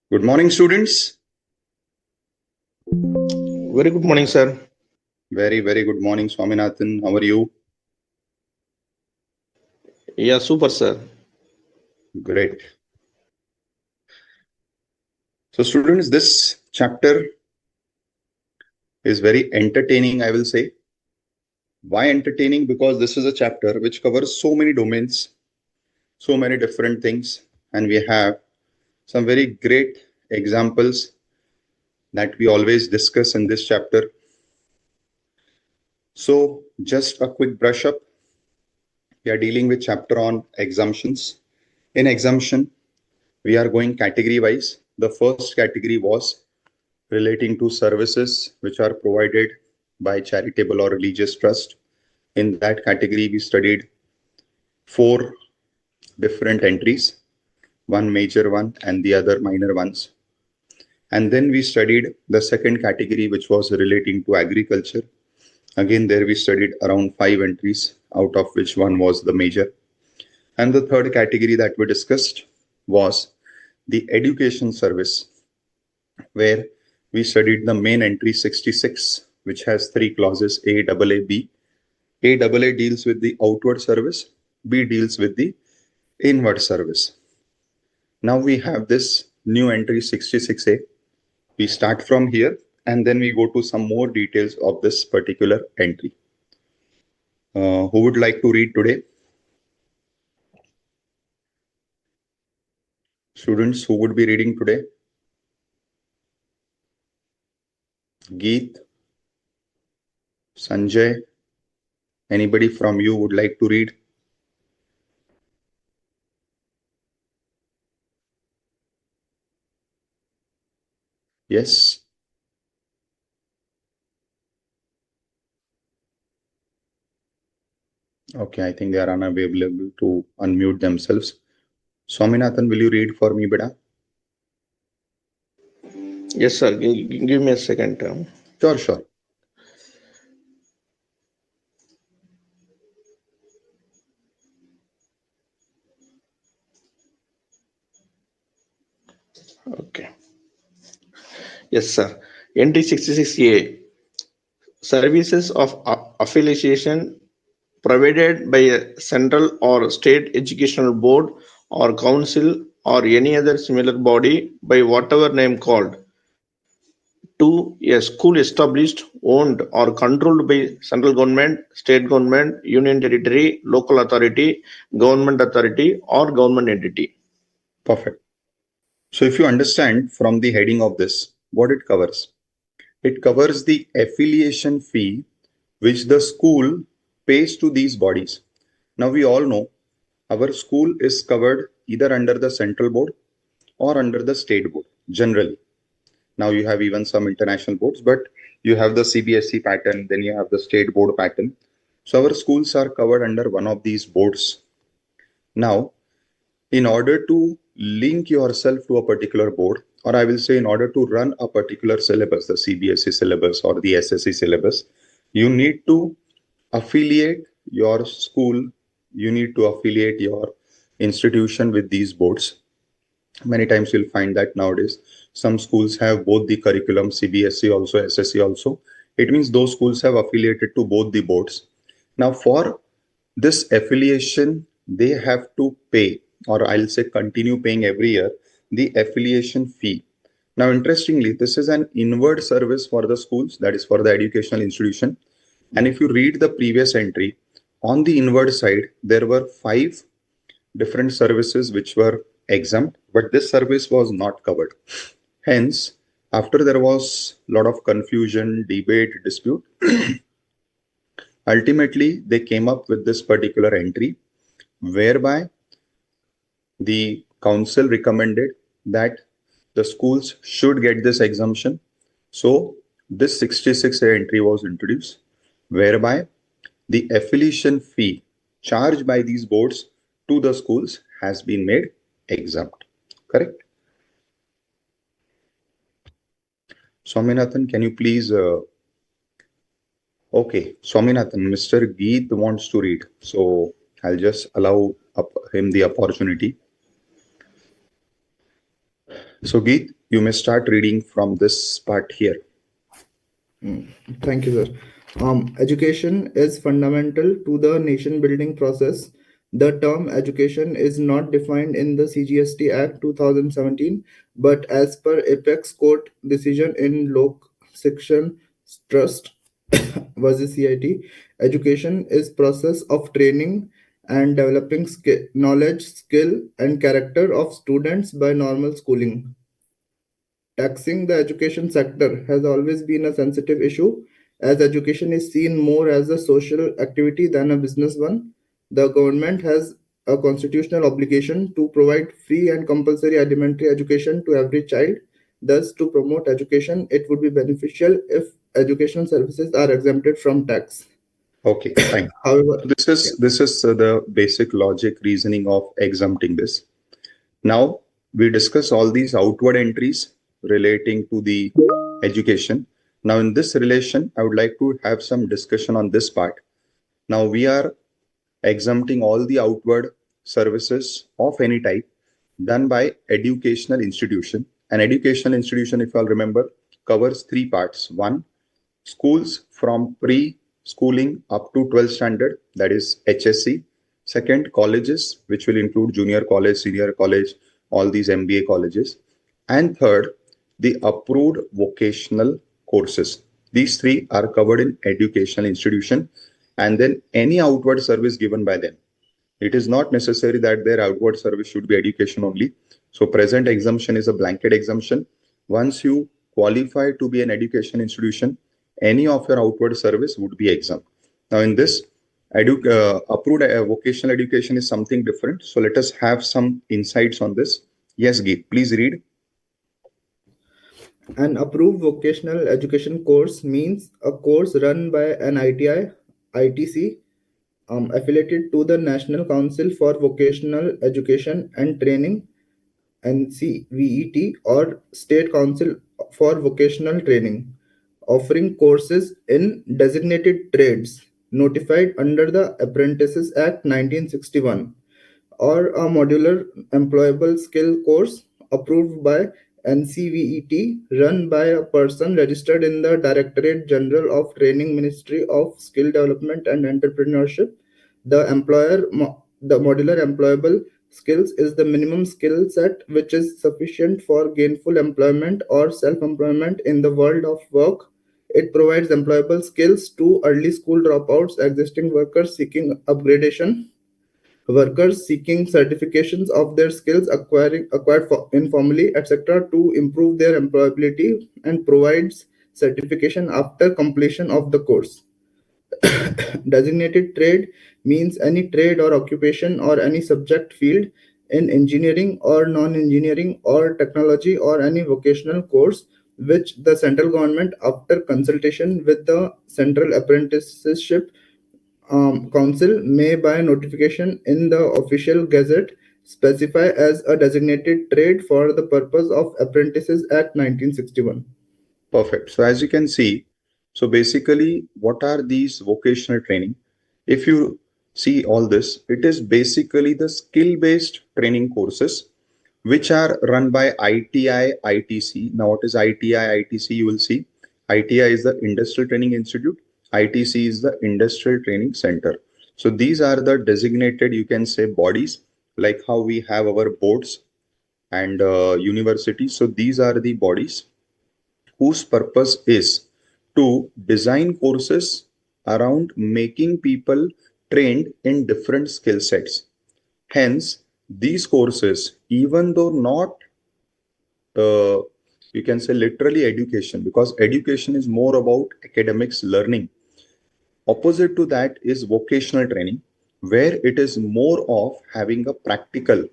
Good morning, students. Very good morning, sir. Very good morning, Swaminathan. How are you? Yeah, super, sir. Great. So, students, this chapter is very entertaining, I will say. Why entertaining? Because this is a chapter which covers so many domains, so many different things, and we have some very great examples that we always discuss in this chapter. So, just a quick brush up. We are dealing with chapter on exemptions. In exemption, we are going category wise. The first category was relating to services which are provided by charitable or religious trust. In that category, we studied 4 different entries, one major one and the other minor ones. And then we studied the second category, which was relating to agriculture. Again, there we studied around 5 entries, out of which one was the major. And the third category that we discussed was the education service, where we studied the main entry 66, which has 3 clauses A, AA, B. A, AA deals with the outward service, B deals with the inward service. Now we have this new entry 66A. We start from here and then we go to some more details of this particular entry. Who would like to read today? Students, who would be reading today? Geet, Sanjay, anybody from you would like to read? Yes. Okay, I think they are unavailable to unmute themselves. Swaminathan, will you read for me, beta? Yes, sir. Give me a second. Sure. Okay. Yes, sir. Entry 66A. Services of affiliation provided by a central or state educational board or council or any other similar body by whatever name called to a school established, owned, or controlled by central government, state government, union territory, local authority, government authority, or government entity. Perfect. So if you understand from the heading of this, what it covers? It covers the affiliation fee which the school pays to these bodies. Now we all know our school is covered either under the central board or under the state board generally. Now you have even some international boards, but you have the CBSE pattern, then you have the state board pattern. So our schools are covered under one of these boards. Now, in order to link yourself to a particular board, or I will say in order to run a particular syllabus, the CBSE syllabus or the SSE syllabus, you need to affiliate your school, you need to affiliate your institution with these boards. Many times you'll find that nowadays some schools have both the curriculum, CBSE also, SSE also. It means those schools have affiliated to both the boards. Now for this affiliation, they have to pay, or I'll say continue paying every year, the affiliation fee. Now interestingly, this is an inward service for the schools, that is for the educational institution. And if you read the previous entry, on the inward side, there were 5 different services which were exempt, but this service was not covered. Hence, after there was a lot of confusion, debate, dispute, ultimately they came up with this particular entry whereby the council recommended that the schools should get this exemption. So this 66A entry was introduced whereby the affiliation fee charged by these boards to the schools has been made exempt. Correct? Swaminathan, can you please? Okay, Swaminathan, Mr. Geet wants to read. So I'll just allow him the opportunity. So Geet, You may start reading from this part here. Thank you, sir. Education is fundamental to the nation building process. The term education is not defined in the CGST Act 2017, but as per Apex Court decision in Lok Section Trust versus CIT, education is process of training and developing knowledge, skill, and character of students by normal schooling. Taxing the education sector has always been a sensitive issue, as education is seen more as a social activity than a business one. The government has a constitutional obligation to provide free and compulsory elementary education to every child. Thus, to promote education, it would be beneficial if educational services are exempted from tax. Okay, fine. However, This is the basic logic reasoning of exempting this. Now we discuss all these outward entries relating to the education. Now in this relation, I would like to have some discussion on this part. Now we are exempting all the outward services of any type done by educational institution. An educational institution, if I'll remember, covers three parts. One, schools from pre-schooling up to 12th standard, that is HSC. Second, colleges, which will include junior college, senior college, all these MBA colleges. And third, the approved vocational courses. These three are covered in educational institution, and then any outward service given by them. It is not necessary that their outward service should be education only. So present exemption is a blanket exemption. Once you qualify to be an education institution, any of your outward service would be exempt. Now in this, approved vocational education is something different. So let us have some insights on this. Yes, Geet, please read. an approved vocational education course means a course run by an ITI, ITC, affiliated to the National Council for Vocational Education and Training NCVET or State Council for Vocational Training, offering courses in designated trades notified under the Apprentices Act 1961, or a modular employable skill course approved by NCVET run by a person registered in the Directorate General of Training, Ministry of Skill Development and Entrepreneurship. The modular employable skills is the minimum skill set which is sufficient for gainful employment or self-employment in the world of work. It provides employable skills to early school dropouts, existing workers seeking upgradation, workers seeking certifications of their skills acquired informally, etc., to improve their employability, and provides certification after completion of the course. Designated trade means any trade or occupation or any subject field in engineering or non-engineering or technology or any vocational course which the central government, after consultation with the Central Apprenticeship Council, may by notification in the official gazette specify as a designated trade for the purpose of Apprentices Act 1961. Perfect. So as you can see, so basically, what are these vocational training? If you see all this, it is basically the skill-based training courses which are run by ITI, ITC. Now, what is ITI, ITC? You will see ITI is the Industrial Training Institute, ITC is the Industrial Training Center. So these are the designated, you can say, bodies, like how we have our boards and universities. So these are the bodies whose purpose is to design courses around making people trained in different skill sets. Hence, these courses, even though not, uh, you can say literally education, because education is more about academics learning. Opposite to that is vocational training, where it is more of having a practical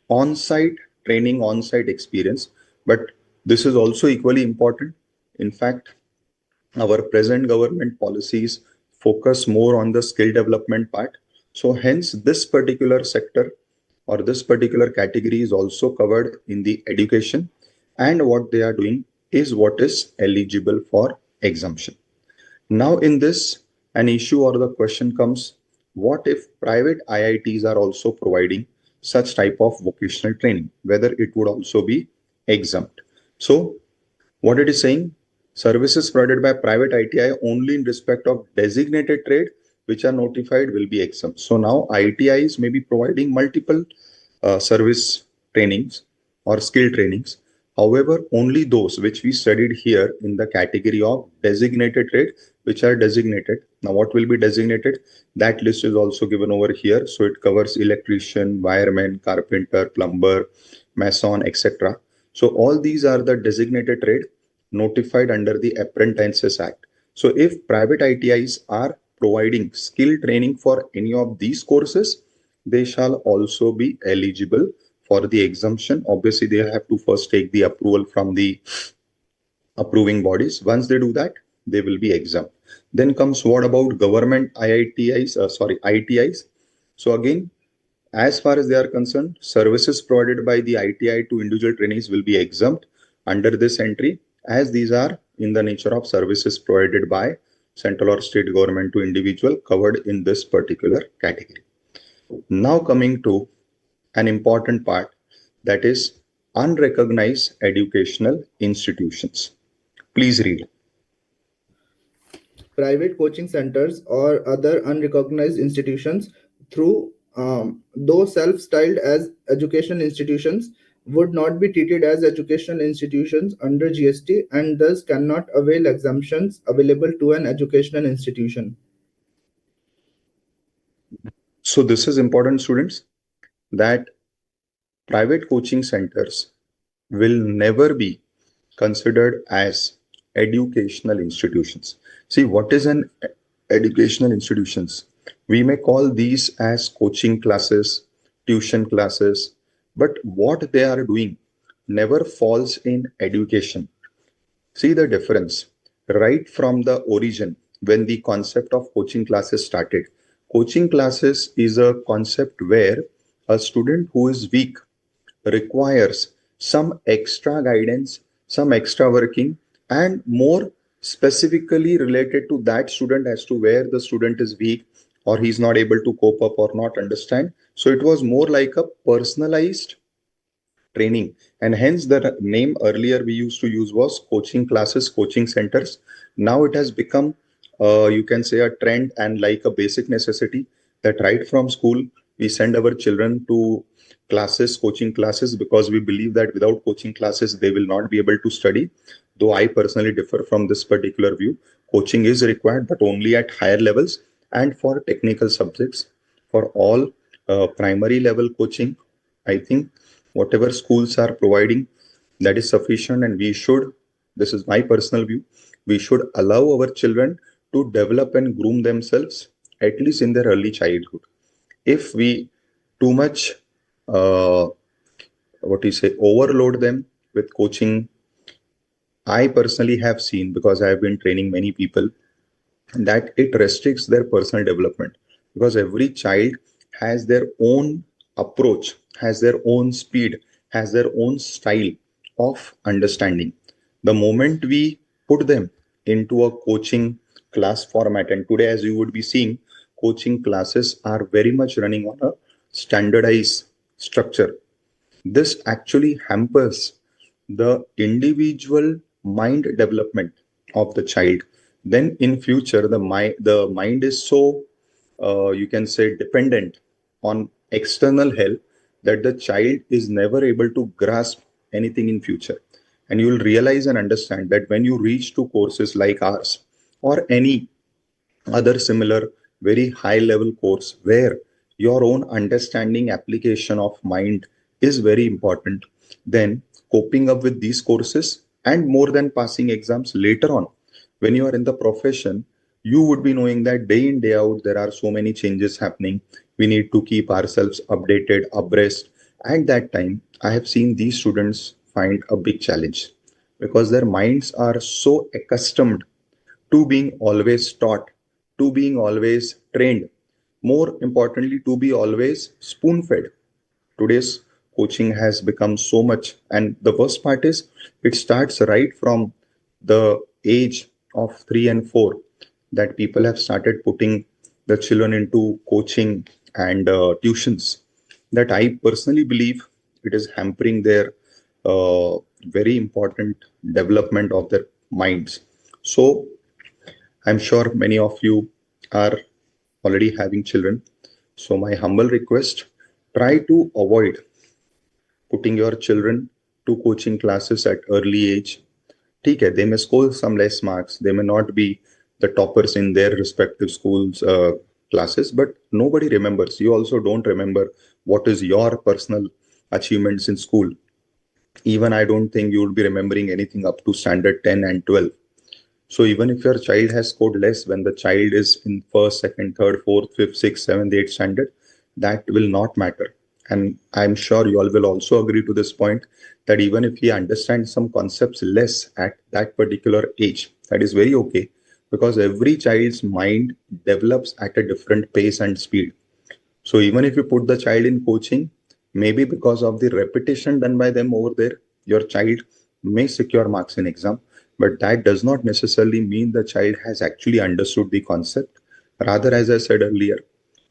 on-site training, on-site experience. But this is also equally important. In fact, our present government policies focus more on the skill development part. So hence this particular sector or this particular category is also covered in the education, and what they are doing is what is eligible for exemption. Now in this, an issue or the question comes, what if private IITs are also providing such type of vocational training, whether it would also be exempt? So what it is saying, services provided by private ITI only in respect of designated trade which are notified will be exempt. So now ITIs may be providing multiple service trainings or skill trainings. However, only those which we studied here in the category of designated trade, which are designated. Now, what will be designated? That list is also given over here. So it covers electrician, wireman, carpenter, plumber, mason, etc. So all these are the designated trade notified under the Apprentices Act. So if private ITIs are providing skill training for any of these courses, they shall also be eligible for the exemption. Obviously, they have to first take the approval from the approving bodies. Once they do that, they will be exempt. Then comes what about government IITIs, ITIs. So again, as far as they are concerned, services provided by the ITI to individual trainees will be exempt under this entry, as these are in the nature of services provided by central or state government to individual covered in this particular category. Now coming to an important part, that is unrecognized educational institutions. Please read. Private coaching centers or other unrecognized institutions through though self-styled as educational institutions would not be treated as educational institutions under GST and thus cannot avail exemptions available to an educational institution. So this is important, students, that private coaching centers will never be considered as educational institutions. See, what is an educational institutions? We may call these as coaching classes, tuition classes, but what they are doing never falls in education. See the difference. Right from the origin, when the concept of coaching classes started, coaching classes is a concept where a student who is weak requires some extra guidance, some extra working, and more specifically related to that student as to where the student is weak or he's not able to cope up or not understand. So it was more like a personalized training, and hence the name earlier we used to use was coaching classes, coaching centers. Now it has become you can say a trend and like a basic necessity that right from school we send our children to classes, coaching classes, because we believe that without coaching classes they will not be able to study. Though I personally differ from this particular view, coaching is required but only at higher levels and for technical subjects. For all primary level coaching, I think whatever schools are providing, that is sufficient, and we should, this is my personal view, we should allow our children to develop and groom themselves at least in their early childhood. If we too much what you say overload them with coaching, I personally have seen, because I have been training many people, that it restricts their personal development, because every child has their own approach, has their own speed, has their own style of understanding. The moment we put them into a coaching class format, and today as you would be seeing, coaching classes are very much running on a standardized structure. This actually hampers the individual mind development of the child. Then in future, the mind is so you can say dependent on external help that the child is never able to grasp anything in future. And you will realize and understand that when you reach to courses like ours or any other similar very high level course where your own understanding application of mind is very important, then coping up with these courses and more than passing exams later on when you are in the profession, you would be knowing that day in day out there are so many changes happening. We need to keep ourselves updated, abreast. At that time I have seen these students find a big challenge because their minds are so accustomed to being always taught, to being always trained, more importantly, to be always spoon fed. Today's coaching has become so much, and the worst part is it starts right from the age of 3 and 4 that people have started putting the children into coaching and tuitions. That I personally believe it is hampering their very important development of their minds. So I'm sure many of you are already having children. So my humble request, try to avoid putting your children to coaching classes at early age. ठीक है, they may score some less marks, they may not be the toppers in their respective schools classes, but nobody remembers. You also don't remember what is your personal achievements in school. Even I don't think you would be remembering anything up to standard 10 and 12. So even if your child has scored less when the child is in first, second, third, fourth, fifth, sixth, seventh, eighth standard, that will not matter. And I'm sure you all will also agree to this point that even if he understands some concepts less at that particular age, that is very okay, because every child's mind develops at a different pace and speed. So even if you put the child in coaching, maybe because of the repetition done by them over there, your child may secure marks in exam, but that does not necessarily mean the child has actually understood the concept. Rather, as I said earlier,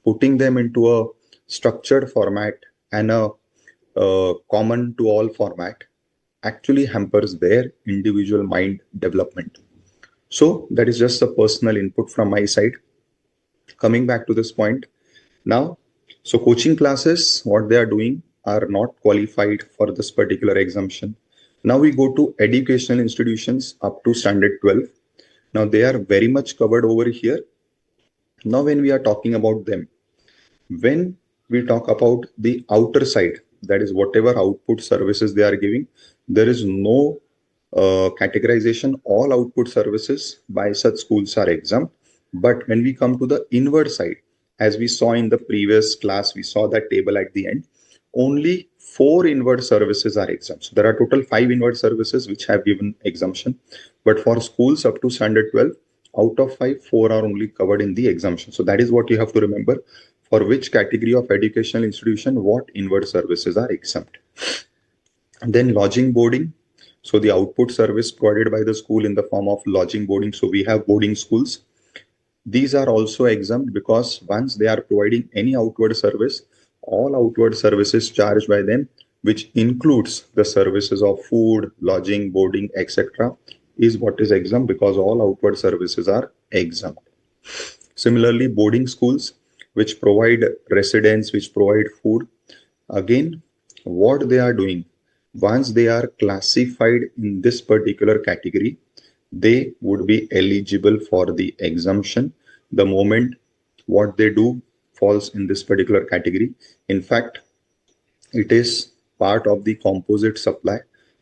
putting them into a structured format and a common to all format actually hampers their individual mind development. So that is just a personal input from my side. Coming back to this point now, so coaching classes, what they are doing are not qualified for this particular exemption. Now we go to educational institutions up to standard 12. Now they are very much covered over here. Now when we are talking about them, when we talk about the outer side, that is whatever output services they are giving, there is no categorization. All output services by such schools are exempt. But when we come to the inward side, as we saw in the previous class, we saw that table at the end, only 4 inward services are exempt. So there are total 5 inward services which have given exemption. But for schools up to standard 12, out of 5, 4 are only covered in the exemption. So that is what you have to remember, for which category of educational institution, what inward services are exempt. And then lodging boarding. So the output service provided by the school in the form of lodging boarding. So we have boarding schools. These are also exempt because once they are providing any outward service, all outward services charged by them, which includes the services of food, lodging, boarding, etc., is what is exempt because all outward services are exempt. Similarly, boarding schools, which provide residence, which provide food, again, what they are doing, once they are classified in this particular category, they would be eligible for the exemption the moment what they do falls in this particular category. In fact, it is part of the composite supply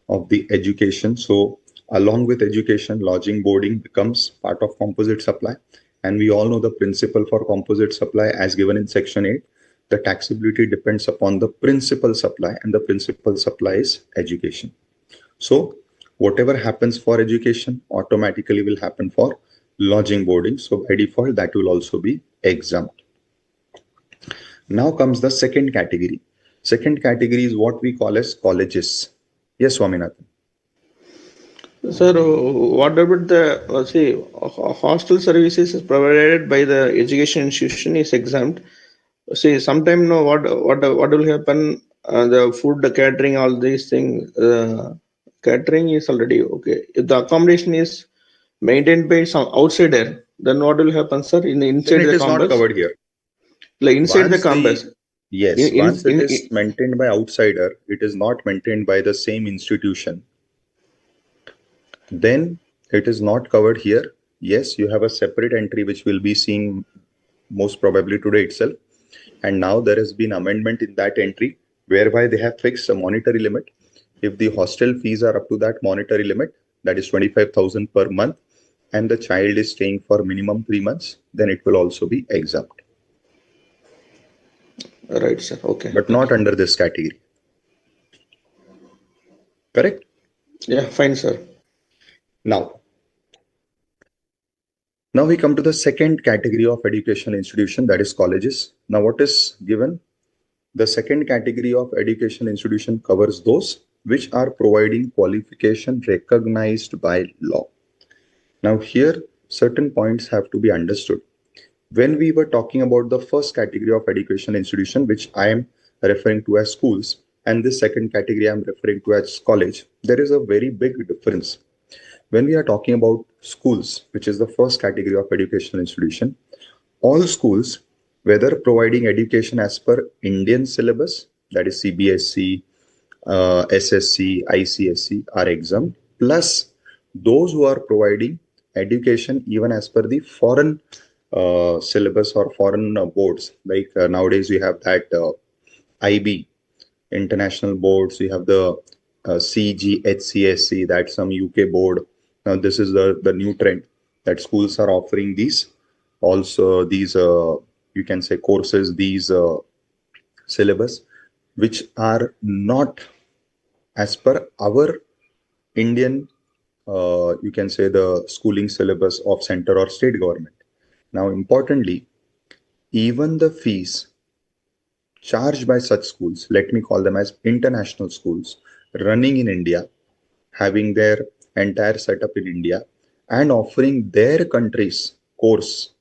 of the education. So along with education, lodging, boarding becomes part of composite supply. And we all know the principle for composite supply as given in section 8. The taxability depends upon the principal supply, and the principal supply is education. So whatever happens for education automatically will happen for lodging, boarding. So by default, that will also be exempt. Now comes the second category. Second category is what we call as colleges. Yes, Swaminathan. Sir, what about the hostel services is provided by the education institution is exempt. See, sometime no, what will happen? The food, the catering, all these things. Catering is already okay. If the accommodation is maintained by some outsider, then what will happen, sir? Inside Then it the is not campus, covered here. like inside the Once campus. yes, once it is maintained by outsider, it is not maintained by the same institution, then it is not covered here. Yes, you have a separate entry which we'll be seeing most probably today itself. And now there has been amendment in that entry whereby they have fixed a monetary limit. If the hostel fees are up to that monetary limit, that is 25,000 per month, and the child is staying for minimum 3 months, then it will also be exempt. Right, sir. Okay. But not under this category. Correct? Yeah, fine, sir. Now we come to the second category of educational institution, that is colleges. Now what is given? The second category of education institution covers those which are providing qualification recognized by law. Now here certain points have to be understood. When we were talking about the first category of education institution, which I am referring to as schools, and this second category I'm referring to as college, there is a very big difference. When we are talking about schools, which is the first category of educational institution, all schools, whether providing education as per Indian syllabus, that is CBSE, SSC, ICSE, are exempt, plus those who are providing education even as per the foreign syllabus or foreign boards. Like nowadays, we have that IB, international boards. We have the CGHCSC, that's some UK board. Now, this is the new trend that schools are offering these. Also, these, you can say, courses, these syllabus, which are not as per our Indian, you can say, the schooling syllabus of center or state government. Now, importantly, even the fees charged by such schools, let me call them as international schools, running in India, having their entire setup in India, and offering their country's course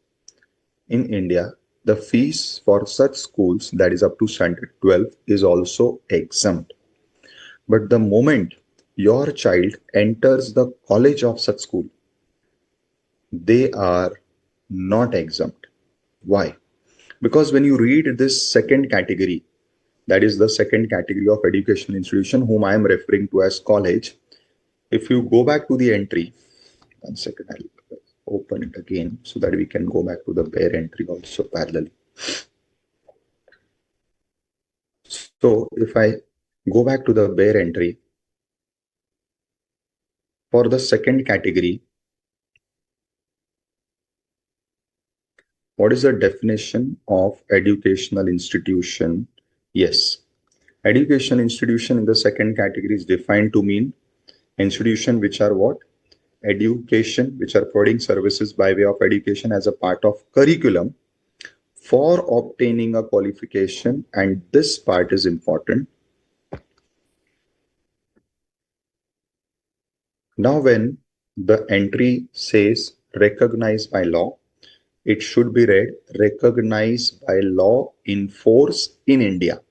in India, the fees for such schools, that is up to standard 12, is also exempt. But the moment your child enters the college of such school, they are not exempt. Why? Because when you read this second category, that is the second category of educational institution, whom I am referring to as college, if you go back to the entry, 1 second, I'll open it again so that we can go back to the bare entry also parallelly. So if I go back to the bare entry, for the second category, what is the definition of educational institution? Yes, educational institution in the second category is defined to mean institution which are what? Education, which are providing services by way of education as a part of curriculum for obtaining a qualification, and this part is important. Now, when the entry says recognized by law, it should be read recognized by law in force in India.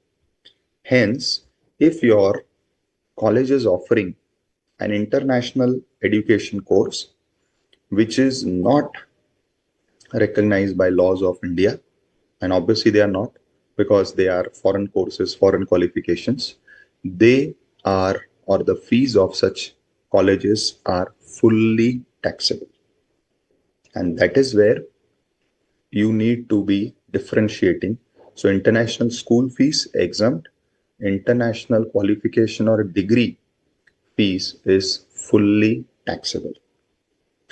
Hence, if your college is offering an international education course which is not recognized by laws of India, and obviously they are not because they are foreign courses, foreign qualifications, they are, or the fees of such colleges are fully taxable. And that is where you need to be differentiating. So international school fees exempt, international qualification or degree fees is fully taxable.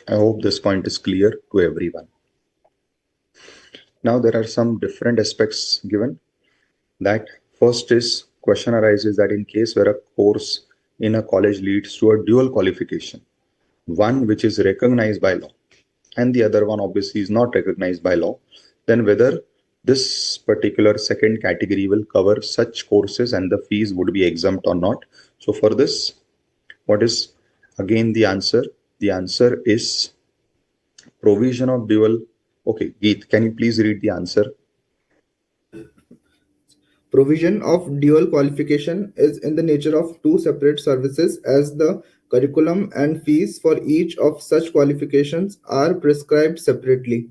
I hope this point is clear to everyone. Now there are some different aspects given. That first is question arises that in case where a course in a college leads to a dual qualification, one which is recognized by law and the other one obviously is not recognized by law, then whether this particular second category will cover such courses and the fees would be exempt or not. So for this, what is again the answer? The answer is provision of dual. Okay, Geet, can you please read the answer? Provision of dual qualification is in the nature of two separate services, as the curriculum and fees for each of such qualifications are prescribed separately.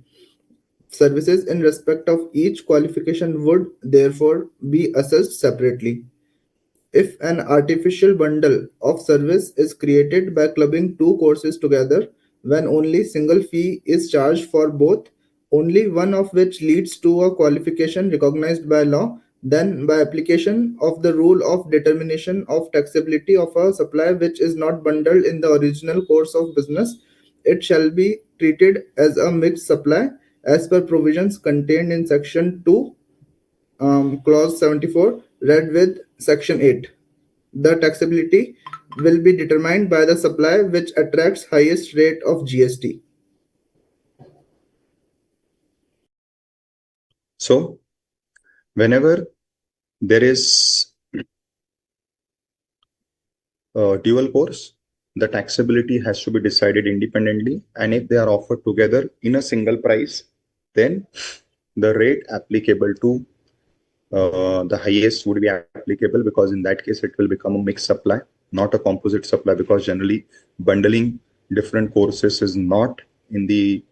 Services in respect of each qualification would therefore be assessed separately. If an artificial bundle of service is created by clubbing two courses together, when only single fee is charged for both, only one of which leads to a qualification recognized by law, then by application of the rule of determination of taxability of a supply which is not bundled in the original course of business, it shall be treated as a mixed supply as per provisions contained in section 2, clause 74, read with section 8. The taxability will be determined by the supply which attracts highest rate of GST. So whenever there is a dual course, the taxability has to be decided independently, and if they are offered together in a single price, then the rate applicable to the highest would be applicable, because in that case it will become a mixed supply, not a composite supply, because generally bundling different courses is not in the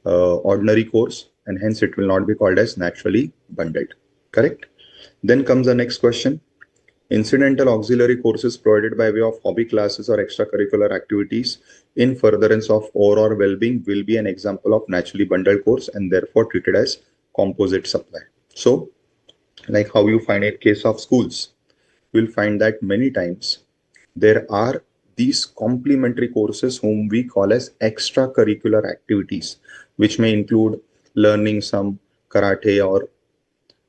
ordinary course, and hence it will not be called as naturally bundled. Correct? Then comes the next question. Incidental auxiliary courses provided by way of hobby classes or extracurricular activities in furtherance of overall well-being will be an example of naturally bundled course and therefore treated as composite supply. So, like how you find in case of schools, you'll find that many times there are these complementary courses whom we call as extracurricular activities, which may include learning some karate or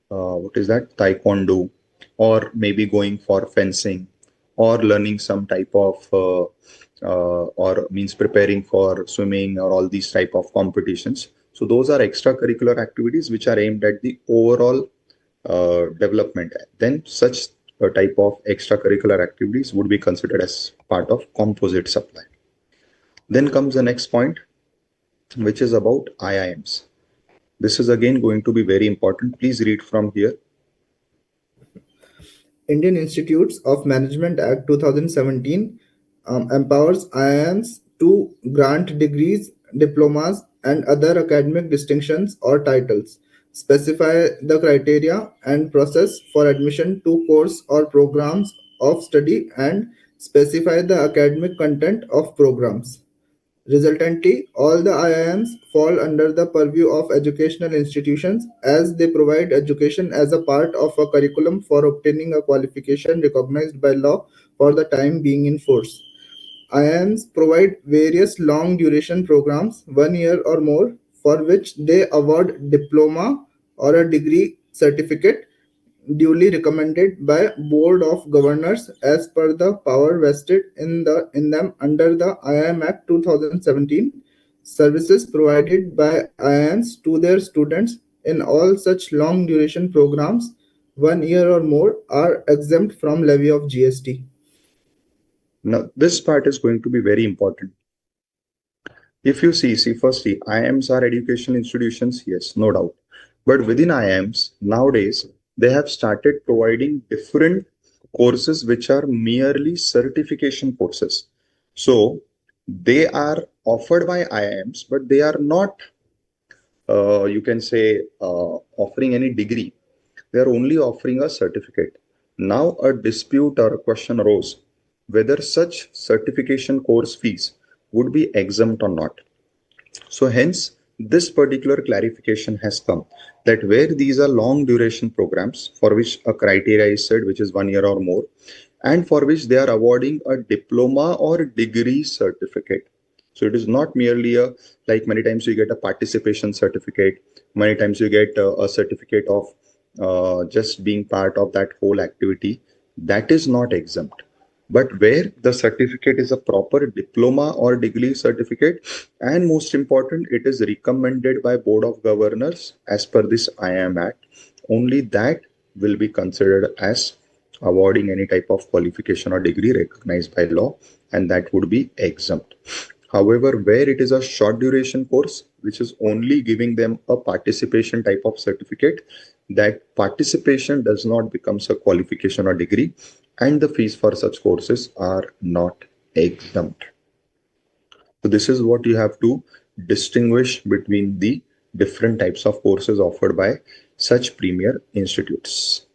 what is that, taekwondo, or maybe going for fencing, or learning some type of or means preparing for swimming, or all these type of competitions. So those are extracurricular activities which are aimed at the overall development. Then such a type of extracurricular activities would be considered as part of composite supply. Then comes the next point, which is about IIMs. This is again going to be very important. Please read from here. Indian Institutes of Management Act 2017 empowers IIMs to grant degrees, diplomas, and other academic distinctions or titles, specify the criteria and process for admission to course or programs of study, and specify the academic content of programs. Resultantly, all the IIMs fall under the purview of educational institutions as they provide education as a part of a curriculum for obtaining a qualification recognized by law for the time being in force. IIMs provide various long duration programs, 1 year or more, for which they award diploma or a degree certificate duly recommended by Board of Governors as per the power vested in them under the IIM Act 2017. Services provided by IIMs to their students in all such long duration programs, 1 year or more, are exempt from levy of GST. Now, this part is going to be very important. If you see, firstly, IIMs are educational institutions, yes, no doubt. But within IIMs, nowadays, they have started providing different courses which are merely certification courses. So, they are offered by IIMs, but they are not, you can say, offering any degree. They are only offering a certificate. Now, a dispute or a question arose whether such certification course fees would be exempt or not. So hence, this particular clarification has come that where these are long duration programs for which a criteria is set, which is 1 year or more, and for which they are awarding a diploma or degree certificate. So it is not merely a, like many times you get a participation certificate, many times you get a certificate of just being part of that whole activity. That is not exempt. But where the certificate is a proper diploma or degree certificate, and most important, it is recommended by Board of Governors as per this IIM Act, only that will be considered as awarding any type of qualification or degree recognized by law, and that would be exempt. However, where it is a short duration course, which is only giving them a participation type of certificate, that participation does not become a qualification or degree, and the fees for such courses are not exempt. So this is what you have to distinguish between the different types of courses offered by such premier institutes.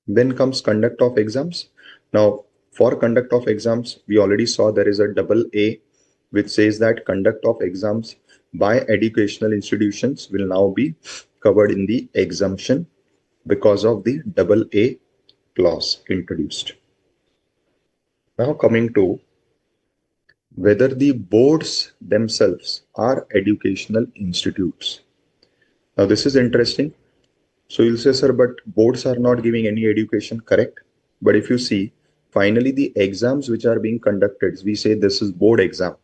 Then comes conduct of exams. Now, for conduct of exams, we already saw there is a double A, which says that conduct of exams by educational institutions will now be covered in the exemption because of the double A clause introduced. Now coming to whether the boards themselves are educational institutes. Now this is interesting. So you'll say, sir, but boards are not giving any education, correct? But if you see, finally the exams which are being conducted, we say this is board exam.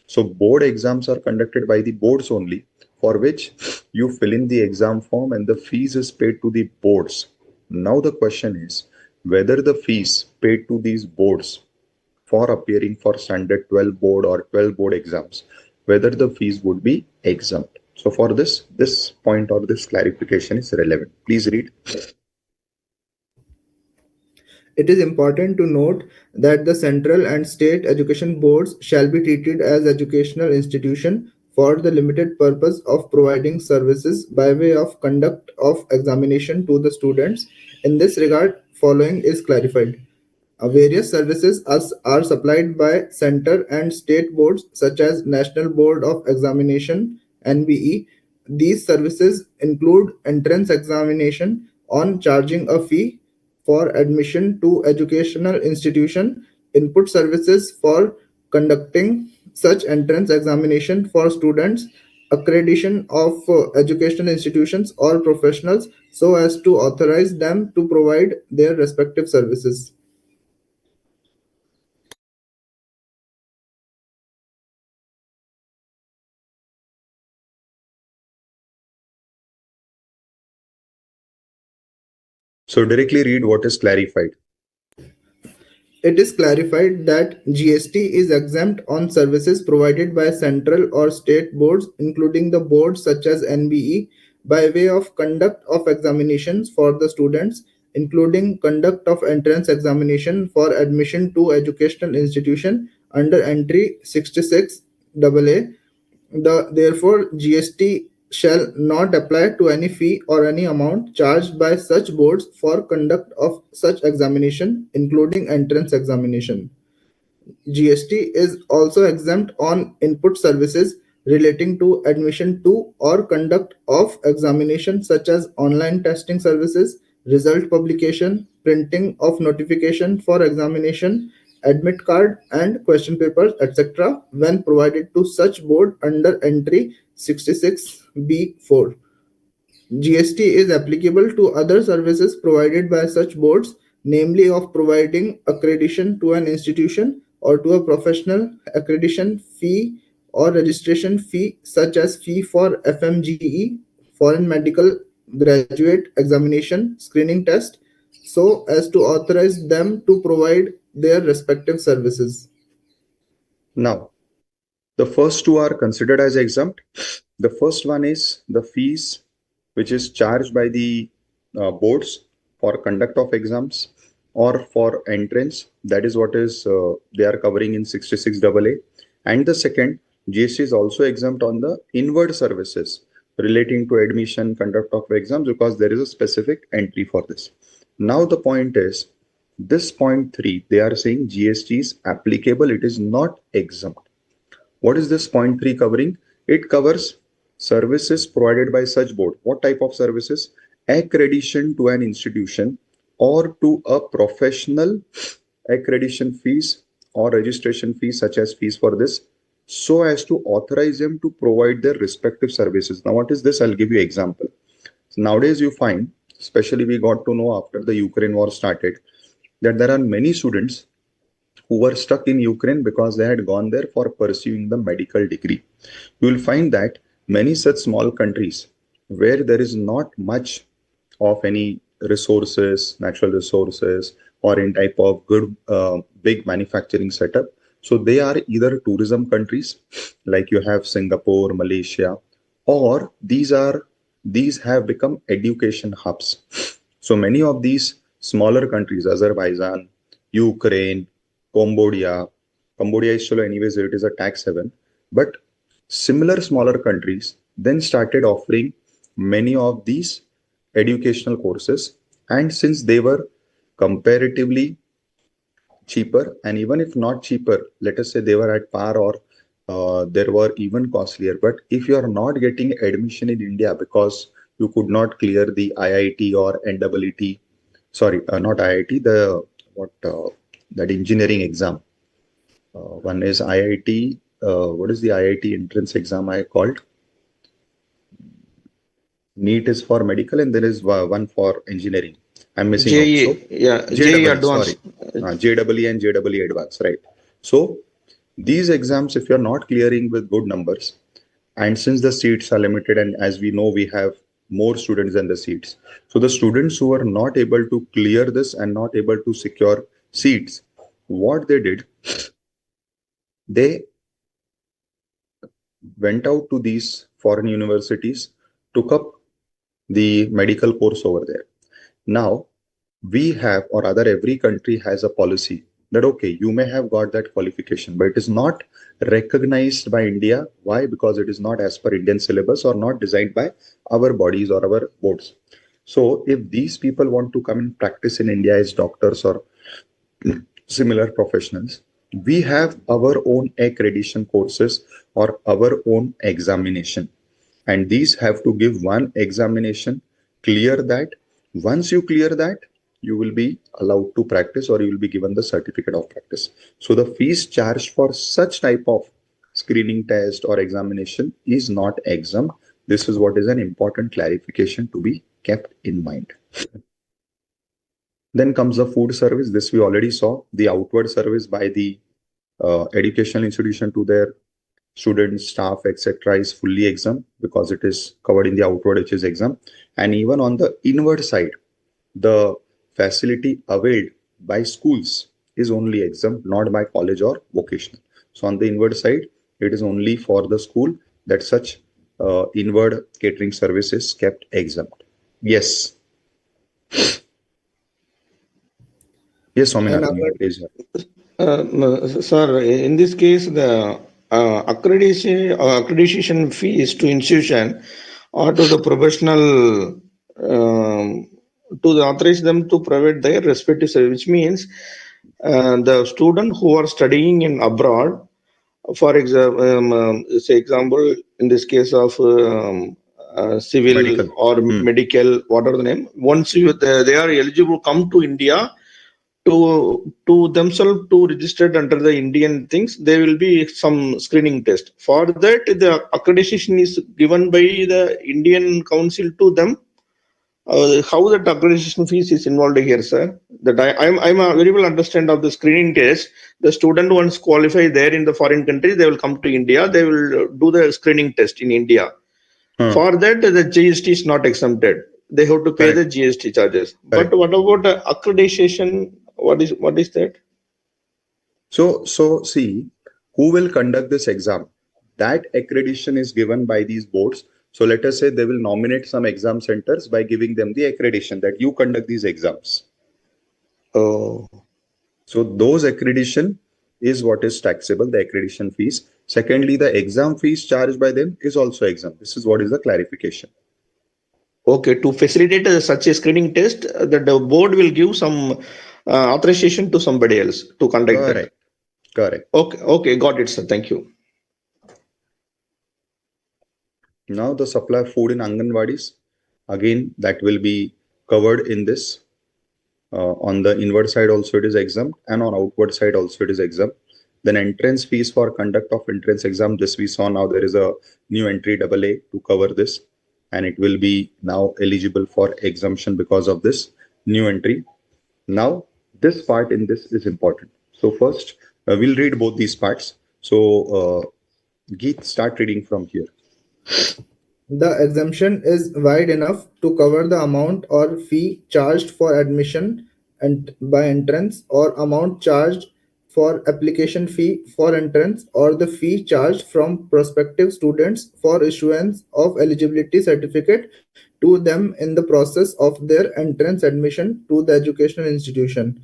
So board exams are conducted by the boards only, for which you fill in the exam form and the fees is paid to the boards. Now the question is whether the fees paid to these boards for appearing for standard 12 board or 12 board exams, whether the fees would be exempt. So for this point or this clarification is relevant. Please read. It is important to note that the central and state education boards shall be treated as educational institutions for the limited purpose of providing services by way of conduct of examination to the students. In this regard, following is clarified. Various services are supplied by center and state boards such as National Board of Examination (NBE). These services include entrance examination on charging a fee for admission to educational institution, input services for conducting such entrance examination for students, accreditation of educational institutions or professionals so as to authorize them to provide their respective services. So directly read what is clarified. It is clarified that GST is exempt on services provided by central or state boards, including the boards such as NBE, by way of conduct of examinations for the students, including conduct of entrance examination for admission to educational institution under entry 66 AA. Therefore, GST shall not apply to any fee or any amount charged by such boards for conduct of such examination, including entrance examination. GST is also exempt on input services relating to admission to or conduct of examination such as online testing services, result publication, printing of notification for examination, admit card and question papers, etc. when provided to such board under entry 66B4. GST is applicable to other services provided by such boards, namely of providing accreditation to an institution or to a professional, accreditation fee or registration fee such as fee for FMGE, foreign medical graduate examination, screening test, so as to authorize them to provide their respective services. Now, the first two are considered as exempt. The first one is the fees which is charged by the boards for conduct of exams or for entrance. That is what is they are covering in 66 AA. And the second, GST is also exempt on the inward services relating to admission, conduct of exams, because there is a specific entry for this. Now the point is, this point 3, they are saying GST is applicable, it is not exempt. What is this point 3 covering? It covers services provided by such board. What type of services? Accreditation to an institution or to a professional, accreditation fees or registration fees such as fees for this, so as to authorize them to provide their respective services. Now what is this? I'll give you example. So nowadays you find, especially we got to know after the Ukraine war started, that there are many students who were stuck in Ukraine because they had gone there for pursuing the medical degree. You will find that many such small countries where there is not much of any resources, natural resources, or in type of good big manufacturing setup. So they are either tourism countries like you have Singapore, Malaysia, or these have become education hubs. So many of these smaller countries, Azerbaijan, Ukraine, Cambodia. Cambodia is solo anyways, it is a tax haven. But similar smaller countries then started offering many of these educational courses. And since they were comparatively cheaper, and even if not cheaper, let us say they were at par or there were even costlier. But if you are not getting admission in India because you could not clear the IIT or NEET, sorry, not IIT, the what that engineering exam. One is IIT. What is the IIT entrance exam I called? NEET is for medical, and there is one for engineering. I'm missing out. So JE, yeah, JE JEE, sorry, advanced. JEE and JEE advanced, right? So these exams, if you're not clearing with good numbers, and since the seats are limited, and as we know, we have more students than the seats. So the students who are not able to clear this and not able to secure seats, what they did, they went out to these foreign universities took up the medical course over there. Now, we have, or rather every country has a policy that, okay, you may have got that qualification, but it is not recognized by India. Why? Because it is not as per Indian syllabus or not designed by our bodies or our boards. So if these people want to come and practice in India as doctors or similar professionals, we have our own accreditation courses or our own examination. And these have to give one examination, clear that. Once you clear that, you will be allowed to practice or you will be given the certificate of practice. So the fees charged for such type of screening test or examination is not exempt. This is what is an important clarification to be kept in mind. Then comes the food service. This we already saw. The outward service by the educational institution to their students, staff, etc. is fully exempt because it is covered in the outward, which is exempt. And even on the inward side, the facility availed by schools is only exempt, not by college or vocational. So on the inward side, it is only for the school that such inward catering service is kept exempt. Yes. Yes, And Swaminathan, you have raised your Sir, in this case, the accreditation fees to institution or to the professional to authorize them to provide their respective service, which means the student who are studying in abroad, for example, say example, in this case of civil medical. or medical, whatever the name, once they are eligible come to India, to themselves to registered under the Indian things, there will be some screening test. For that, the accreditation is given by the Indian Council to them. How that accreditation fees is involved here, sir? That I'm a very well understand of the screening test. The student once qualify there in the foreign country, they will come to India. They will do the screening test in India. For that, the GST is not exempted. They have to pay the Correct. GST charges. Correct. But what about accreditation? What is that? So see, who will conduct this exam? That accreditation is given by these boards. So let us say they will nominate some exam centers by giving them the accreditation that you conduct these exams. Oh, So those accreditation is what is taxable, the accreditation fees. Secondly, the exam fees charged by them is also exempt. This is what is the clarification. okay. To facilitate such a screening test, the board will give some authorization to somebody else to conduct that. Correct. Correct. Okay, okay, got it, sir. Thank you. Now the supply of food in Anganwadis, again, that will be covered in this. On the inward side also it is exempt, and on outward side also it is exempt. Then entrance fees for conduct of entrance exam, this we saw. Now there is a new entry AA to cover this, and it will be now eligible for exemption because of this new entry. Now this part in this is important. So first we'll read both these parts. So Geet, start reading from here. The exemption is wide enough to cover the amount or fee charged for admission and by entrance, or amount charged for application fee for entrance, or the fee charged from prospective students for issuance of eligibility certificate to them in the process of their entrance admission to the educational institution.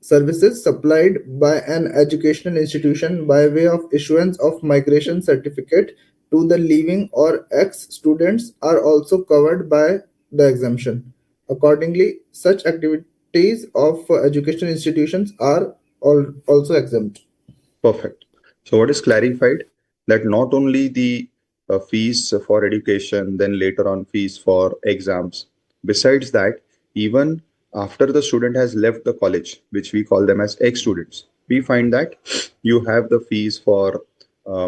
Services supplied by an educational institution by way of issuance of migration certificate to the leaving or ex-students are also covered by the exemption. Accordingly, such activities of educational institutions are also exempt. Perfect. So what is clarified, that not only the fees for education, then later on fees for exams. Besides that, even after the student has left the college, which we call them as ex-students, we find that you have the fees for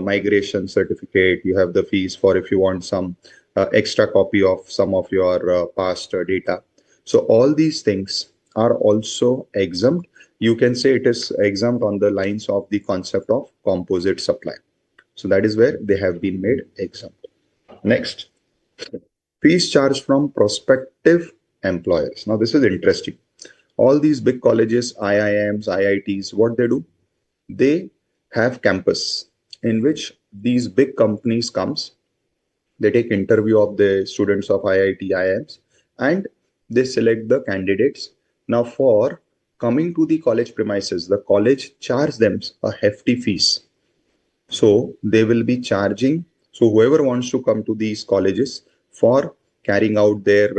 migration certificate, you have the fees for if you want some extra copy of some of your past data. So all these things are also exempt. You can say it is exempt on the lines of the concept of composite supply. So that is where they have been made exempt. Next, fees charged from prospective employers. Now this is interesting. All these big colleges, IIMs, IITs, what they do, they have campus in which these big companies comes They take interview of the students of IIT, IIMs, and they select the candidates. Now, for coming to the college premises, the college charge them a hefty fees. So they will be charging. So whoever wants to come to these colleges for carrying out their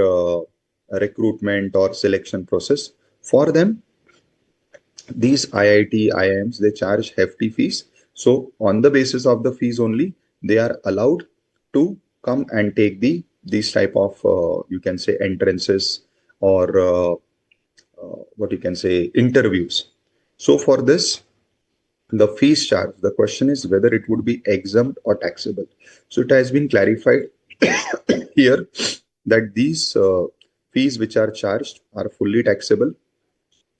recruitment or selection process, for them, these IIT, IIMs, they charge hefty fees. So on the basis of the fees only, they are allowed to come and take these type of you can say entrances or what you can say interviews. So for this, the fees charge, the question is whether it would be exempt or taxable. So it has been clarified here that these fees which are charged are fully taxable.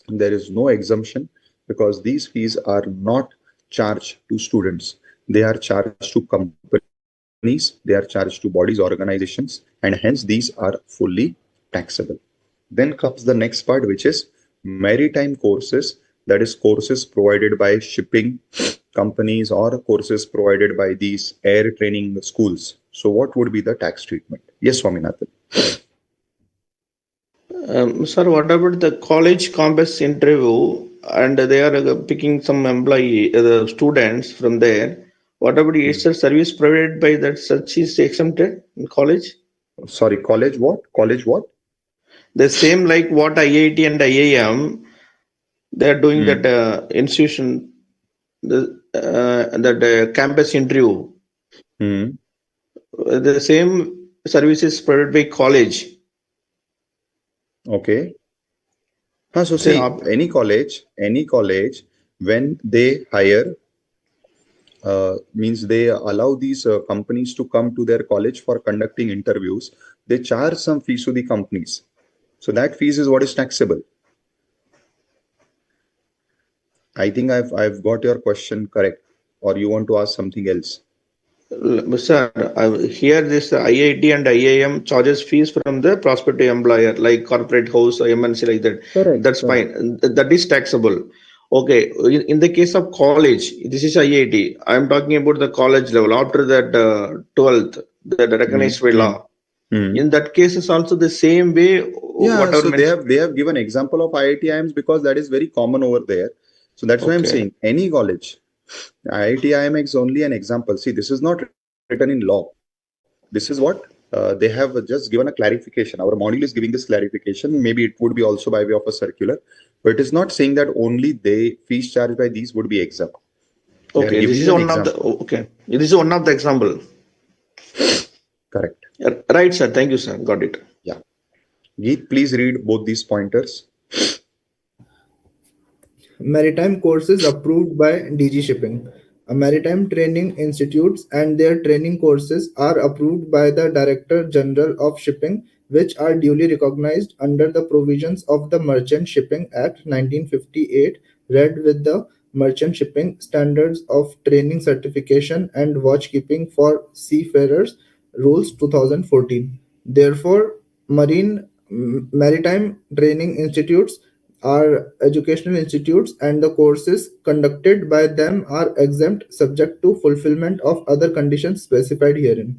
There is no exemption because these fees are not charged to students. They are charged to companies, they are charged to bodies, organizations, and hence these are fully taxable. Then comes the next part, which is maritime courses, that is courses provided by shipping companies or courses provided by these air training schools. So what would be the tax treatment? Yes, Swaminathan. Sir, what about the college campus interview and they are picking some employee, the students from there? What about is the service provided by that such is exempted in college? Sorry, college what? College what? The same like what IIT and IIM, they are doing that institution, that campus interview. Hmm. The same services provided by college. Okay. So Say, see, any college, when they hire, means they allow these companies to come to their college for conducting interviews. They charge some fees to the companies. So that fees is what is taxable. I think I've got your question correct, or you want to ask something else? Sir, here this IIT and IIM charges fees from the prospective employer, like corporate house or MNC like that. Correct. That's fine. That is taxable. Okay. In the case of college, this is IIT. I'm talking about the college level after that 12th, that recognized by law. In that case, it's also the same way. Yeah, Whatever so mentioned. they have given example of IIT IIMs because that is very common over there. So that's why I'm Okay. saying any college. IIT IIM is only an example. See, this is not written in law. This is what they have just given a clarification. Our module is giving this clarification. Maybe it would be also by way of a circular, but it is not saying that only the fees charged by these would be exempt. They are Okay. This giving is an one of the. example. Okay. This is one of the example. Correct. Right, sir. Thank you, sir. Got it. Yeah. Geet, please read both these pointers. Maritime courses approved by DG Shipping. Maritime training institutes and their training courses are approved by the Director General of Shipping, which are duly recognized under the provisions of the Merchant Shipping Act 1958, read with the Merchant Shipping Standards of Training Certification and Watchkeeping for Seafarers Rules 2014. Therefore, maritime training institutes are educational institutes and the courses conducted by them are exempt subject to fulfillment of other conditions specified herein.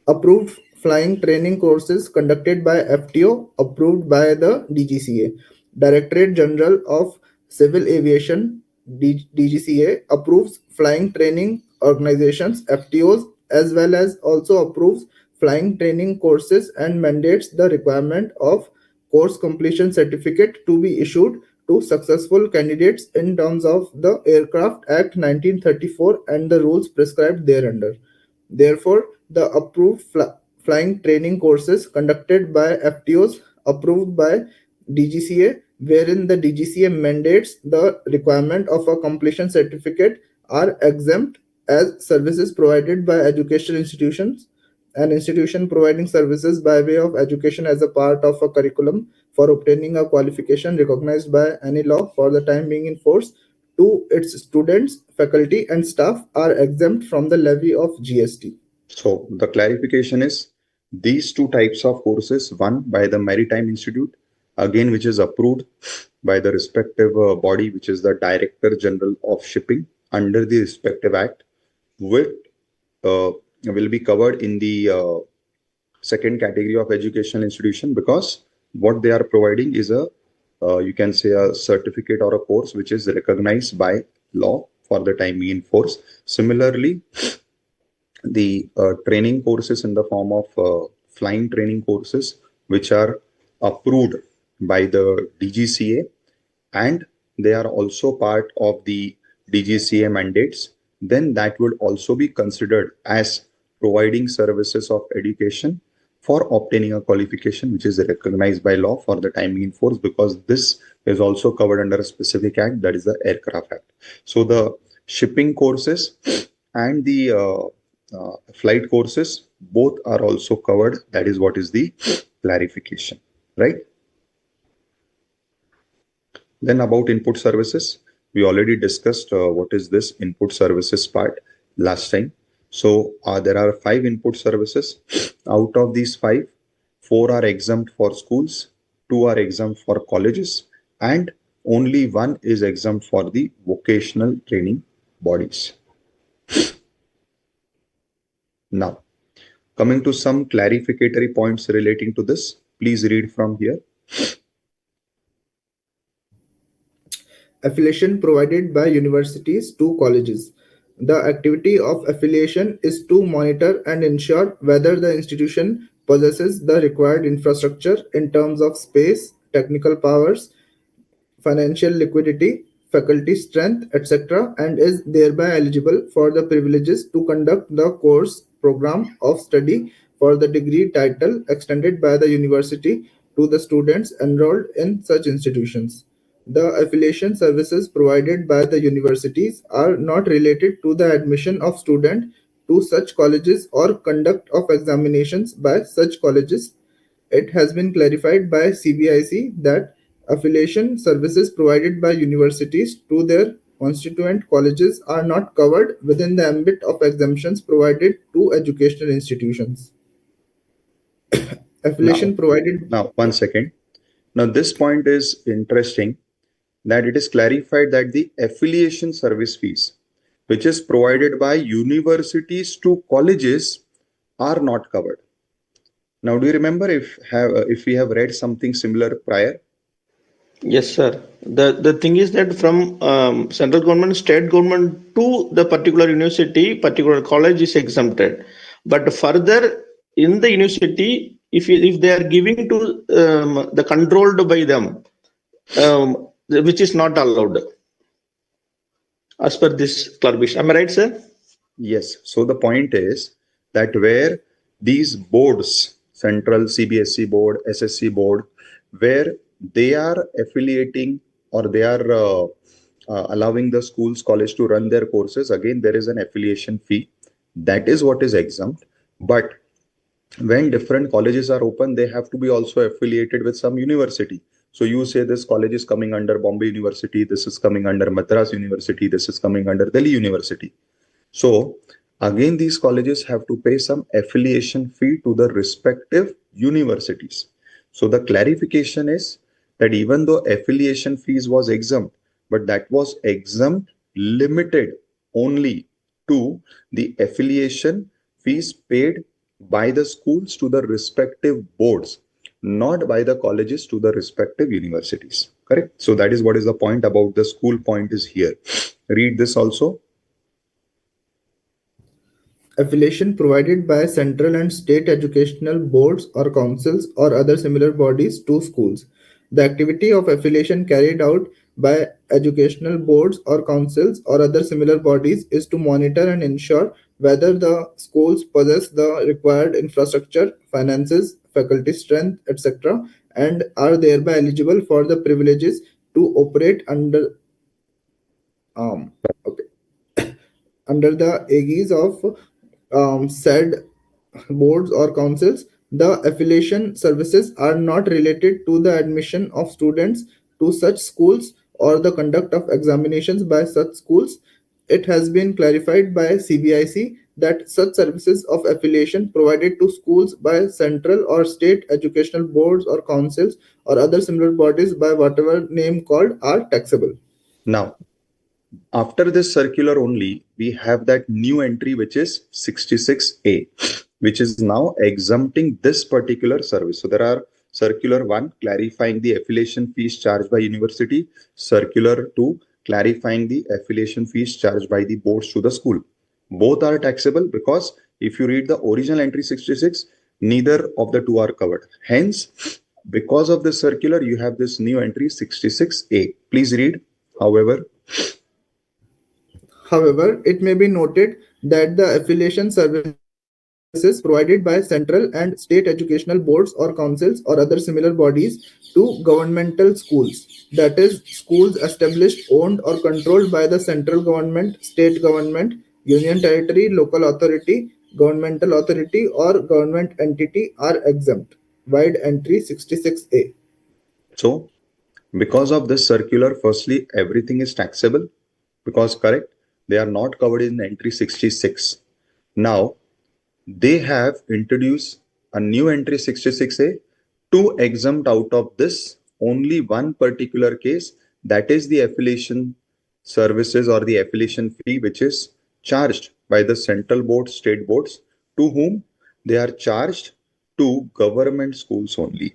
Approved flying training courses conducted by FTO approved by the DGCA. Directorate General of Civil Aviation DGCA approves flying training organizations FTOs as well as also approves flying training courses and mandates the requirement of course completion certificate to be issued to successful candidates in terms of the Aircraft Act 1934 and the rules prescribed thereunder. Therefore, the approved flying training courses conducted by FTOs approved by DGCA, wherein the DGCA mandates the requirement of a completion certificate, are exempt as services provided by educational institutions. An institution providing services by way of education as a part of a curriculum for obtaining a qualification recognized by any law for the time being in force to its students, faculty, and staff are exempt from the levy of GST. So the clarification is these two types of courses, one by the Maritime Institute, again, which is approved by the respective body, which is the Director General of Shipping under the respective act, with will be covered in the second category of educational institution, because what they are providing is a you can say a certificate or a course which is recognized by law for the time being in force. Similarly, the training courses in the form of flying training courses which are approved by the DGCA, and they are also part of the DGCA mandates, then that would also be considered as providing services of education for obtaining a qualification which is recognized by law for the time in force, because this is also covered under a specific act, that is the Aircraft Act. So the shipping courses and the flight courses both are also covered. That is what is the clarification, right? Then about input services, we already discussed what is this input services part last time. So there are 5 input services. Out of these 5, 4 are exempt for schools, 2 are exempt for colleges, and only 1 is exempt for the vocational training bodies. Now, coming to some clarificatory points relating to this, please read from here. Affiliation provided by universities to colleges. The activity of affiliation is to monitor and ensure whether the institution possesses the required infrastructure in terms of space, technical powers, financial liquidity, faculty strength, etc., and is thereby eligible for the privileges to conduct the course program of study for the degree title extended by the university to the students enrolled in such institutions. The affiliation services provided by the universities are not related to the admission of students to such colleges or conduct of examinations by such colleges. It has been clarified by CBIC that affiliation services provided by universities to their constituent colleges are not covered within the ambit of exemptions provided to educational institutions. Affiliation Now, provided. now, one second. Now, this point is interesting, that it is clarified that the affiliation service fees, which is provided by universities to colleges, are not covered. Now, do you remember if we have read something similar prior? Yes, sir. The thing is that from central government, state government to the particular university, particular college is exempted. But further in the university, if they are giving to the controlled by them, which is not allowed as per this clarification. Am I right, sir? Yes. So the point is that where these boards, central CBSE board, SSC board, where they are affiliating or they are allowing the schools, college to run their courses, again, there is an affiliation fee. That is what is exempt. But when different colleges are open, they have to be also affiliated with some university. So you say this college is coming under Bombay University, this is coming under Madras University, this is coming under Delhi University. So again, these colleges have to pay some affiliation fee to the respective universities. So the clarification is that even though affiliation fees was exempt, but that was exempt limited only to the affiliation fees paid by the schools to the respective boards, not by the colleges to the respective universities. Correct? So that is what is the point about the school point is here. Read this also. Affiliation provided by central and state educational boards or councils or other similar bodies to schools. The activity of affiliation carried out by educational boards or councils or other similar bodies is to monitor and ensure whether the schools possess the required infrastructure, finances, faculty strength, etc., and are thereby eligible for the privileges to operate um, okay, under the aegis of said boards or councils. The affiliation services are not related to the admission of students to such schools or the conduct of examinations by such schools. It has been clarified by CBIC that such services of affiliation provided to schools by central or state educational boards or councils or other similar bodies by whatever name called are taxable. Now, After this circular only, we have that new entry which is 66A, which is now exempting this particular service. So there are circular 1 clarifying the affiliation fees charged by university, circular 2 clarifying the affiliation fees charged by the boards to the school. Both are taxable because if you read the original entry 66, neither of the two are covered. Hence, because of this circular, you have this new entry 66A. Please read. However, However, it may be noted that the affiliation services provided by central and state educational boards or councils or other similar bodies to governmental schools, that is, schools established, owned, or controlled by the central government, state government, union territory, local authority, governmental authority, or government entity are exempt. Wide entry 66A. so because of this circular, firstly, everything is taxable because correct, they are not covered in entry 66. Now, they have introduced a new entry 66A to exempt out of this only one particular case, that is the affiliation services or the affiliation fee which is charged by the central boards, state boards, to whom they are charged to government schools only.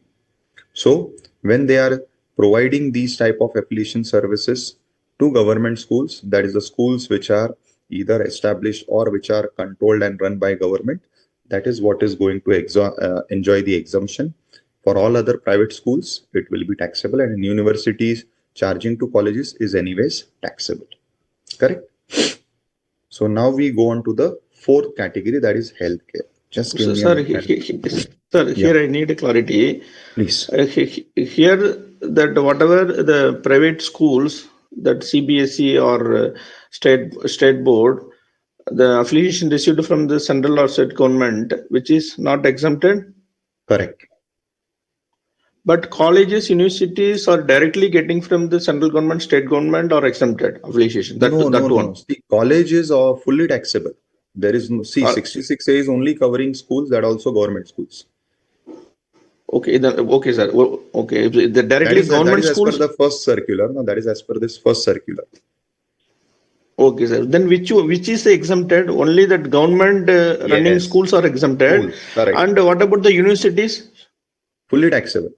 So when they are providing these type of affiliation services to government schools, that is the schools which are either established or which are controlled and run by government, that is what is going to enjoy the exemption. For all other private schools, it will be taxable, and in universities, charging to colleges is anyways taxable. Correct? So now we go on to the fourth category, that is healthcare. Just give So, me a sir, minute. sir, Yeah, here I need a clarity. please. Here, that whatever the private schools, that CBSE or state board, the affiliation received from the central or state government, which is not exempted, Correct. but colleges, universities are directly getting from the central government, state government, or exempted affiliation. No, no, That no. one. See, colleges are fully taxable. There is no, see, Uh, 66A is only covering schools that also government schools. okay, then okay, sir. Okay, if the directly That government is as per schools. the first circular. No, that is as per this first circular. Okay, sir. Then which is exempted? Only that government running Yes. schools are exempted. Schools, correct. And what about the universities? Fully taxable.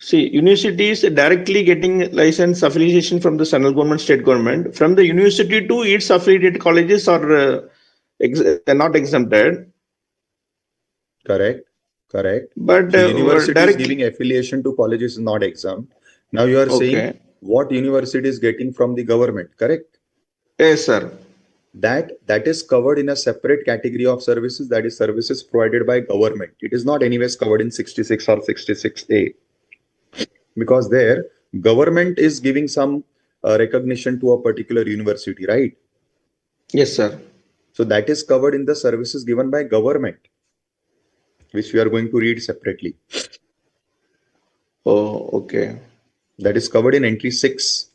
See, universities directly getting license affiliation from the central government, state government. From the university to its affiliated colleges are not exempted. Correct. Correct. But So universities directly, giving affiliation to colleges is not exempt. Now you are saying okay. what university is getting from the government, correct? Yes, sir. That is covered in a separate category of services, that is services provided by government. It is not anyways covered in 66 or 66A. Because there government is giving some recognition to a particular university, right? Yes, sir. So that is covered in the services given by government, which we are going to read separately. Oh, okay. That is covered in entry 6.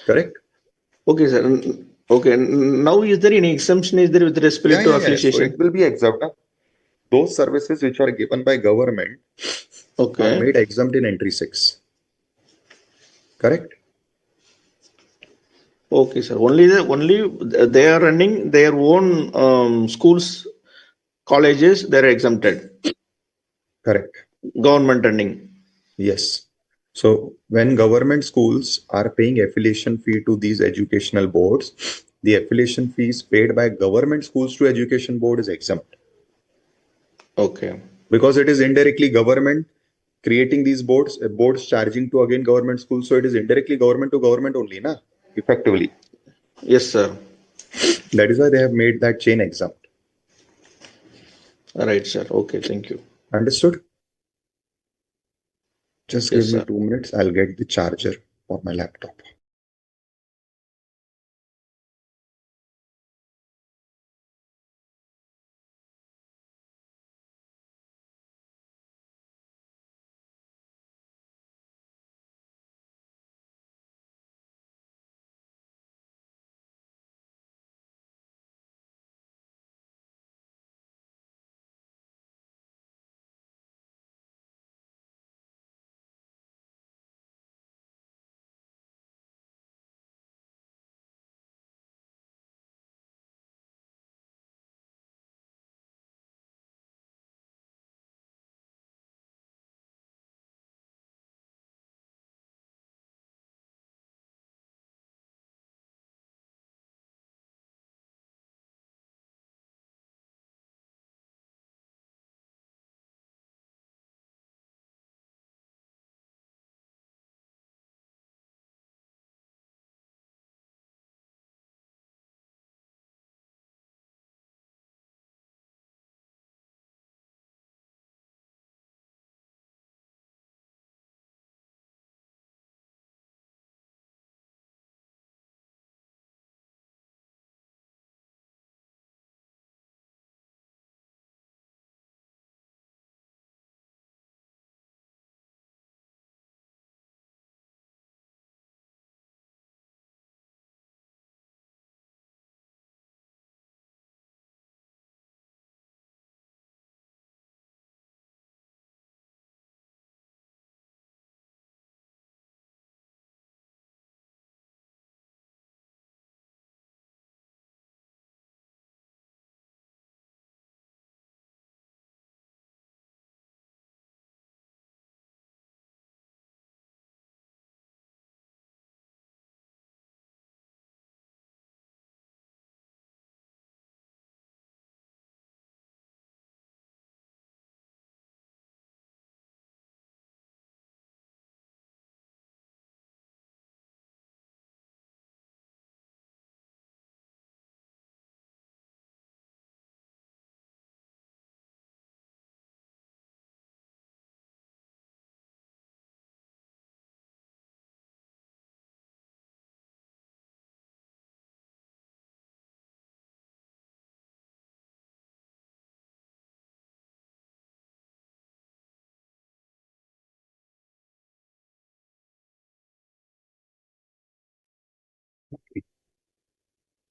Correct? Okay, sir. Okay. Now, is there any exemption? Is there with respect to Yeah. So it affiliation? will be exempt. Those services which are given by government are Okay. made exempt in entry 6. Correct? Okay, sir. Only they are running their own schools, colleges. They are exempted. Correct. Government running. Yes. So when government schools are paying affiliation fee to these educational boards, the affiliation fees paid by government schools to education board is exempt Okay. because it is indirectly government creating these boards, boards charging to again government schools. So it is indirectly government to government only, na? Effectively. Yes, sir. That is why they have made that chain exempt. Right, sir. Okay. Thank you. Understood? Just give Yes, me sir. 2 minutes. I'll get the charger for my laptop.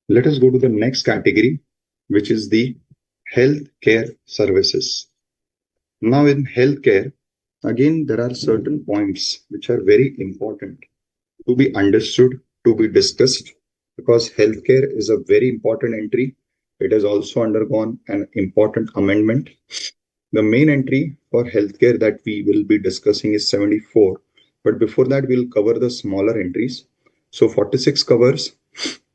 Let us go to the next category, which is the healthcare services. Now, in healthcare, again, there are certain points which are very important to be understood, to be discussed, because healthcare is a very important entry. It has also undergone an important amendment. The main entry for healthcare that we will be discussing is 74, but before that, we'll cover the smaller entries. So 46 covers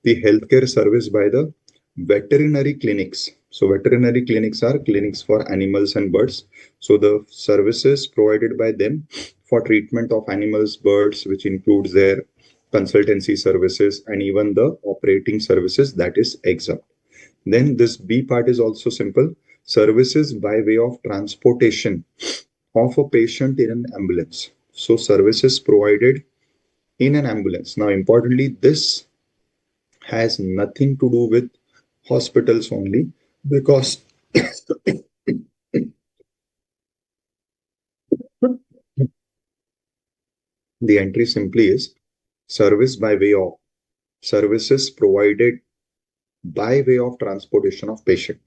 the healthcare service by the veterinary clinics. So veterinary clinics are clinics for animals and birds. So the services provided by them for treatment of animals, birds, which includes their consultancy services and even the operating services, that is exempt. Then this B part is also simple. Services by way of transportation of a patient in an ambulance. So services provided in an ambulance. Now, importantly, this has nothing to do with hospitals only, because the entry simply is service by way of services provided by way of transportation of patient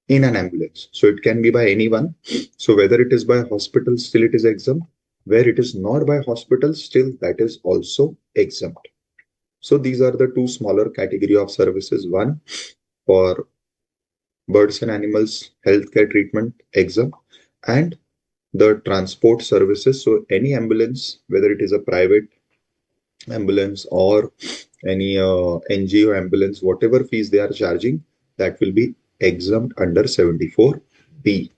in an ambulance. So it can be by anyone. So whether it is by hospital, still it is exempt. Where it is not by hospital, still that is also exempt. So these are the two smaller category of services. One for birds and animals healthcare treatment exempt, and the transport services. So any ambulance, whether it is a private ambulance or any NGO ambulance, whatever fees they are charging, that will be exempt under 74B.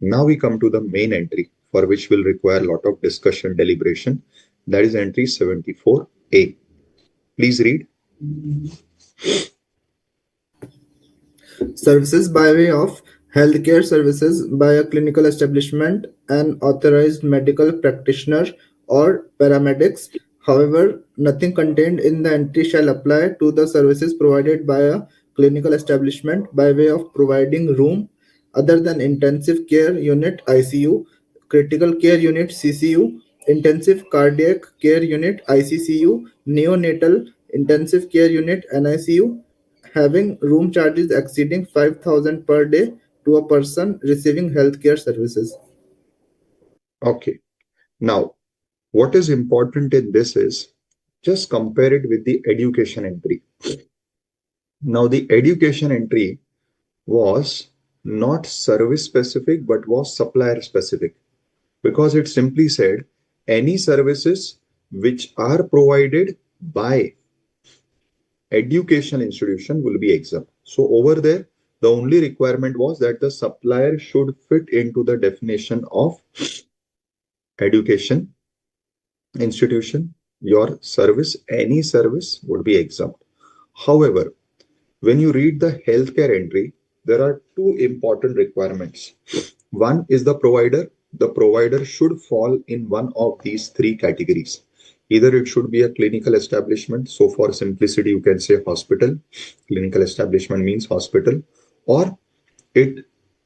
Now we come to the main entry, for which will require a lot of discussion, deliberation. That is entry 74A. Please read. Services by way of healthcare services by a clinical establishment, an authorized medical practitioner, or paramedics. However, nothing contained in the entry shall apply to the services provided by a clinical establishment by way of providing room other than intensive care unit ICU, critical care unit CCU, intensive cardiac care unit ICCU, neonatal intensive care unit NICU, having room charges exceeding 5,000 per day to a person receiving healthcare services. Okay. Now, what is important in this is just compare it with the education entry. Now, the education entry was not service specific but was supplier specific, because it simply said any services which are provided by education institution will be exempt. So over there, the only requirement was that the supplier should fit into the definition of education institution. Your service, any service would be exempt. However, when you read the healthcare entry, there are two important requirements. One is the provider. The provider should fall in one of these three categories. Either it should be a clinical establishment. So for simplicity, you can say hospital. Clinical establishment means hospital. Or it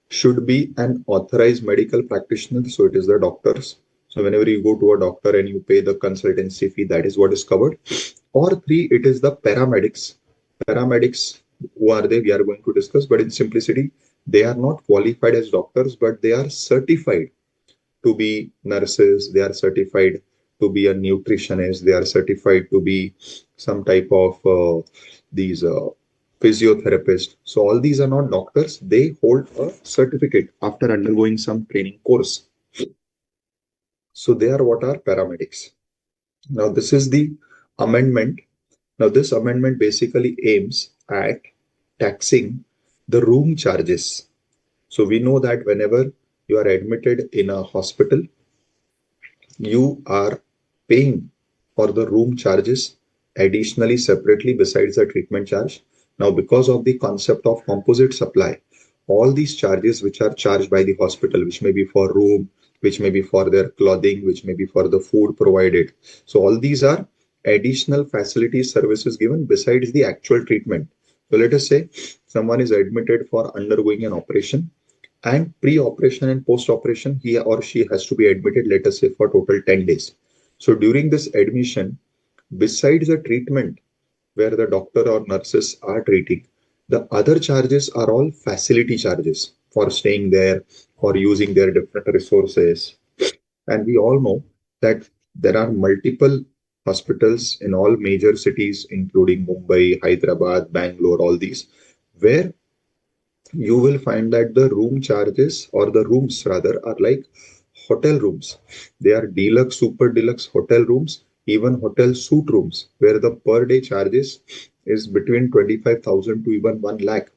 should be an authorized medical practitioner. So it is the doctors. So whenever you go to a doctor and you pay the consultancy fee, that is what is covered. Or three, it is the paramedics. Paramedics, who are they? We are going to discuss, but in simplicity, they are not qualified as doctors, but they are certified to be nurses. They are certified to be a nutritionist. They are certified to be some type of these physiotherapist. So all these are not doctors. They hold a certificate after undergoing some training course. So they are what are paramedics. Now this is the amendment. Now this amendment basically aims at taxing the room charges. So we know that whenever you are admitted in a hospital, you are paying for the room charges additionally separately besides the treatment charge. Now, because of the concept of composite supply, all these charges which are charged by the hospital, which may be for room, which may be for their clothing, which may be for the food provided. So all these are additional facilities, services given besides the actual treatment. So let us say someone is admitted for undergoing an operation, and pre-operation and post-operation, he or she has to be admitted, let us say, for total 10 days. So during this admission, besides the treatment, where the doctor or nurses are treating. The other charges are all facility charges for staying there, for using their different resources. And we all know that there are multiple hospitals in all major cities, including Mumbai, Hyderabad, Bangalore, all these, where you will find that the room charges or the rooms rather are like hotel rooms. They are deluxe, super deluxe hotel rooms, even hotel suite rooms, where the per day charges is between 25,000 to even 1 lakh,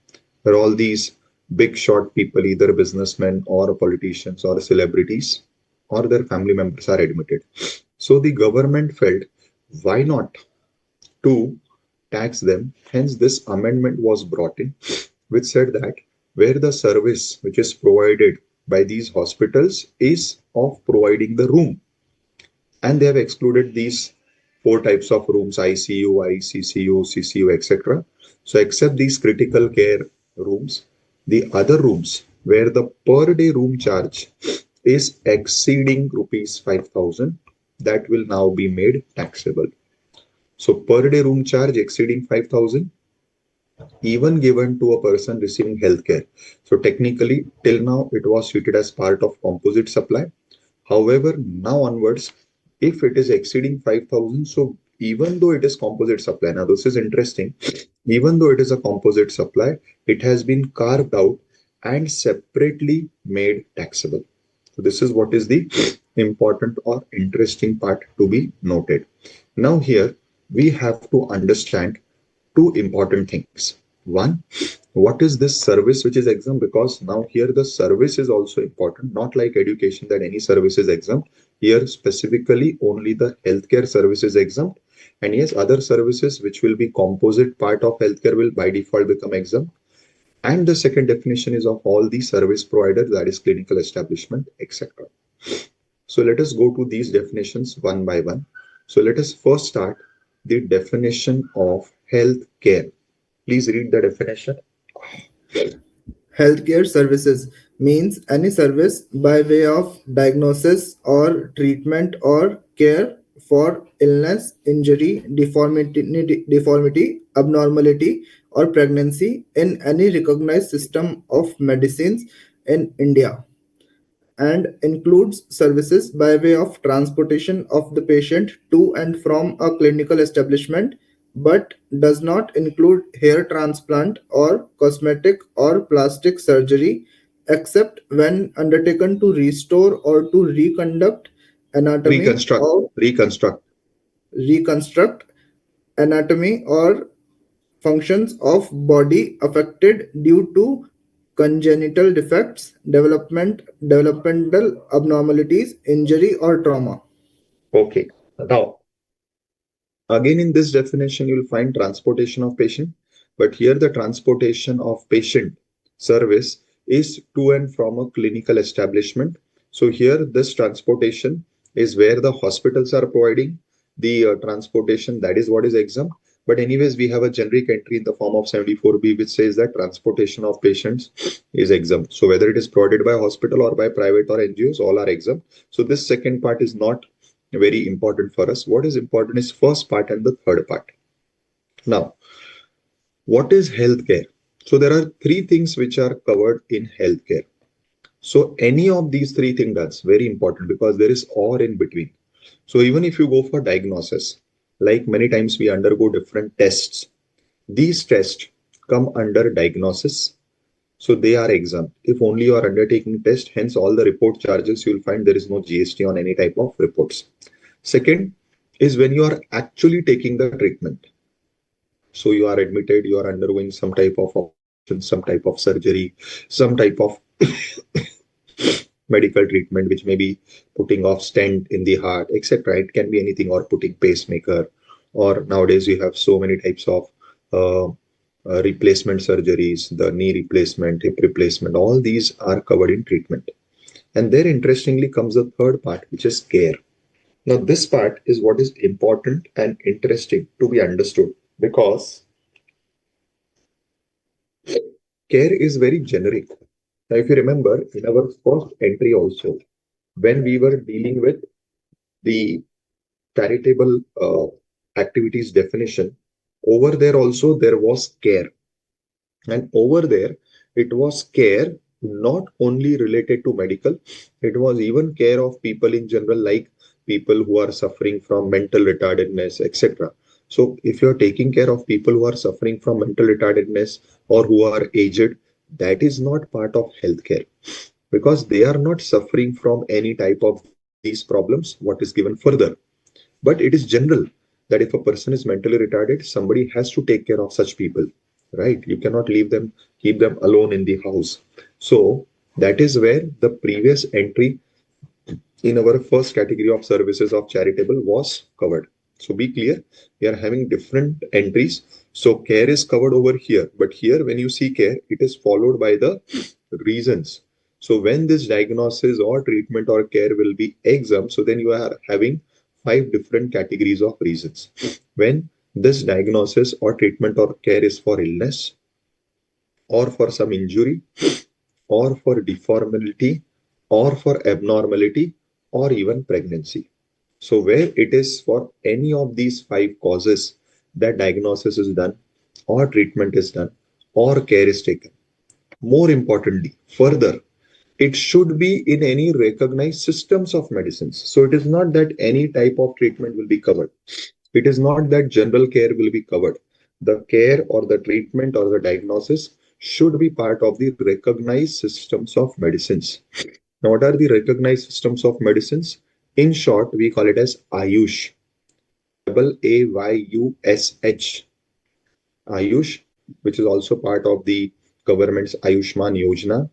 where all these big shot people, either businessmen or politicians or celebrities or their family members, are admitted. So the government felt, why not to tax them? Hence, this amendment was brought in, which said that where the service which is provided by these hospitals is of providing the room, and they have excluded these four types of rooms: ICU, ICCU, CCU, etc. So, except these critical care rooms, the other rooms where the per day room charge is exceeding rupees 5,000, that will now be made taxable. So, per day room charge exceeding 5,000, even given to a person receiving healthcare. So technically, till now, it was treated as part of composite supply. However, now onwards, if it is exceeding 5,000, so even though it is composite supply, now this is interesting, even though it is a composite supply, it has been carved out and separately made taxable. So this is what is the important or interesting part to be noted. Now here, we have to understand two important things. One, what is this service which is exempt? Because now here the service is also important, not like education that any service is exempt. Here specifically only the healthcare service is exempt. And yes, other services which will be composite part of healthcare will by default become exempt. And the second definition is of all the service providers, that is clinical establishment, etc. So let us go to these definitions one by one. So let us first start the definition of healthcare. Please read the definition. Healthcare services means any service by way of diagnosis or treatment or care for illness, injury, deformity, abnormality, or pregnancy in any recognized system of medicines in India, and includes services by way of transportation of the patient to and from a clinical establishment, but does not include hair transplant or cosmetic or plastic surgery, except when undertaken to restore or to reconduct anatomy Reconstruct, or reconstruct. reconstruct anatomy or functions of body affected due to congenital defects, developmental abnormalities, injury, or trauma. Okay. Now, again, in this definition, you'll find transportation of patient, but here the transportation of patient service is to and from a clinical establishment. So here, this transportation is where the hospitals are providing the transportation. That is what is exempt. But anyways, we have a generic entry in the form of 74B, which says that transportation of patients is exempt. So whether it is provided by hospital or by private or NGOs, all are exempt. So this second part is not very important for us. What is important is first part and the third part. Now, what is healthcare? So there are three things which are covered in healthcare. So any of these three things, that's very important because there is or in between. So even if you go for diagnosis, like many times we undergo different tests, these tests come under diagnosis. So they are exempt. If only you are undertaking test, hence all the report charges, you'll find there is no GST on any type of reports. Second is when you are actually taking the treatment. So you are admitted, you are undergoing some type of operation, some type of surgery, some type of medical treatment, which may be putting off stent in the heart, etc. It can be anything, or putting pacemaker, or nowadays you have so many types of replacement surgeries, the knee replacement, hip replacement, all these are covered in treatment. And there interestingly comes the third part, which is care. Now, this part is what is important and interesting to be understood because care is very generic. Now, if you remember, in our first entry also, when we were dealing with the charitable activities definition, Over there also there was care. And over there, it was care not only related to medical, it was even care of people in general, like people who are suffering from mental retardedness, etc. So, if you're taking care of people who are suffering from mental retardedness or who are aged, that is not part of healthcare because they are not suffering from any type of these problems, what is given further. But it is general that if a person is mentally retarded, somebody has to take care of such people, right? You cannot leave them, keep them alone in the house. So that is where the previous entry in our first category of services of charitable was covered. So be clear, we are having different entries. So care is covered over here, but here when you see care, it is followed by the reasons. So when this diagnosis or treatment or care will be exempt, so then you are having 5 different categories of reasons. When this diagnosis or treatment or care is for illness or for some injury or for deformity or for abnormality or even pregnancy. So where it is for any of these 5 causes that diagnosis is done or treatment is done or care is taken. More importantly, further, it should be in any recognized systems of medicines. So it is not that any type of treatment will be covered. It is not that general care will be covered. The care or the treatment or the diagnosis should be part of the recognized systems of medicines. Now, what are the recognized systems of medicines? In short, we call it as Ayush. Ayush. Ayush, which is also part of the government's Ayushman Yojana.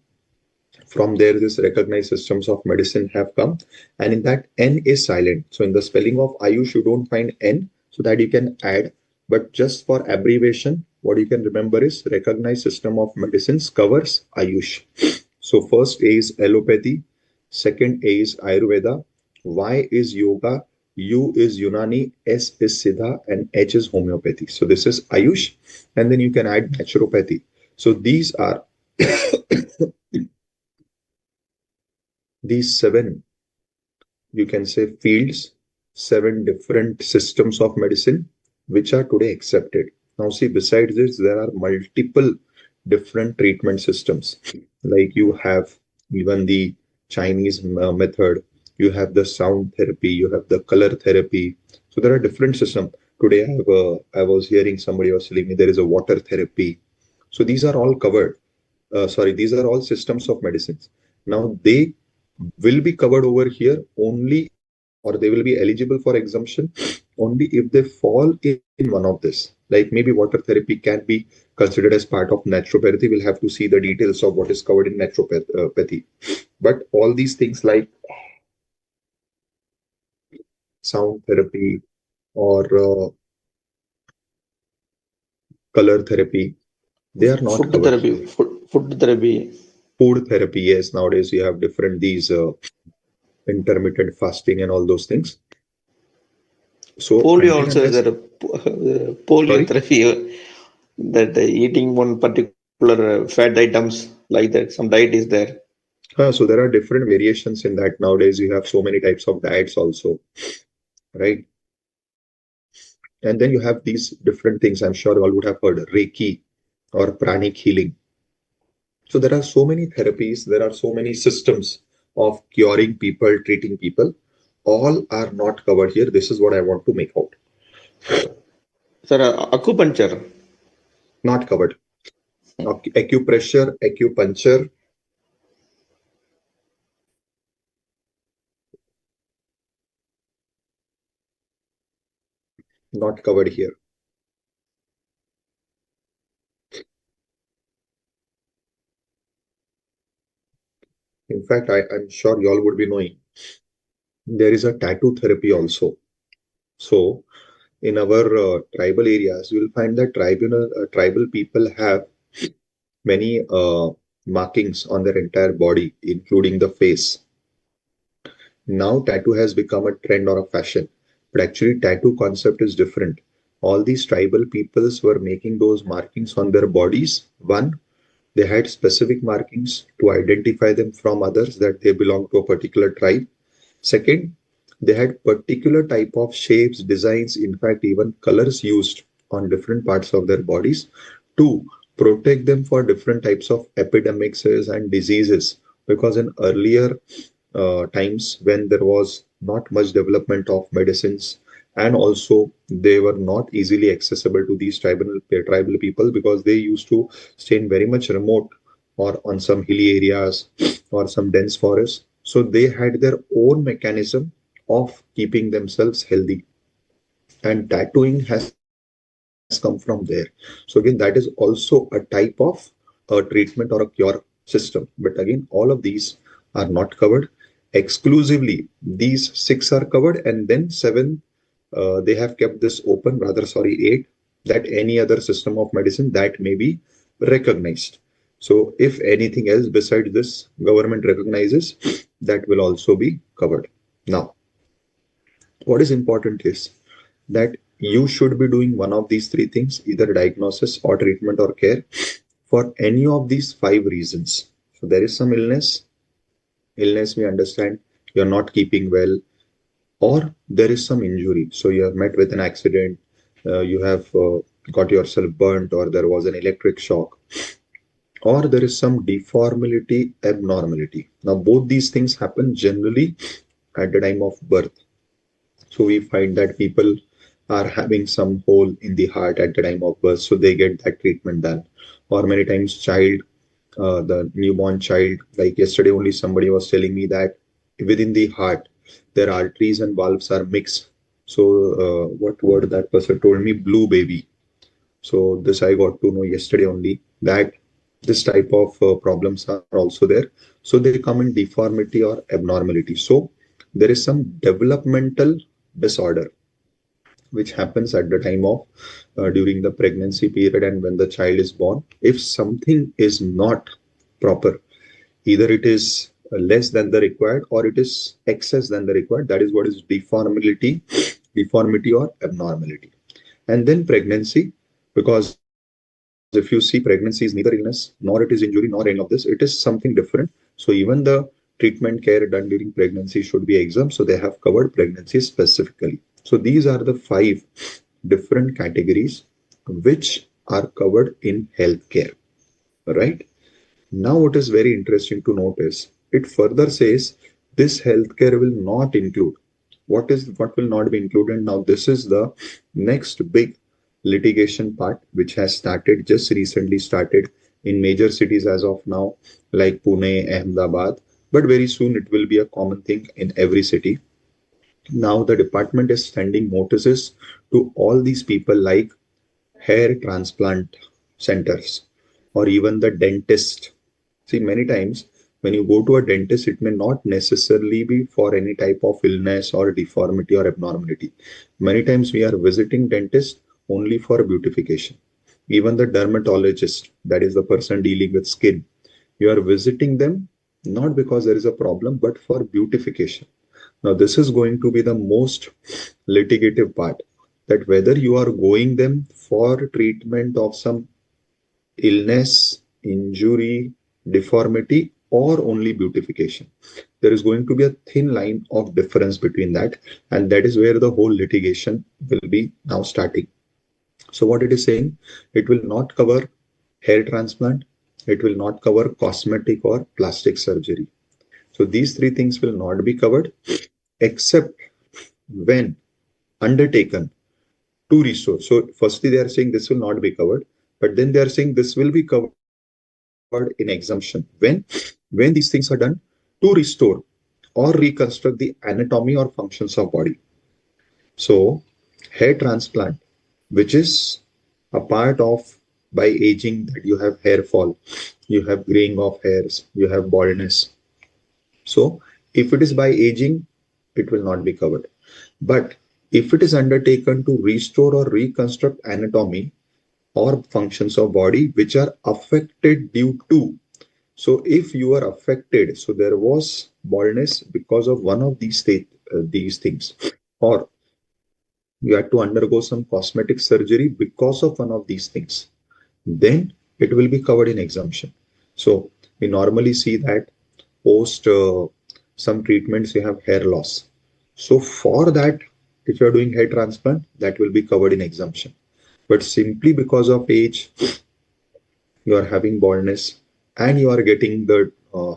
From there, this recognized systems of medicine have come, and in that N is silent. So in the spelling of Ayush, you don't find N, so that you can add. But just for abbreviation, what you can remember is recognized system of medicines covers Ayush. So first A is allopathy, second A is Ayurveda, Y is yoga, U is Unani, S is Siddha, and H is homeopathy. So this is Ayush, and then you can add naturopathy. So these 7, you can say, fields, 7 different systems of medicine which are today accepted. Now see, besides this, there are multiple different treatment systems. Like you have even the Chinese method, you have the sound therapy, you have the color therapy. So there are different systems. Today I was hearing somebody was telling me there is a water therapy. So these are all covered. These are all systems of medicines. Now they will be covered over here only, or they will be eligible for exemption only if they fall in one of this. Like maybe water therapy can be considered as part of naturopathy. We'll have to see the details of what is covered in naturopathy. But all these things like sound therapy or color therapy, they are not Food covered therapy, here. food therapy. Food therapy, yes, nowadays you have different these intermittent fasting and all those things. So Polio until also is unless, there. Polio sorry. therapy, that eating one particular fat items like that. Some diet is there. So there are different variations in that. Nowadays, you have so many types of diets also, right? And then you have these different things. I'm sure you all would have heard Reiki or pranic healing. So there are so many therapies, there are so many systems of curing people, treating people. All are not covered here. This is what I want to make out. Sir, acupuncture. Not covered. Acupressure, acupuncture, not covered here. In fact, I'm sure you all would be knowing there is a tattoo therapy also. So in our tribal areas, you will find that tribal people have many markings on their entire body, including the face. Now, tattoo has become a trend or a fashion, but actually, tattoo concept is different. All these tribal peoples were making those markings on their bodies. One, they had specific markings to identify them from others that they belong to a particular tribe. Second, they had particular type of shapes, designs, in fact, even colors used on different parts of their bodies to protect them for different types of epidemics and diseases. Because in earlier times, when there was not much development of medicines, and also they were not easily accessible to these tribal people, because they used to stay in very much remote or on some hilly areas or some dense forests. So they had their own mechanism of keeping themselves healthy, and tattooing has come from there. So again, that is also a type of a treatment or a cure system. But again, all of these are not covered exclusively. These six are covered, and then seven, they have kept this open, rather, sorry, eight, that any other system of medicine that may be recognized. So if anything else besides this government recognizes, that will also be covered. Now, what is important is that you should be doing one of these three things, either diagnosis or treatment or care, for any of these five reasons. So there is some illness we understand, you're not keeping well, or there is some injury. So you have met with an accident, you have got yourself burnt, or there was an electric shock, or there is some deformity, abnormality. Now, both these things happen generally at the time of birth. So we find that people are having some hole in the heart at the time of birth, so they get that treatment done. Or many times, the newborn child, like yesterday only somebody was telling me that within the heart, their arteries and valves are mixed. So what word that person told me? Blue baby. So this I got to know yesterday only, that this type of problems are also there. So they come in deformity or abnormality. So there is some developmental disorder which happens at the time of during the pregnancy period and when the child is born. If something is not proper, either it is less than the required or it is excess than the required, that is what is deformity or abnormality. And then pregnancy, because if you see, pregnancy is neither illness nor it is injury nor any of this, it is something different. So even the treatment care done during pregnancy should be exempt, so they have covered pregnancy specifically. So these are the five different categories which are covered in healthcare, right? Now, what is very interesting to notice, it further says this healthcare will not include. What will not be included? Now, this is the next big litigation part, which has started just recently started in major cities as of now, like Pune, Ahmedabad. But very soon it will be a common thing in every city. Now, the department is sending notices to all these people, like hair transplant centers or even the dentist. See, many times when you go to a dentist, it may not necessarily be for any type of illness or deformity or abnormality. Many times we are visiting dentist only for beautification. Even the dermatologist, that is the person dealing with skin, you are visiting them not because there is a problem, but for beautification. Now, this is going to be the most litigative part, that whether you are going them for treatment of some illness, injury, deformity, or only beautification. There is going to be a thin line of difference between that, and that is where the whole litigation will be now starting. So, what it is saying, it will not cover hair transplant, it will not cover cosmetic or plastic surgery. So, these three things will not be covered except when undertaken to restore. So firstly, they are saying this will not be covered, but then they are saying this will be covered in exemption. When these things are done to restore or reconstruct the anatomy or functions of body. So hair transplant, which is a part of by aging, that you have hair fall, you have graying of hairs, you have baldness. So if it is by aging, it will not be covered. But if it is undertaken to restore or reconstruct anatomy or functions of body which are affected due to, so if you are affected, so there was baldness because of one of these things, or you had to undergo some cosmetic surgery because of one of these things, then it will be covered in exemption. So we normally see that post some treatments you have hair loss. So for that, if you are doing hair transplant, that will be covered in exemption. but simply because of age, you are having baldness and you are getting the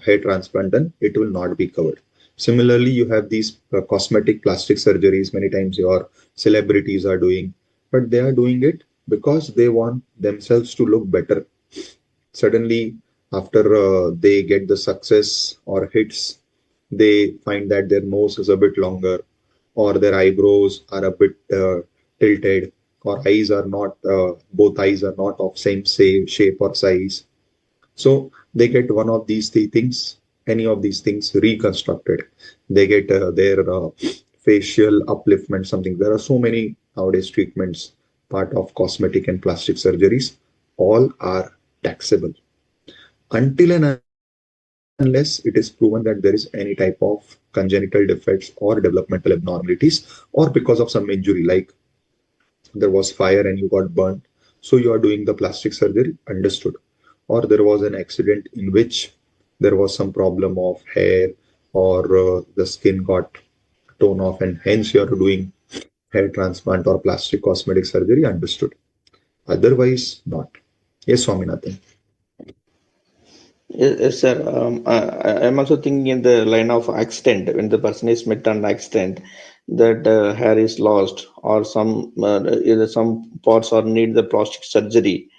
hair transplant done, it will not be covered. Similarly, you have these cosmetic plastic surgeries, many times your celebrities are doing, but they are doing it because they want themselves to look better. Suddenly, after they get the success or hits, they find that their nose is a bit longer, or their eyebrows are a bit tilted, or eyes are not, both eyes are not of same shape or size. So they get one of these three things, any of these things reconstructed. They get their facial upliftment, something. There are so many nowadays treatments, part of cosmetic and plastic surgeries, all are taxable until and unless it is proven that there is any type of congenital defects or developmental abnormalities, or because of some injury, like there was fire and you got burnt, so you are doing the plastic surgery, understood. Or there was an accident in which there was some problem of hair, or the skin got torn off, and hence you are doing hair transplant or plastic cosmetic surgery, understood. Otherwise, not. Yes, Swaminathan. Yes, sir. I'm also thinking in the line of accident, when the person is met on accident, that hair is lost, or either some parts or need the plastic surgery.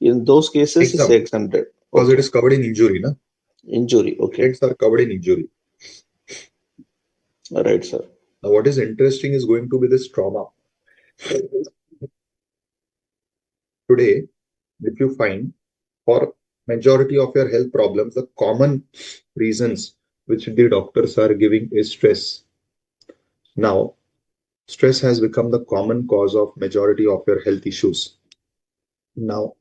In those cases, it's Exempt exempted. because it Okay. is covered in injury, na? Injury. Okay. Accidents are covered in injury. Right, sir. Now, what is interesting is going to be this trauma. Today, if you find, for majority of your health problems, the common reasons which the doctors are giving is stress. Now, stress has become the common cause of majority of your health issues. Now,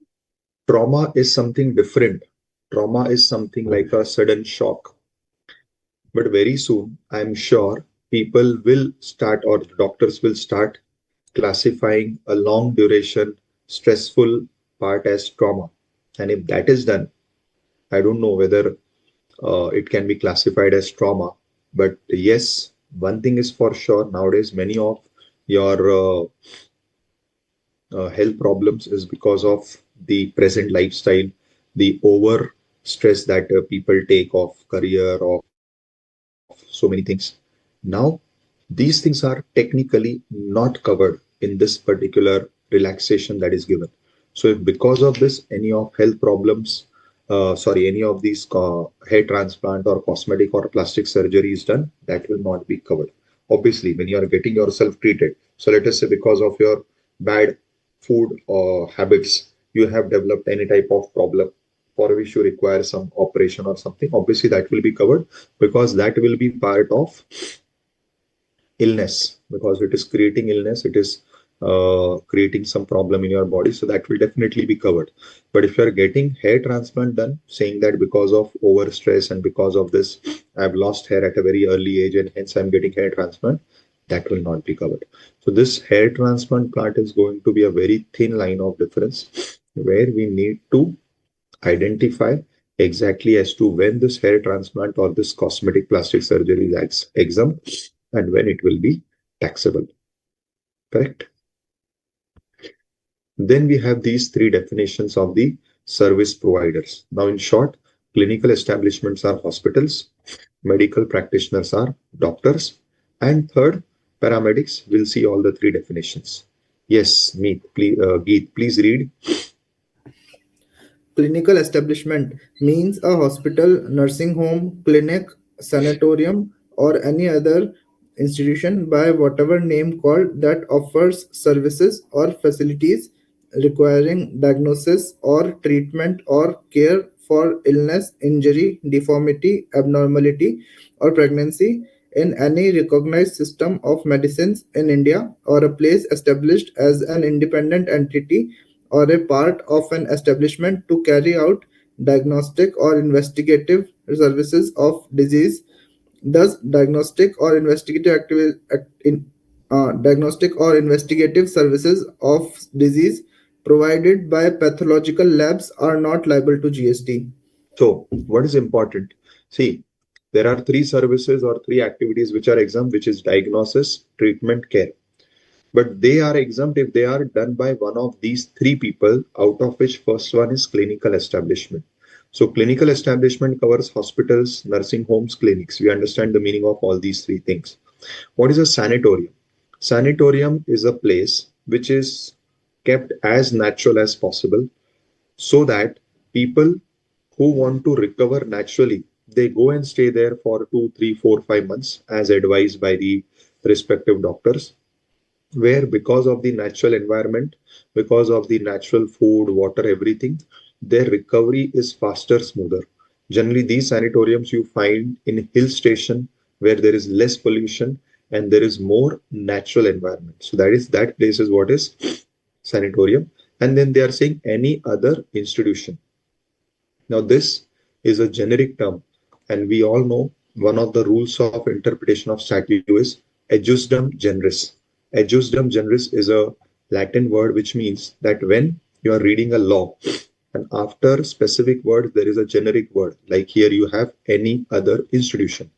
trauma is something different. Trauma is something like a sudden shock. But very soon, I'm sure people will start, or doctors will start classifying a long duration stressful part as trauma. And if that is done, I don't know whether it can be classified as trauma. But yes, one thing is for sure, nowadays, many of your health problems is because of the present lifestyle, the over stress that people take of career, of so many things. Now, these things are technically not covered in this particular relaxation that is given. So if because of this, any of health problems, any of these hair transplant or cosmetic or plastic surgery is done, that will not be covered. Obviously, when you are getting yourself treated, so let us say because of your bad food or habits, you have developed any type of problem for which you require some operation or something, obviously that will be covered, because that will be part of illness, because it is creating illness, it is creating some problem in your body, so that will definitely be covered. But if you are getting hair transplant done, saying that because of over stress and because of this I've lost hair at a very early age and hence I'm getting hair transplant, that will not be covered. So this hair transplant part is going to be a very thin line of difference, where we need to identify exactly as to when this hair transplant or this cosmetic plastic surgery is exempt and when it will be taxable. Correct? Then we have these three definitions of the service providers. Now, in short, clinical establishments are hospitals, medical practitioners are doctors, and third, paramedics. Will see all the three definitions. Yes, Geet, please read. Clinical establishment means a hospital, nursing home, clinic, sanatorium, or any other institution by whatever name called that offers services or facilities requiring diagnosis or treatment or care for illness, injury, deformity, abnormality, or pregnancy in any recognized system of medicines in India, or a place established as an independent entity or a part of an establishment to carry out diagnostic or investigative services of disease. Thus, diagnostic or investigative services of disease provided by pathological labs are not liable to GST. So, what is important? See, there are three services or three activities which are exempt, which is diagnosis, treatment, care. but they are exempt if they are done by one of these three people, out of which first one is clinical establishment. So clinical establishment covers hospitals, nursing homes, clinics. We understand the meaning of all these three things. What is a sanatorium? Sanatorium is a place which is kept as natural as possible, so that people who want to recover naturally, they go and stay there for 2, 3, 4, 5 months as advised by the respective doctors, where because of the natural environment, because of the natural food, water, everything, their recovery is faster, smoother. Generally, these sanatoriums you find in hill station where there is less pollution and there is more natural environment. So that place is what is sanatorium. And then they are saying any other institution. Now, this is a generic term, and we all know one of the rules of interpretation of statute is adjustum generis. Adjustum generis is a Latin word which means that when you are reading a law and after specific word there is a generic word, like here you have any other institution.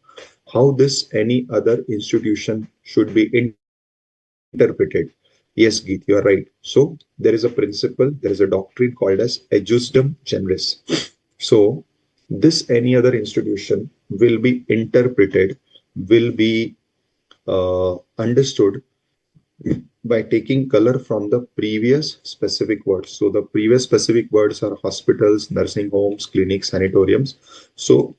How this any other institution should be interpreted? Yes, Geet, you are right. So there is a principle, there is a doctrine called as adjustum generis. So this any other institution will be interpreted, will be understood by taking color from the previous specific words. So the previous specific words are hospitals, nursing homes, clinics, sanatoriums. So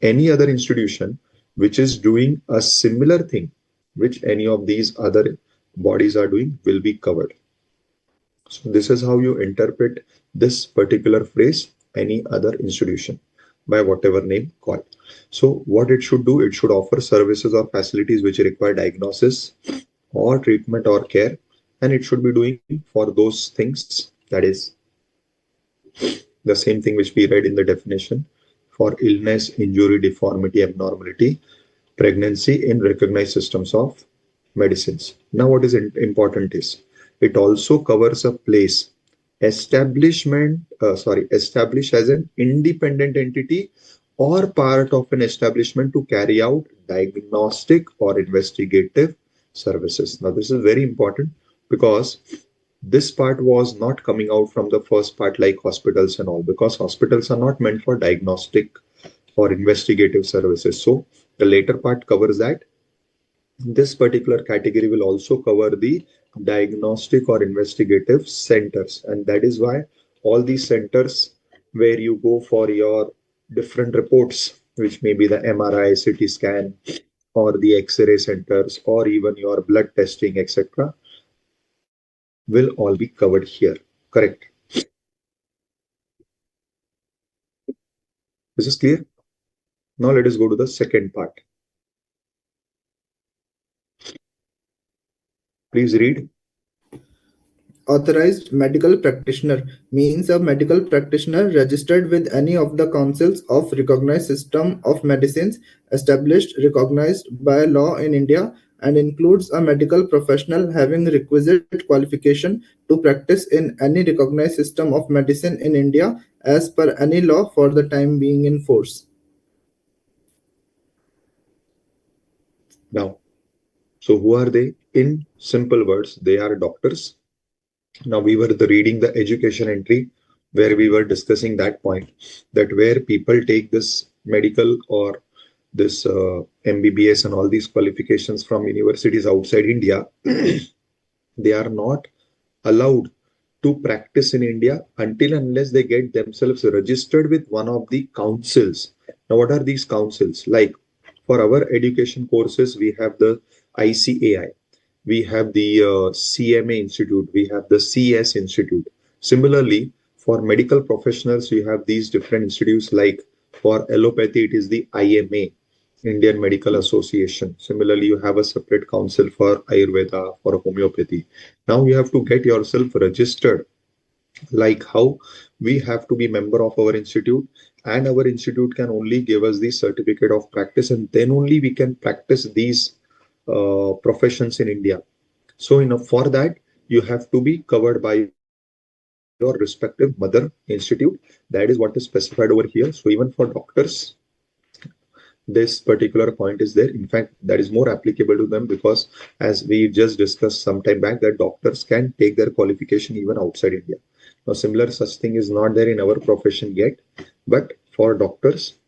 any other institution which is doing a similar thing which any of these other bodies are doing will be covered. So this is how you interpret this particular phrase, any other institution, by whatever name called. So what it should do, it should offer services or facilities which require diagnosis or treatment or care, and it should be doing for those things, that is the same thing which we read in the definition, for illness, injury, deformity, abnormality, pregnancy in recognized systems of medicines. Now, what is important is it also covers a place established as an independent entity or part of an establishment to carry out diagnostic or investigative services. Now, this is very important because this part was not coming out from the first part, like hospitals and all, because hospitals are not meant for diagnostic or investigative services. So the later part covers that. This particular category will also cover the diagnostic or investigative centers, and that is why all these centers where you go for your different reports, which may be the MRI, CT scan, or the X-ray centers, or even your blood testing, etc., will all be covered here. Correct? This is clear. Now let us go to the second part. Please read. Authorized medical practitioner means a medical practitioner registered with any of the councils of recognized system of medicines established recognized by law in India, and includes a medical professional having requisite qualification to practice in any recognized system of medicine in India as per any law for the time being in force. Now, so who are they? In simple words, they are doctors. Now we were reading the education entry where we were discussing that point, that where people take this medical or this MBBS and all these qualifications from universities outside India, they are not allowed to practice in India until unless they get themselves registered with one of the councils. Now, what are these councils? Like for our education courses, we have the ICAI, we have the CMA Institute, we have the CS Institute. Similarly, for medical professionals, we have these different institutes, like for allopathy, it is the IMA, Indian Medical Association. Similarly, you have a separate council for Ayurveda, for homeopathy. Now you have to get yourself registered, like how we have to be member of our institute, and our institute can only give us the certificate of practice, and then only we can practice these professions in India. So, for that, you have to be covered by your respective mother institute. That is what is specified over here. So, even for doctors, this particular point is there. In fact, that is more applicable to them because, as we just discussed some time back, that doctors can take their qualification even outside India. Now, similar such thing is not there in our profession yet, but for doctors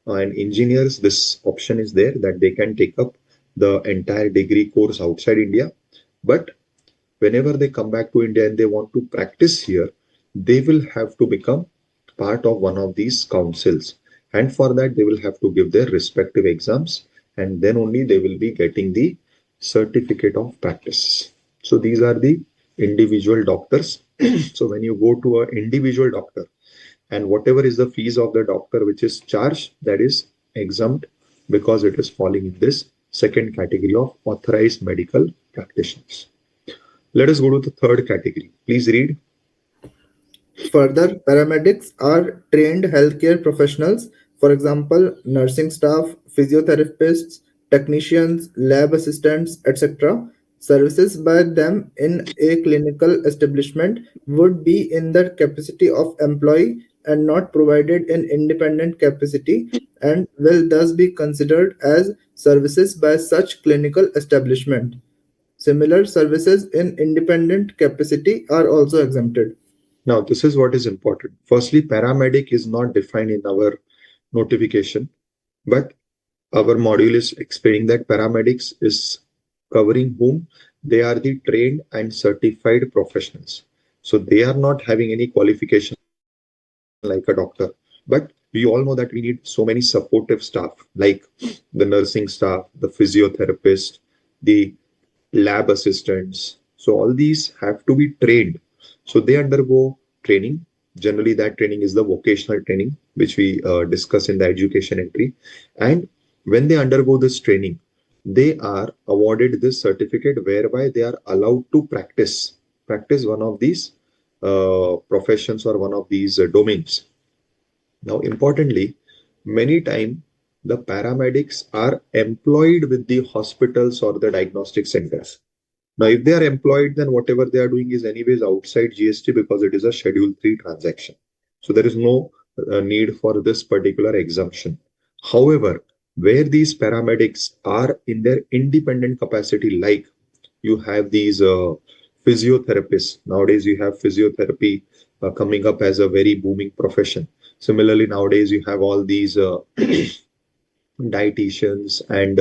and engineers, this option is there that they can take up the entire degree course outside India. But whenever they come back to India and they want to practice here, they will have to become part of one of these councils. And for that, they will have to give their respective exams, and then only they will be getting the certificate of practice. So these are the individual doctors. So when you go to an individual doctor, and whatever is the fees of the doctor which is charged, that is exempt because it is falling in this second category of authorized medical practitioners. Let us go to the third category. Please read. Further, paramedics are trained healthcare professionals, for example, nursing staff, physiotherapists, technicians, lab assistants, etc. Services by them in a clinical establishment would be in the capacity of employee and not provided in independent capacity and will thus be considered as services by such clinical establishment. Similar services in independent capacity are also exempted. Now, this is what is important. Firstly, paramedic is not defined in our notification, but our module is explaining that paramedics is covering whom they are the trained and certified professionals. So they are not having any qualification like a doctor. But we all know that we need so many supportive staff like the nursing staff, the physiotherapist, the lab assistants. So all these have to be trained. So they undergo training. Generally, that training is the vocational training, which we discuss in the education entry. And when they undergo this training, they are awarded this certificate whereby they are allowed to practice one of these professions or one of these domains. Now, importantly, many times the paramedics are employed with the hospitals or the diagnostic centers. Now, if they are employed, then whatever they are doing is anyways outside GST because it is a Schedule 3 transaction. So there is no need for this particular exemption. However, where these paramedics are in their independent capacity, like you have these physiotherapists. Nowadays, you have physiotherapy coming up as a very booming profession. Similarly, nowadays you have all these dietitians and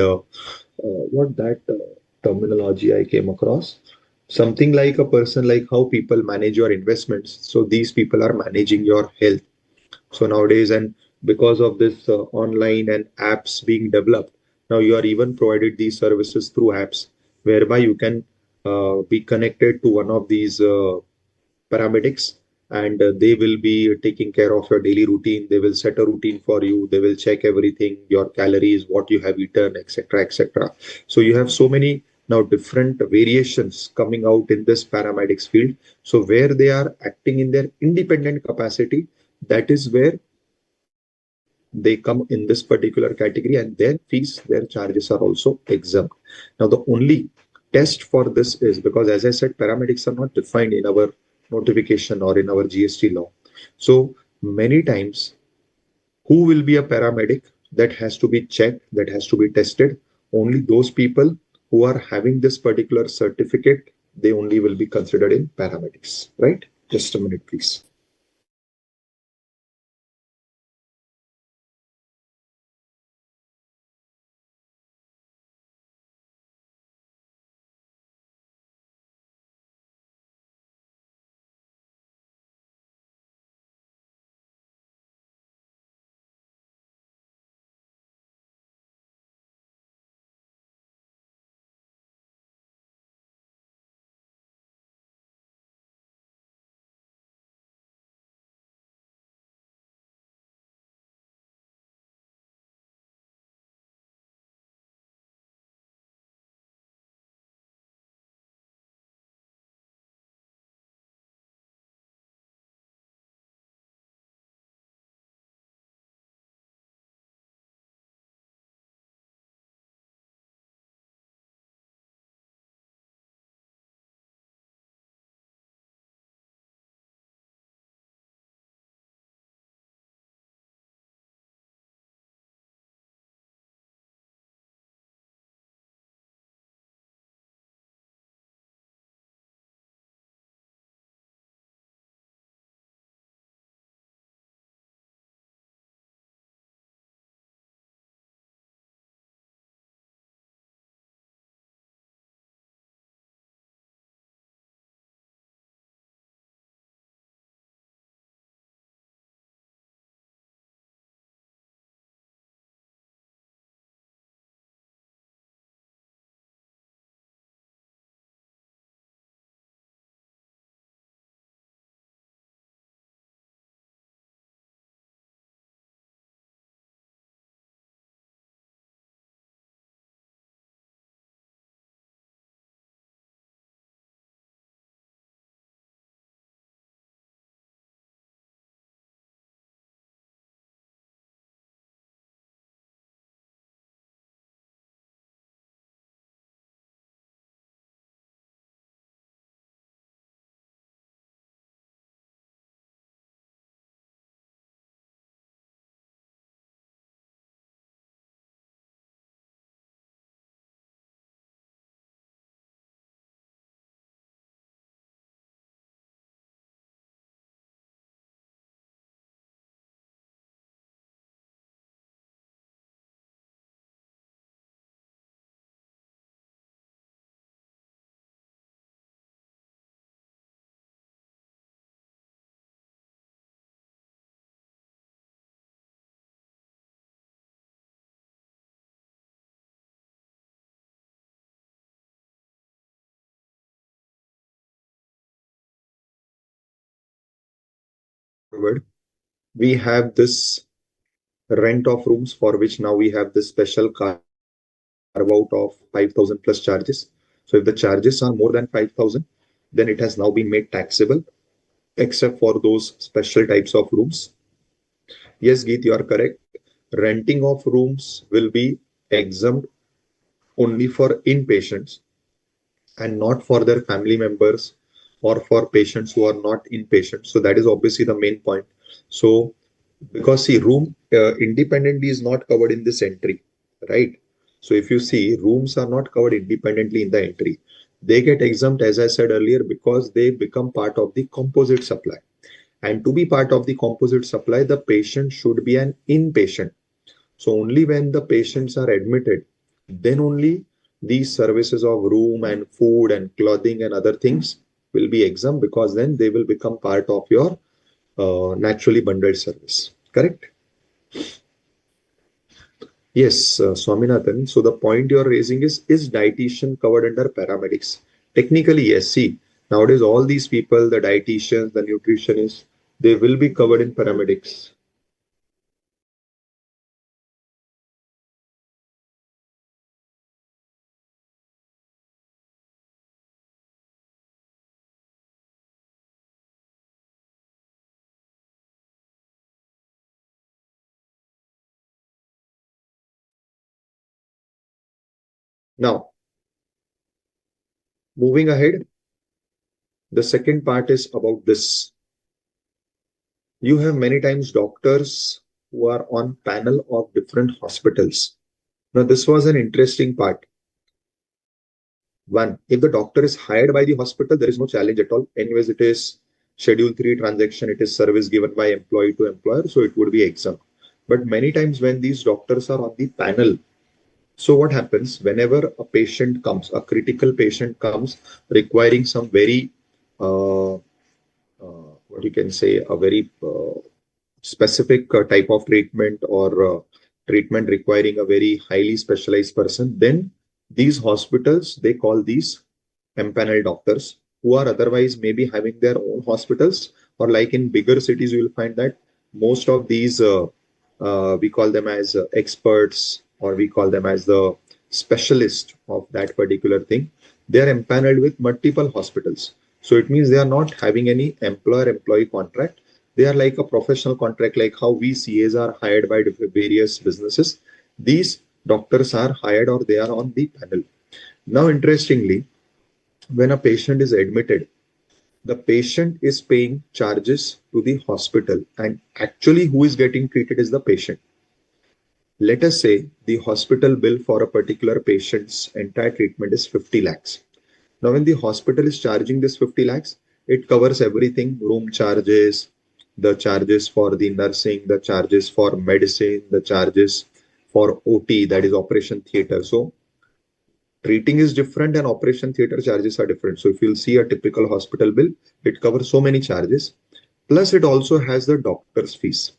what that terminology I came across. Something like a person like how people manage your investments. So these people are managing your health. So nowadays, and because of this online and apps being developed, now you are even provided these services through apps, whereby you can be connected to one of these paramedics, and they will be taking care of your daily routine. They will set a routine for you. They will check everything, your calories, what you have eaten, etc., etc. So you have so many now different variations coming out in this paramedics field. So where they are acting in their independent capacity, that is where they come in this particular category, and their fees, their charges are also exempt. Now, the only test for this is because, as I said, paramedics are not defined in our notification or in our GST law. So many times, who will be a paramedic, that has to be checked, that has to be tested. Only those people who are having this particular certificate, they only will be considered in paramedics, right? Just a minute, please. forward, we have this rent of rooms for which now we have this special carve out of 5,000 plus charges. So if the charges are more than 5,000, then it has now been made taxable, except for those special types of rooms. Yes, Geet, you are correct. Renting of rooms will be exempt only for inpatients and not for their family members or for patients who are not inpatient. So that is obviously the main point. So because see, room independently is not covered in this entry, right? So if you see, rooms are not covered independently in the entry. They get exempt, as I said earlier, because they become part of the composite supply. And to be part of the composite supply, the patient should be an inpatient. So only when the patients are admitted, then only these services of room and food and clothing and other things will be exempt, because then they will become part of your naturally bundled service. Correct? Yes, Swaminathan. So the point you're raising is dietitian covered under paramedics? Technically, yes. See, nowadays all these people, the dietitians, the nutritionists, they will be covered in paramedics. Now, moving ahead, the second part is about this. You have many times doctors who are on panel of different hospitals. Now, this was an interesting part. One, if the doctor is hired by the hospital, there is no challenge at all. Anyways, it is Schedule 3 transaction, it is service given by employee to employer, so it would be exempt. But many times when these doctors are on the panel, so what happens whenever a patient comes, a critical patient comes requiring some very, what you can say, a very specific type of treatment or treatment requiring a very highly specialized person, then these hospitals, they call these empaneled doctors who are otherwise maybe having their own hospitals, or like in bigger cities, you will find that most of these, we call them as experts, or we call them as the specialist of that particular thing. They are empaneled with multiple hospitals. So it means they are not having any employer-employee contract. They are like a professional contract, like how we CAs are hired by various businesses. These doctors are hired or they are on the panel. Now, interestingly, when a patient is admitted, the patient is paying charges to the hospital, and actually, who is getting treated is the patient. Let us say the hospital bill for a particular patient's entire treatment is 50 lakhs. Now, when the hospital is charging this 50 lakhs, it covers everything: room charges, the charges for the nursing, the charges for medicine, the charges for OT, that is operation theater. So, treating is different and operation theater charges are different. So, if you'll see a typical hospital bill, it covers so many charges. Plus, it also has the doctor's fees.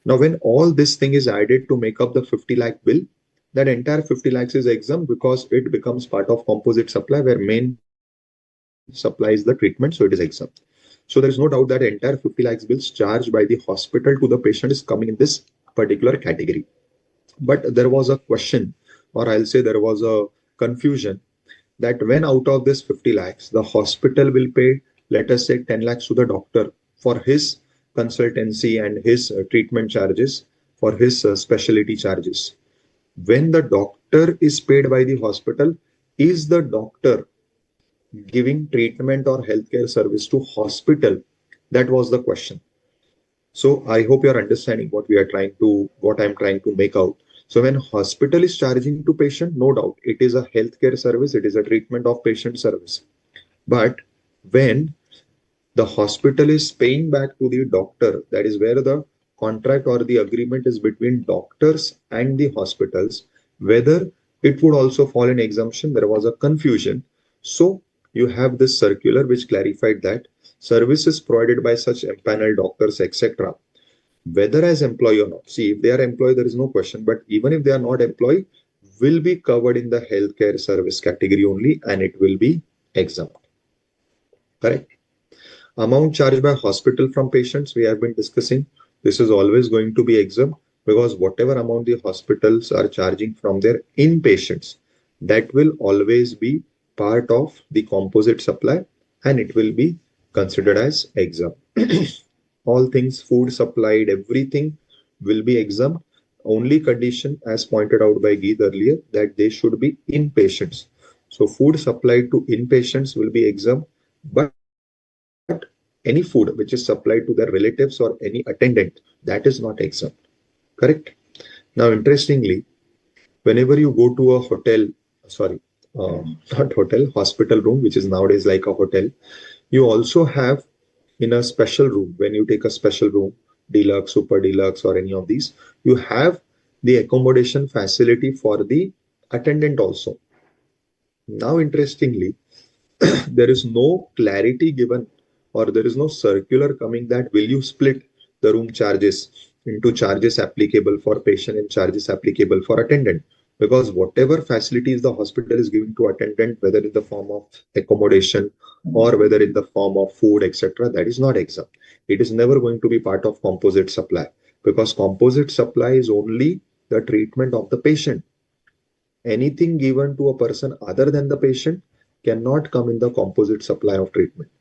Now, when all this thing is added to make up the 50 lakh bill, that entire 50 lakhs is exempt because it becomes part of composite supply where main supply is the treatment, so it is exempt. So there is no doubt that entire 50 lakhs bills charged by the hospital to the patient is coming in this particular category. But there was a question, or I'll say there was a confusion, that when out of this 50 lakhs, the hospital will pay, let us say, 10 lakhs to the doctor for his consultancy and his treatment charges, for his specialty charges. When the doctor is paid by the hospital, is the doctor giving treatment or healthcare service to hospital? That was the question. So I hope you're understanding what I'm trying to make out. So when hospital is charging to patient, no doubt it is a healthcare service, it is a treatment of patient service. But when the hospital is paying back to the doctor, that is where the contract or the agreement is between doctors and the hospitals, whether it would also fall in exemption. There was a confusion. So you have this circular which clarified that services provided by such empaneled doctors, etc., whether as employee or not. See, if they are employed, there is no question. But even if they are not employed, will be covered in the healthcare service category only, and it will be exempt. Correct? Amount charged by hospital from patients, we have been discussing. This is always going to be exempt because whatever amount the hospitals are charging from their inpatients, that will always be part of the composite supply and it will be considered as exempt. All things food supplied, everything will be exempt. Only condition, as pointed out by Geet earlier, that they should be inpatients. So food supplied to inpatients will be exempt, but any food which is supplied to their relatives or any attendant, that is not exempt. Correct? Now, interestingly, whenever you go to a hotel, sorry, not hotel, hospital room, which is nowadays like a hotel, you also have in a special room, when you take a special room, deluxe, super deluxe, or any of these, you have the accommodation facility for the attendant also. Now, interestingly, there is no clarity given or there is no circular coming that will you split the room charges into charges applicable for patient and charges applicable for attendant, because whatever facilities the hospital is giving to attendant, whether in the form of accommodation or whether in the form of food, etc., that is not exempt. It is never going to be part of composite supply, because composite supply is only the treatment of the patient. Anything given to a person other than the patient cannot come in the composite supply of treatment.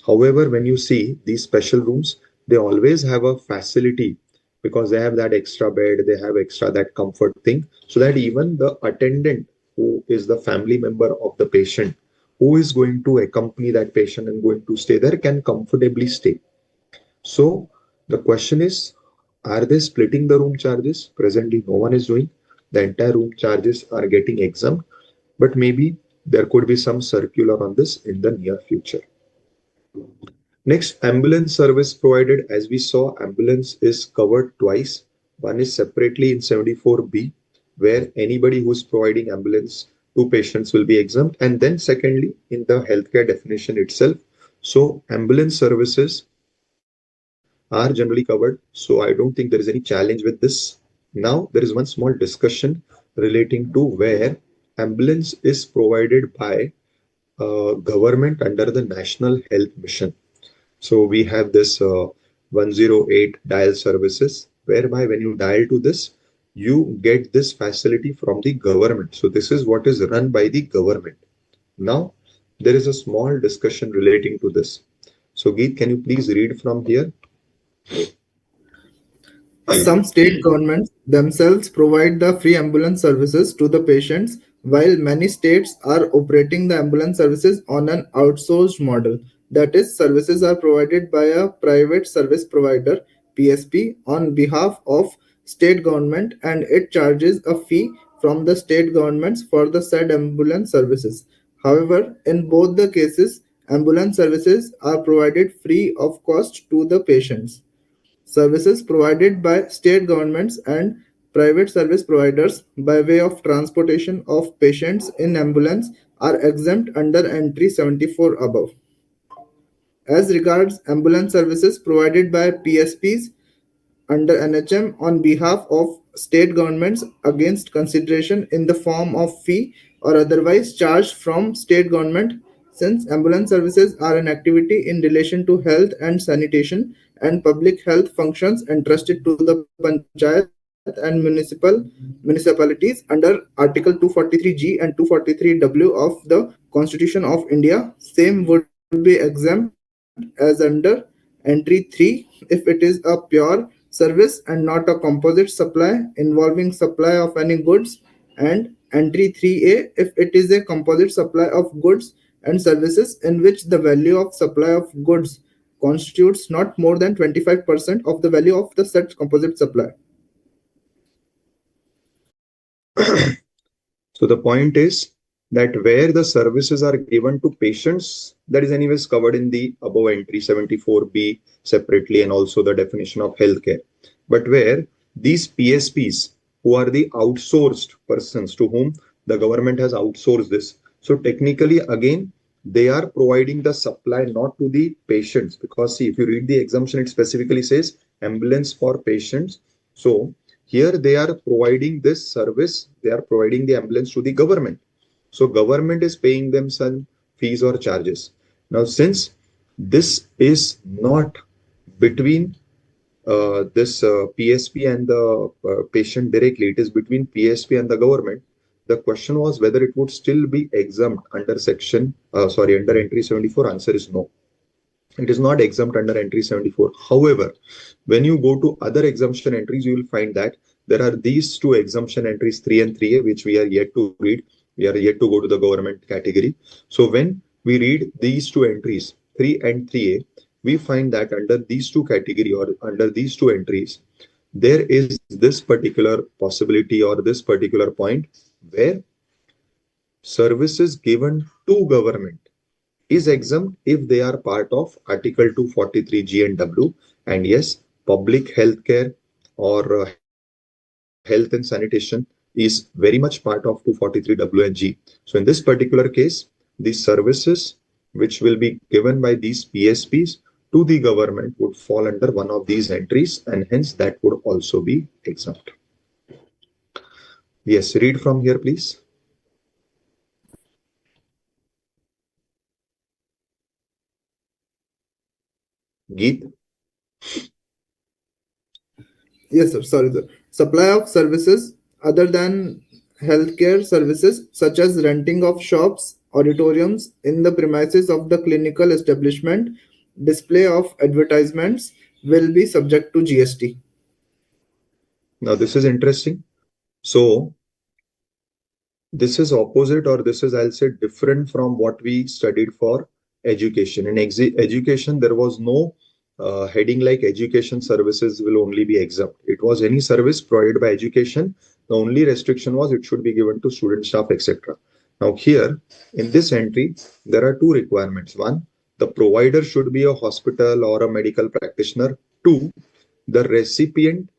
However, when you see these special rooms, they always have a facility because they have that extra bed, they have extra that comfort thing, so that even the attendant who is the family member of the patient, who is going to accompany that patient and going to stay there, can comfortably stay. So the question is, are they splitting the room charges? Presently, no one is doing. The entire room charges are getting exempt, but maybe there could be some circular on this in the near future. Next, ambulance service provided. As we saw, ambulance is covered twice. One is separately in 74B, where anybody who's providing ambulance to patients will be exempt. And then secondly, in the healthcare definition itself. So ambulance services are generally covered. So I don't think there is any challenge with this. Now, there is one small discussion relating to where ambulance is provided by government under the National Health Mission. So we have this 108 dial services, whereby when you dial to this, you get this facility from the government. So this is what is run by the government. Now, there is a small discussion relating to this. So Geet, can you please read from here? Some state governments themselves provide the free ambulance services to the patients, while many states are operating the ambulance services on an outsourced model. That is, services are provided by a private service provider (PSP) on behalf of state government, and it charges a fee from the state governments for the said ambulance services. However, in both the cases, ambulance services are provided free of cost to the patients. Services provided by state governments and private service providers by way of transportation of patients in ambulance are exempt under entry 74 above. As regards ambulance services provided by PSPs under NHM on behalf of state governments against consideration in the form of fee or otherwise charged from state government, since ambulance services are an activity in relation to health and sanitation and public health functions entrusted to the panchayat and municipalities under Article 243G and 243W of the Constitution of India. Same would be exempt as under entry 3 if it is a pure service and not a composite supply involving supply of any goods, and entry 3A if it is a composite supply of goods and services in which the value of supply of goods constitutes not more than 25% of the value of the such composite supply. So the point is that where the services are given to patients, that is anyways covered in the above entry 74B separately and also the definition of healthcare. But where these PSPs, who are the outsourced persons to whom the government has outsourced this, so technically again they are providing the supply not to the patients, because see, if you read the exemption, it specifically says ambulance for patients. So here they are providing this service, they are providing the ambulance to the government. So government is paying them some fees or charges. Now, since This is not between this PSP and the patient directly. It is between PSP and the government. The question was whether it would still be exempt under under entry 74. Answer is no. It is not exempt under entry 74. However, when you go to other exemption entries, you will find that there are these two exemption entries 3 and 3A, which we are yet to read. We are yet to go to the government category. So when we read these two entries 3 and 3A, we find that under these two category or under these two entries, there is this particular possibility or this particular point where services given to government is exempt if they are part of Article 243 G and W. And yes, public healthcare or health and sanitation is very much part of 243 W and G. So in this particular case, the services which will be given by these PSPs to the government would fall under one of these entries, and hence that would also be exempt. Yes, read from here, please. Geet. Yes, sir. Sorry, sir. Supply of services other than healthcare services, such as renting of shops, auditoriums in the premises of the clinical establishment, display of advertisements will be subject to GST. Now this is interesting. So this is opposite, or this is, I'll say, different from what we studied for education. In education, there was no heading like education services will only be exempt. It was any service provided by education. The only restriction was it should be given to student, staff, etc. Now here in this entry, there are two requirements. One, the provider should be a hospital or a medical practitioner. Two, the recipient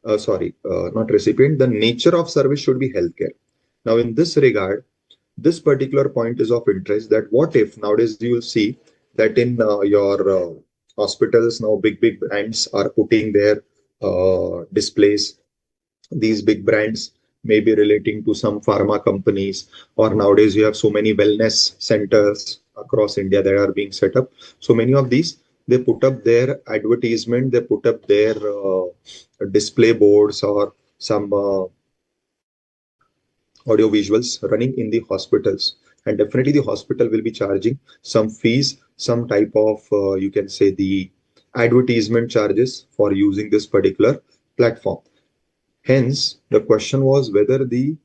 not recipient, the nature of service should be healthcare. Now, in this regard, this particular point is of interest that what if nowadays you will see that in your hospitals now big brands are putting their displays. These big brands may be relating to some pharma companies, or nowadays you have so many wellness centers across India that are being set up. So many of these, they put up their advertisement, they put up their display boards or some audio visuals running in the hospitals, and definitely the hospital will be charging some fees, some type of you can say the advertisement charges for using this particular platform. Hence, the question was whether the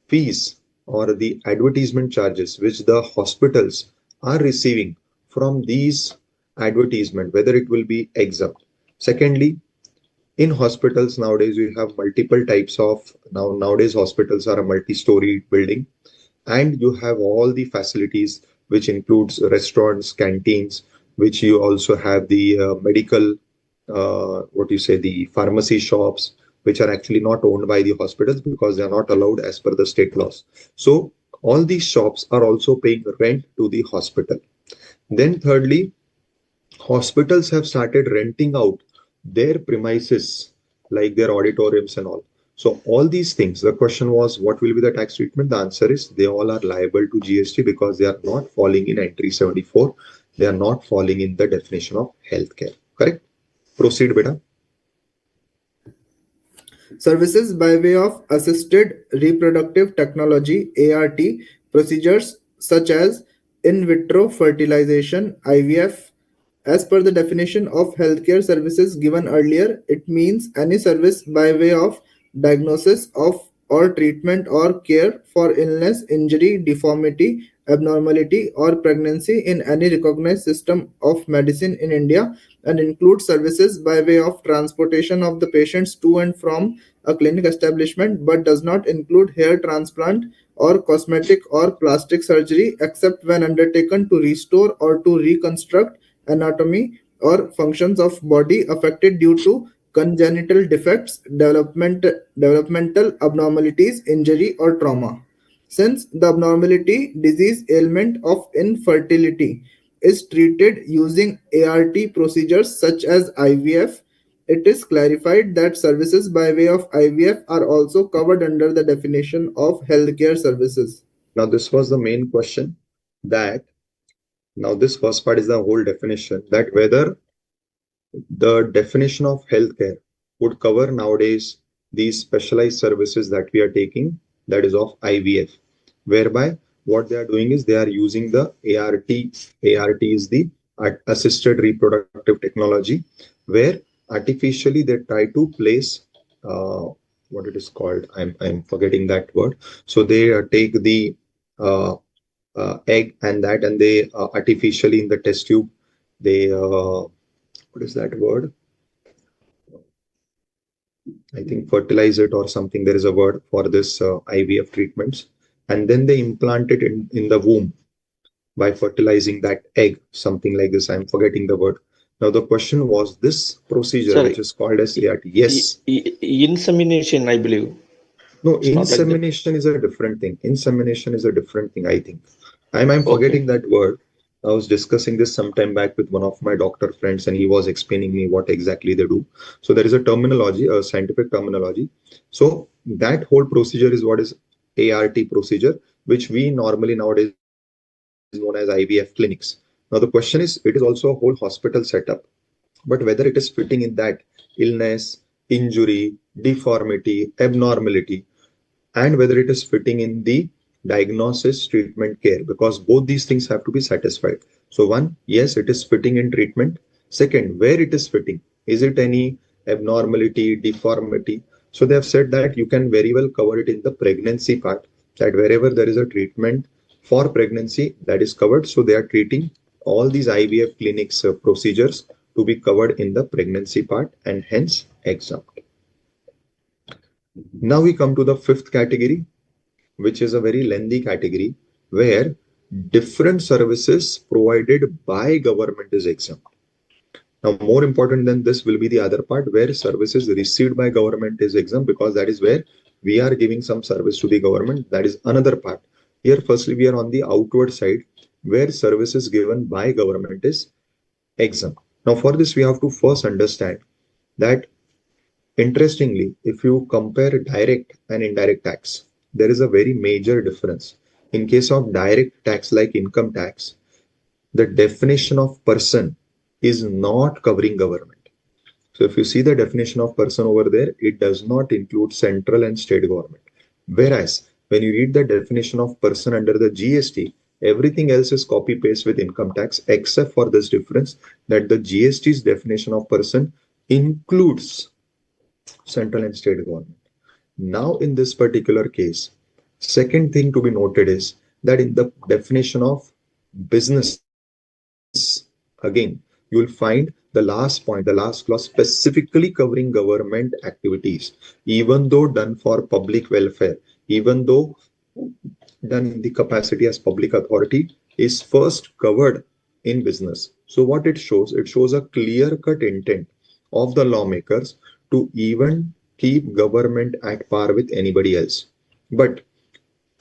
fees or the advertisement charges which the hospitals are receiving from these advertisement, whether it will be exempt. Secondly, in hospitals nowadays we have multiple types of nowadays hospitals are a multi-story building, and you have all the facilities which includes restaurants, canteens, which you also have the medical what you say the pharmacy shops, which are actually not owned by the hospitals because they are not allowed as per the state laws. So all these shops are also paying rent to the hospital. Then thirdly, hospitals have started renting out their premises, like their auditoriums and all. So all these things, the question was, what will be the tax treatment? The answer is they all are liable to GST because they are not falling in entry 74. They are not falling in the definition of healthcare. Correct? Proceed, beta. Services by way of assisted reproductive technology ART procedures such as in vitro fertilization IVF. As per the definition of healthcare services given earlier, it means any service by way of diagnosis of or treatment or care for illness, injury, deformity, abnormality, or pregnancy in any recognized system of medicine in India, and includes services by way of transportation of the patients to and from a clinic establishment, but does not include hair transplant or cosmetic or plastic surgery except when undertaken to restore or to reconstruct anatomy or functions of body affected due to congenital defects, developmental abnormalities, injury, or trauma. Since the abnormality, disease, ailment of infertility is treated using ART procedures such as IVF, it is clarified that services by way of IVF are also covered under the definition of healthcare services. Now, this was the main question that Now, this first part is the whole definition, that whether the definition of healthcare would cover nowadays these specialized services that we are taking, that is of IVF, whereby what they are doing is they are using the ART. ART is the assisted reproductive technology, where artificially they try to place uh, what it is called. I'm forgetting that word. So they take the uh, egg and they artificially in the test tube they what is that word? I think fertilize it or something. There is a word for this IVF treatments. And then they implant it in the womb by fertilizing that egg, something like this. I'm forgetting the word. Now, the question was this procedure, Sir, which is called as ART. Yes. insemination, I believe. No, It's not like that. insemination is a different thing. Insemination is a different thing, I think. I'm Okay. forgetting that word. I was discussing this sometime back with one of my doctor friends, and he was explaining me what exactly they do. So there is a terminology, a scientific terminology. So that whole procedure is what is ART procedure, which we normally nowadays known as IVF clinics. Now the question is, it is also a whole hospital setup, but whether it is fitting in that illness, injury, deformity, abnormality, and whether it is fitting in the diagnosis, treatment, care, because both these things have to be satisfied. So one, yes, it is fitting in treatment. Second, where it is fitting, is it any abnormality, deformity? So they have said that you can very well cover it in the pregnancy part, that wherever there is a treatment for pregnancy, that is covered. So they are treating all these IVF clinics procedures to be covered in the pregnancy part and hence exempt. Now we come to the fifth category, which is a very lengthy category where different services provided by government is exempt. Now, more important than this will be the other part where services received by government is exempt, because that is where we are giving some service to the government. That is another part. Here, firstly, we are on the outward side where services given by government is exempt. Now, for this, we have to first understand that, interestingly, if you compare direct and indirect tax, there is a very major difference. In case of direct tax like income tax, the definition of person is not covering government. So if you see the definition of person over there, it does not include central and state government. Whereas when you read the definition of person under the GST, everything else is copy paste with income tax, except for this difference that the GST's definition of person includes central and state government. Now, in this particular case, second thing to be noted is that in the definition of business, again, you will find the last point, the last clause specifically covering government activities, even though done for public welfare, even though done in the capacity as public authority, is first covered in business. So what it shows a clear cut intent of the lawmakers to even keep government at par with anybody else. But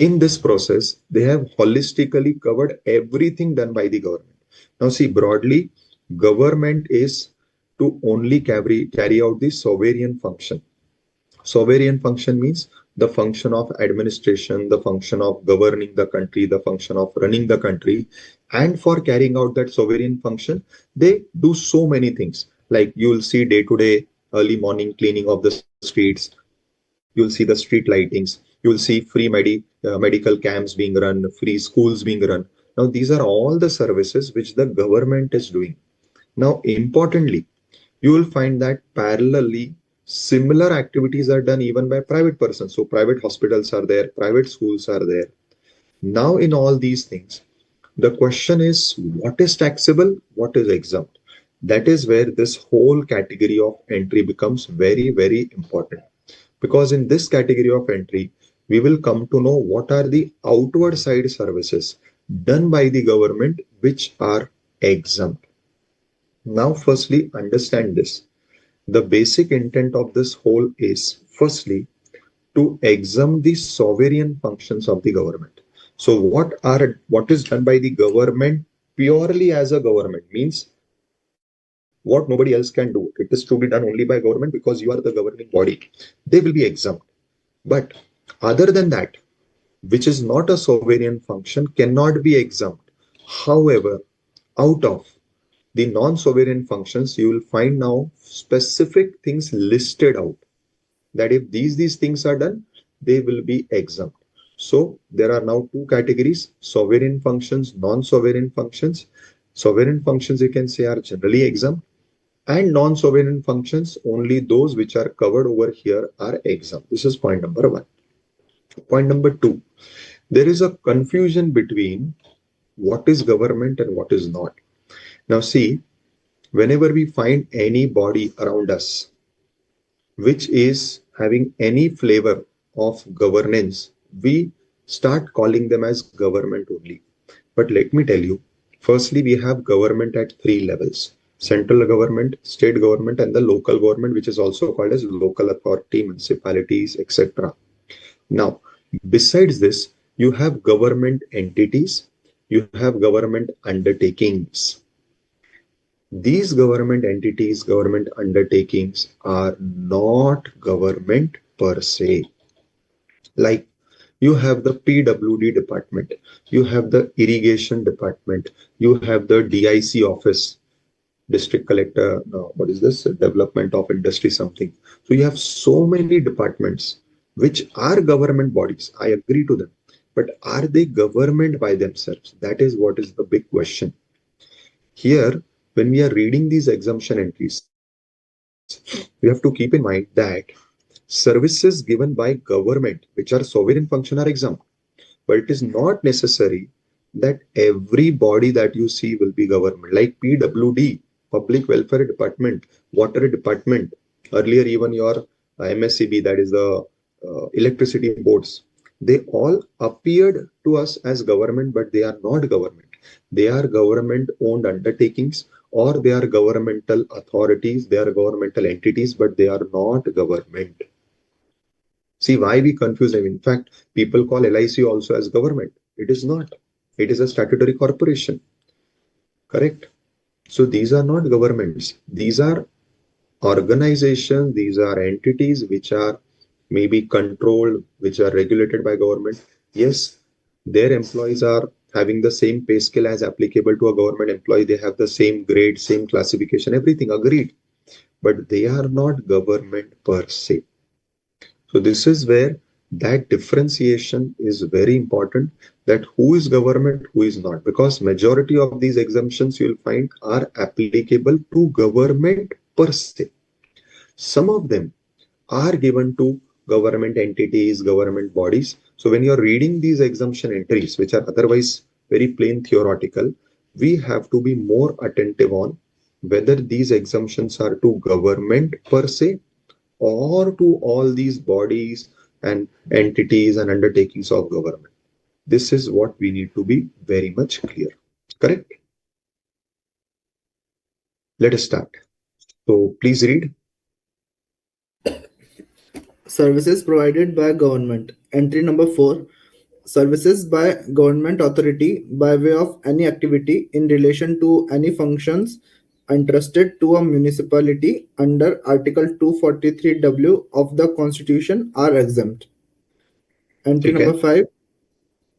in this process, they have holistically covered everything done by the government. Now, see, broadly, government is to only carry out the sovereign function. Sovereign function means the function of administration, the function of governing the country, the function of running the country. And for carrying out that sovereign function, they do so many things. Like you will see day to day, early morning cleaning of the streets, you'll see the street lightings, you'll see free medical camps being run, free schools being run. Now, these are all the services which the government is doing. Now, importantly, you will find that parallelly similar activities are done even by private persons. So private hospitals are there, private schools are there. Now, in all these things, the question is what is taxable, what is exempt. That is where this whole category of entry becomes very, very important. Because in this category of entry, we will come to know what are the outward side services done by the government which are exempt. Now, firstly, understand this. The basic intent of this whole is firstly to exempt the sovereign functions of the government. So what is done by the government purely as a government means what nobody else can do. It is to be done only by government because you are the governing body. They will be exempt. But other than that, which is not a sovereign function, cannot be exempt. However, Out of the non-sovereign functions, you will find now specific things listed out, that if these things are done, they will be exempt. So there are now two categories: sovereign functions, non-sovereign functions. Sovereign functions, you can say, are generally exempt, and non-sovereign functions, only those which are covered over here are exempt. This is point number one. Point number two, there is a confusion between what is government and what is not. Now see, whenever we find any body around us which is having any flavor of governance, we start calling them as government only. But let me tell you, firstly, we have government at three levels: central government, state government, and the local government, which is also called as local authority, municipalities, etc. Now, besides this, you have government entities, you have government undertakings. These government entities, government undertakings are not government per se. Like, you have the PWD department, you have the irrigation department, you have the DIC office, district collector, no, what is this? Development of industry something. So you have so many departments which are government bodies. I agree to them. But are they government by themselves? That is what is the big question. Here, when we are reading these exemption entries, we have to keep in mind that services given by government, which are sovereign function, are exempt. But it is not necessary that every body that you see will be government. Like PWD, Public Welfare Department, Water Department, earlier even your MSCB, that is the electricity boards, they all appeared to us as government, but they are not government. They are government owned undertakings, or they are governmental authorities, they are governmental entities, but they are not government. See why we confuse them. In fact, people call LIC also as government. It is not. It is a statutory corporation. Correct? So these are not governments. These are organizations, these are entities which are maybe controlled, which are regulated by government. Yes, their employees are having the same pay scale as applicable to a government employee. They have the same grade, same classification, everything agreed. But they are not government per se. So this is where that differentiation is very important, that who is government, who is not, because majority of these exemptions you'll find are applicable to government per se. Some of them are given to government entities, government bodies. So when you're reading these exemption entries, which are otherwise very plain theoretical, we have to be more attentive on whether these exemptions are to government per se or to all these bodies and entities and undertakings of government. This is what we need to be very much clear. Correct? Let us start. So please read. Services provided by government. Entry number 4. Services by government authority by way of any activity in relation to any functions entrusted to a municipality under Article 243W of the Constitution are exempt. Entry Okay. number 5.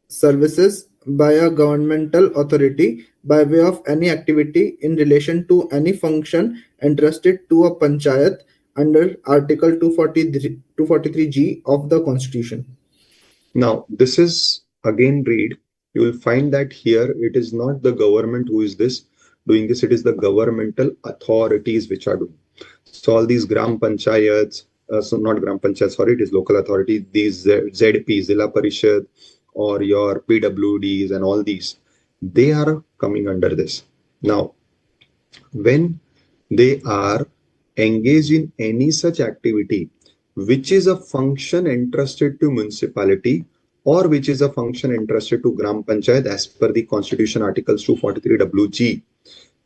Services by a governmental authority by way of any activity in relation to any function entrusted to a panchayat under Article 243G of the Constitution. Now, this is again read. You will find that here it is not the government who is this doing this, it is the governmental authorities which are doing. So all these gram panchayats, so not gram panchayat, sorry, it is local authority, these ZP, Zilla Parishad, or your PWDs and all these, they are coming under this. Now, when they are engaged in any such activity which is a function entrusted to municipality or which is a function entrusted to gram panchayat as per the constitution articles 243 WG,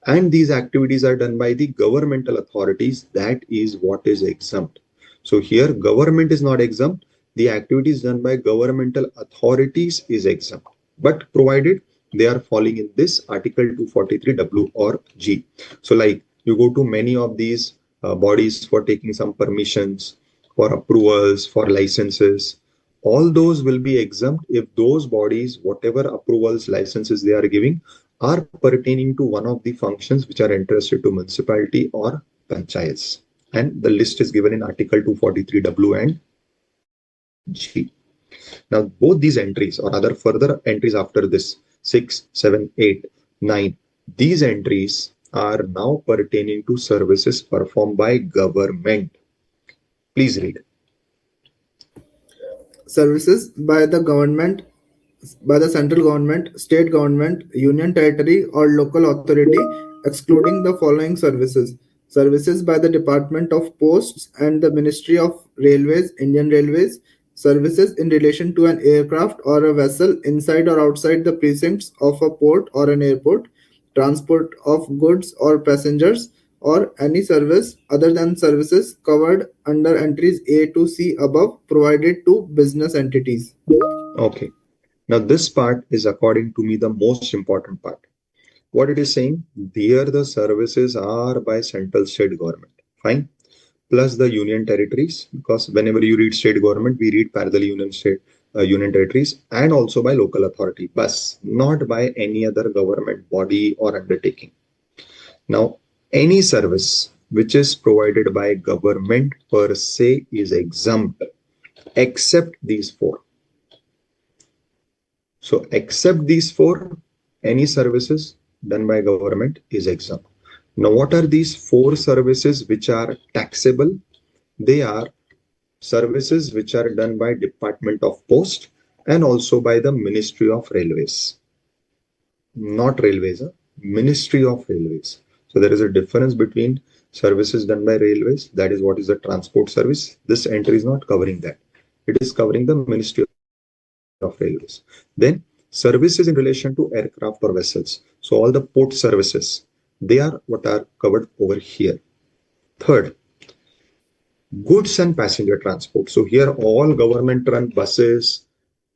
and these activities are done by the governmental authorities, that is what is exempt. So here government is not exempt, the activities done by governmental authorities is exempt, but provided they are falling in this article 243 W or G. So like you go to many of these bodies for taking some permissions, for approvals, for licenses, all those will be exempt if those bodies, whatever approvals, licenses they are giving, are pertaining to one of the functions which are entrusted to municipality or panchayats. And the list is given in Article 243W and G. Now, both these entries or other further entries after this 6, 7, 8, 9, these entries are now pertaining to services performed by government. Please read. Services by the government, by the central government, state government, union territory, or local authority, excluding the following services: services by the Department of Posts and the Ministry of Railways, Indian Railways, services in relation to an aircraft or a vessel inside or outside the precincts of a port or an airport, transport of goods or passengers, or any service other than services covered under entries A to C above provided to business entities. Okay. Now, this part is, according to me, the most important part. What it is saying, there the services are by central state government. Fine. Plus the union territories, because whenever you read state government, we read parallel union territories, and also by local authority, but not by any other government body or undertaking. Now, any service which is provided by government per se is exempt, except these four. So, except these four, any services done by government is exempt. Now, what are these four services which are taxable? They are services which are done by Department of Post and also by the Ministry of Railways. Not railways, Ministry of Railways. So there is a difference between services done by railways, that is what is the transport service. This entry is not covering that. It is covering the Ministry of Railways. Then services in relation to aircraft or vessels. So all the port services, they are what are covered over here. Third, goods and passenger transport. So here all government run buses,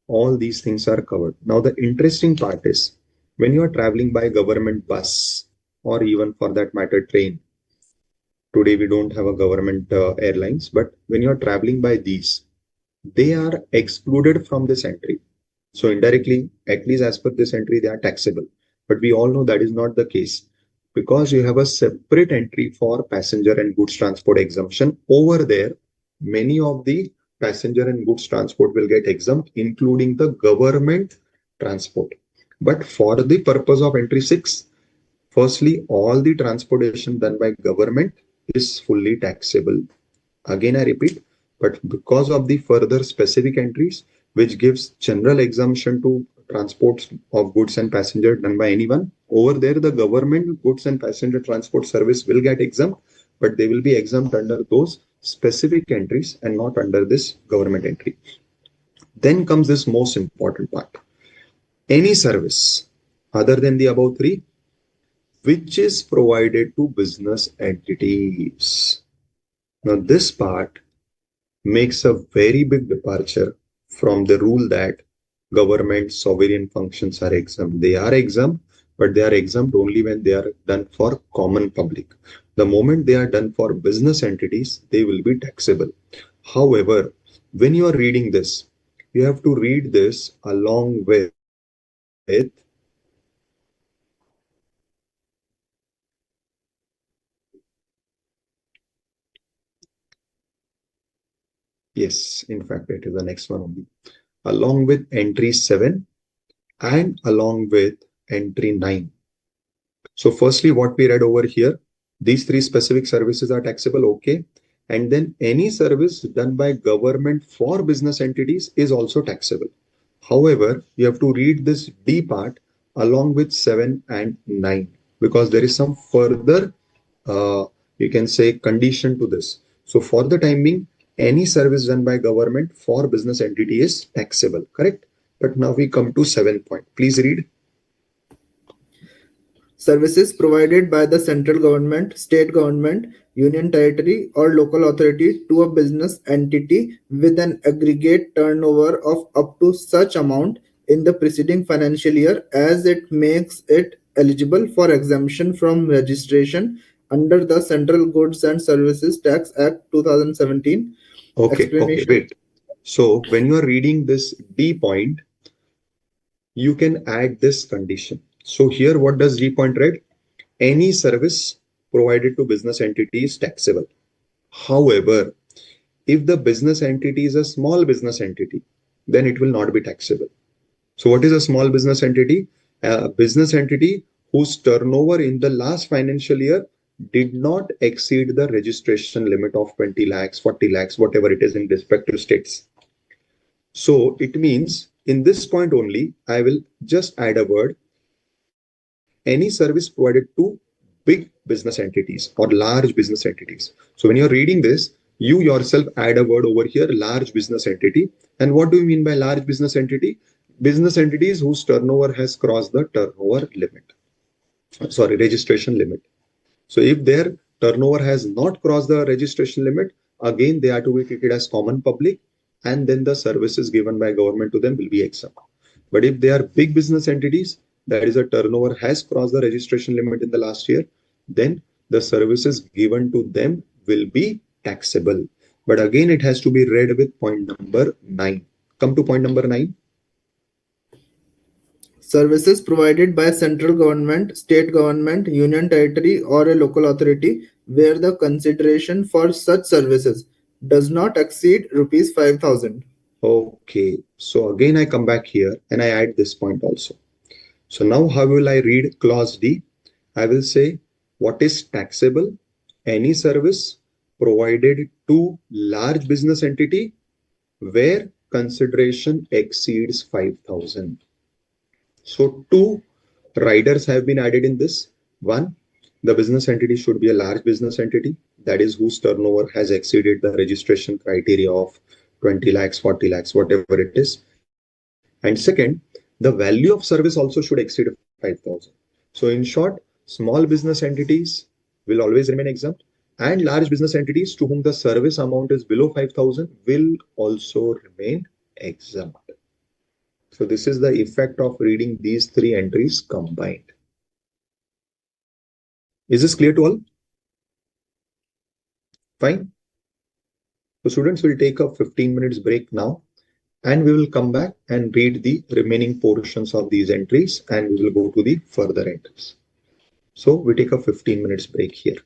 all these things are covered. Now the interesting part is when you are traveling by government bus or even for that matter train. Today we don't have a government airlines, but when you are traveling by these, they are excluded from this entry. So indirectly, at least as per this entry, they are taxable. But we all know that is not the case because you have a separate entry for passenger and goods transport exemption. Over there, many of the passenger and goods transport will get exempt, including the government transport. But for the purpose of entry 6, firstly, all the transportation done by government is fully taxable. Again, I repeat, but because of the further specific entries, which gives general exemption to transports of goods and passenger done by anyone, over there, the government goods and passenger transport service will get exempt, but they will be exempt under those specific entries and not under this government entry. Then comes this most important part. Any service other than the above three, which is provided to business entities. Now, this part makes a very big departure from the rule that government sovereign functions are exempt. They are exempt, but they are exempt only when they are done for common public. The moment they are done for business entities, they will be taxable. However, when you are reading this, you have to read this along with yes, in fact, it is the next one only. Along with entry 7 and along with entry 9. So firstly, what we read over here, these three specific services are taxable, okay. And then any service done by government for business entities is also taxable. However, you have to read this D part along with 7 and 9 because there is some further, you can say, condition to this. So for the time being, any service done by government for business entity is taxable, correct? But now we come to 7 point. Please read. Services provided by the central government, state government, union territory, or local authority to a business entity with an aggregate turnover of up to such amount in the preceding financial year as it makes it eligible for exemption from registration under the Central Goods and Services Tax Act 2017. Okay, Explanation. wait. So when you are reading this D point, you can add this condition. So here, what does G point read? Any service provided to business entity is taxable. However, if the business entity is a small business entity, then it will not be taxable. So what is a small business entity? A business entity whose turnover in the last financial year did not exceed the registration limit of 20 lakhs, 40 lakhs, whatever it is in respective states. So it means in this point only, I will just add a word, any service provided to big business entities or large business entities. So when you're reading this, you yourself add a word over here, large business entity. And what do you mean by large business entity? Business entities whose turnover has crossed the turnover limit, sorry, registration limit. So if their turnover has not crossed the registration limit, again they are to be treated as common public, and then the services given by government to them will be exempt. But if they are big business entities, that is a turnover has crossed the registration limit in the last year, then the services given to them will be taxable. But again, it has to be read with point number 9. Come to point number 9. Services provided by central government, state government, union territory, or a local authority where the consideration for such services does not exceed rupees 5,000. Okay, so again I come back here and I add this point also. So now how will I read clause D? I will say what is taxable? Any service provided to large business entity where consideration exceeds 5,000. So two riders have been added in this. One, the business entity should be a large business entity, that is whose turnover has exceeded the registration criteria of 20 lakhs, 40 lakhs, whatever it is. And second, the value of service also should exceed 5,000. So in short, small business entities will always remain exempt, and large business entities to whom the service amount is below 5,000 will also remain exempt. So this is the effect of reading these three entries combined. Is this clear to all? Fine. So students will take a 15 minutes break now, and we will come back and read the remaining portions of these entries, and we will go to the further entries. So we take a 15 minutes break here.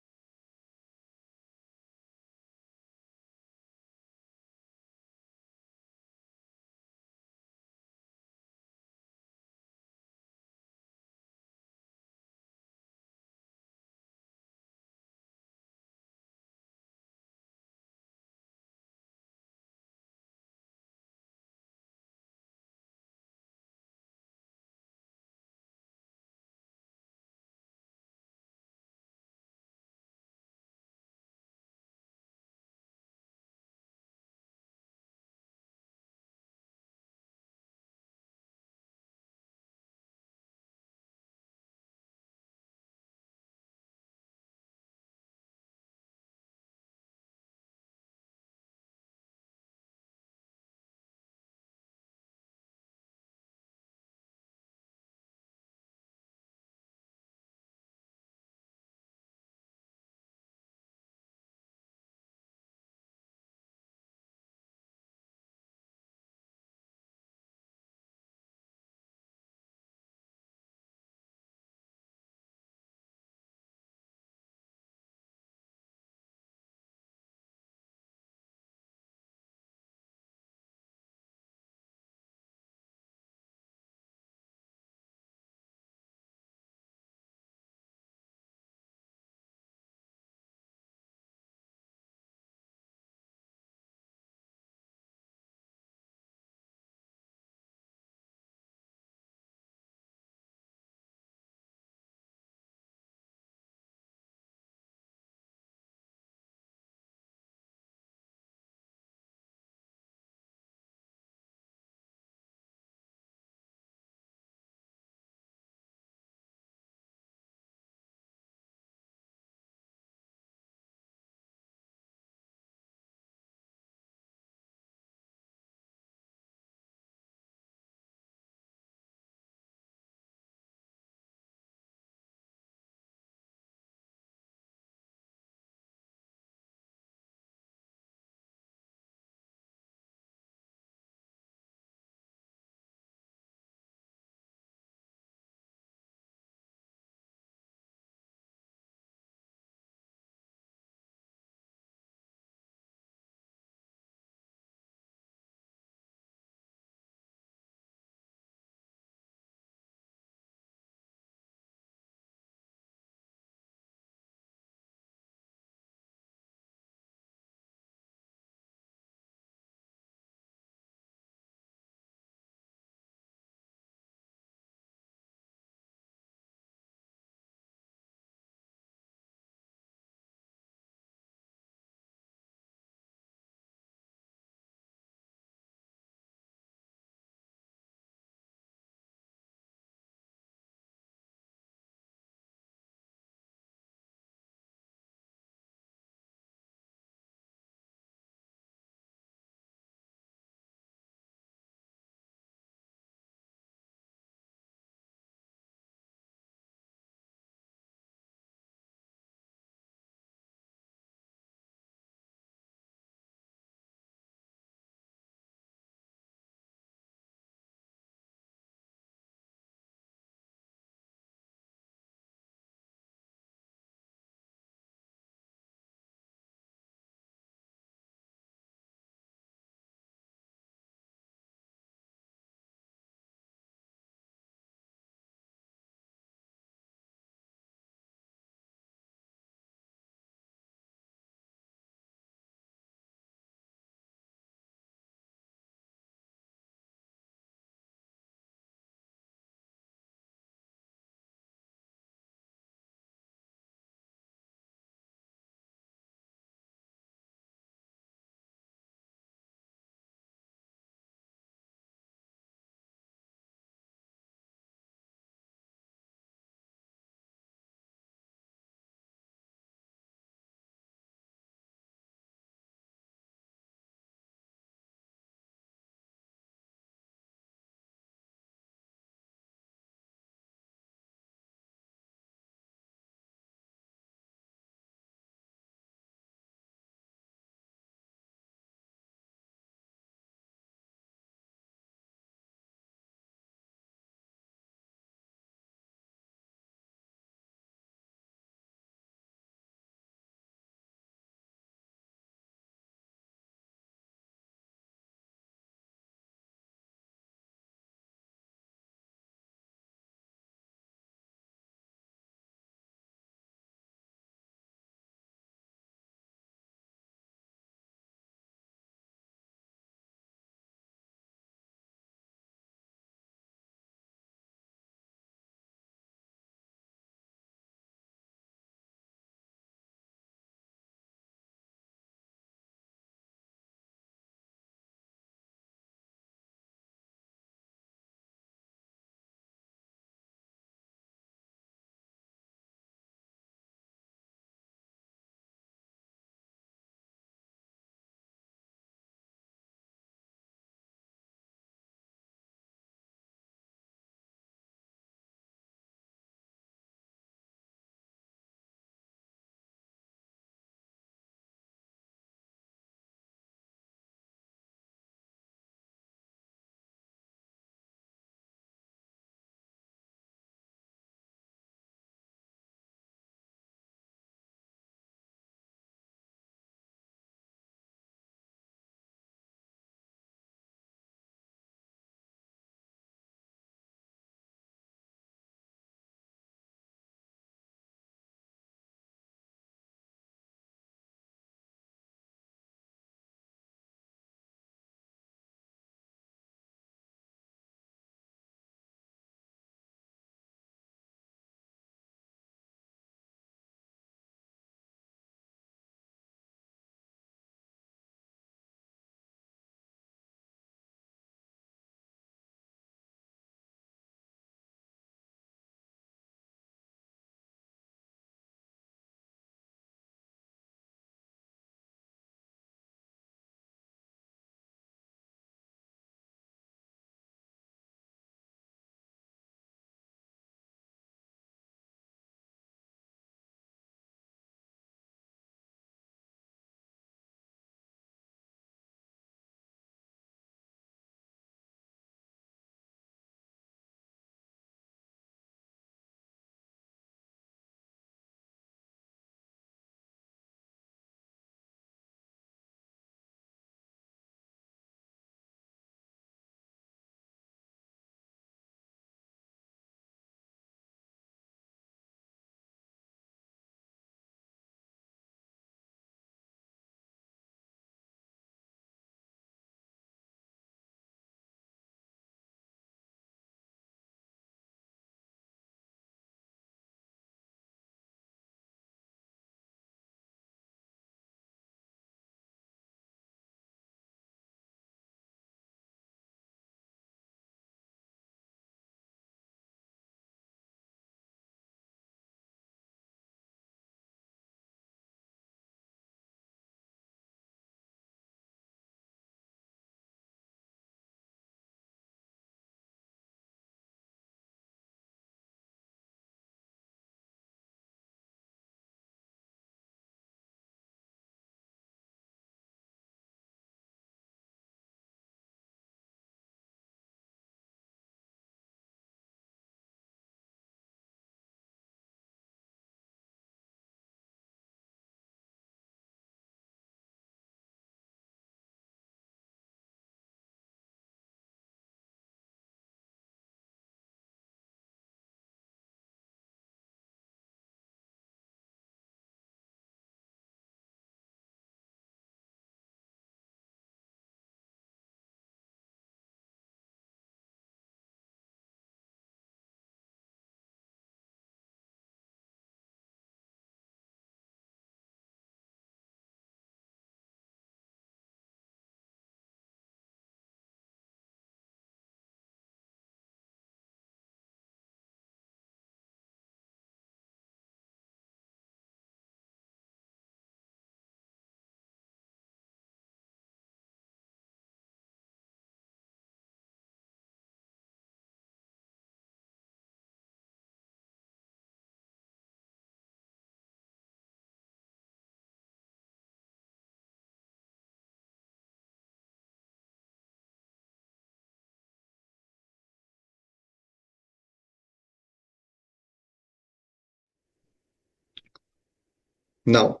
Now,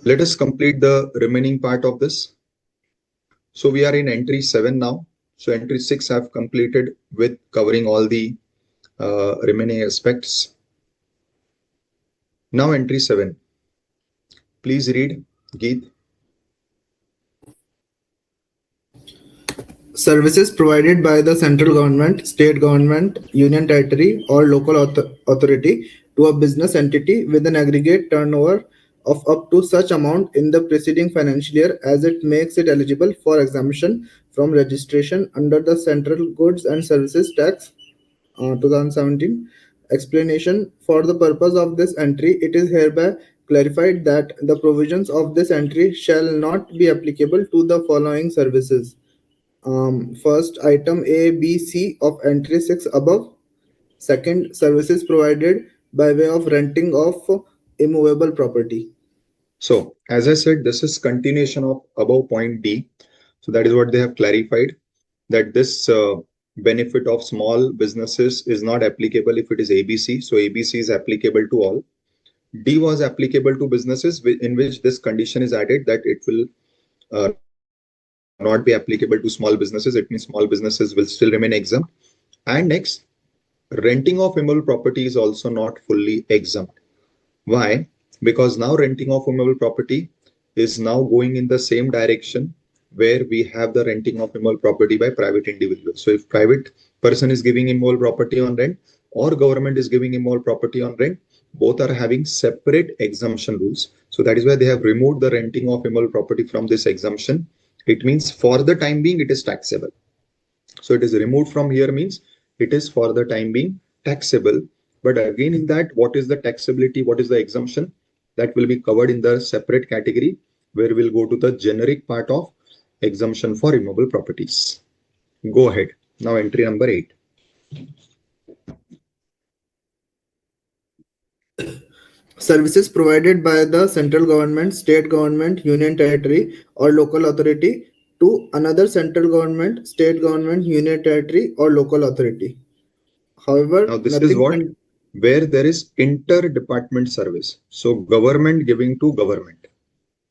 let us complete the remaining part of this. So we are in entry 7 now. So entry 6 have completed with covering all the remaining aspects. Now entry 7. Please read, Geet. Services provided by the central government, state government, union territory, or local authority to a business entity with an aggregate turnover of up to such amount in the preceding financial year as it makes it eligible for exemption from registration under the Central Goods and Services Tax 2017. Explanation: for the purpose of this entry, it is hereby clarified that the provisions of this entry shall not be applicable to the following services. First, item A, B, C of entry 6 above. Second, services provided by way of renting of immovable property. So as I said, this is continuation of above point D. So that is what they have clarified, that this benefit of small businesses is not applicable if it is ABC. So ABC is applicable to all. D was applicable to businesses in which this condition is added that it will not be applicable to small businesses. It means small businesses will still remain exempt. And next, renting of immovable property is also not fully exempt. Why? Because now renting of immovable property is now going in the same direction where we have the renting of immovable property by private individuals. So if private person is giving immovable property on rent or government is giving immovable property on rent, both are having separate exemption rules. So that is why they have removed the renting of immovable property from this exemption. It means for the time being, it is taxable. So it is removed from here means it is for the time being taxable. But again, in that, what is the taxability? What is the exemption? That will be covered in the separate category where we'll go to the generic part of exemption for immovable properties. Go ahead. Now entry number 8. Services provided by the central government, state government, union territory, or local authority to another central government, state government, union territory, or local authority. However, Now this is what where there is inter-department service. So government giving to government,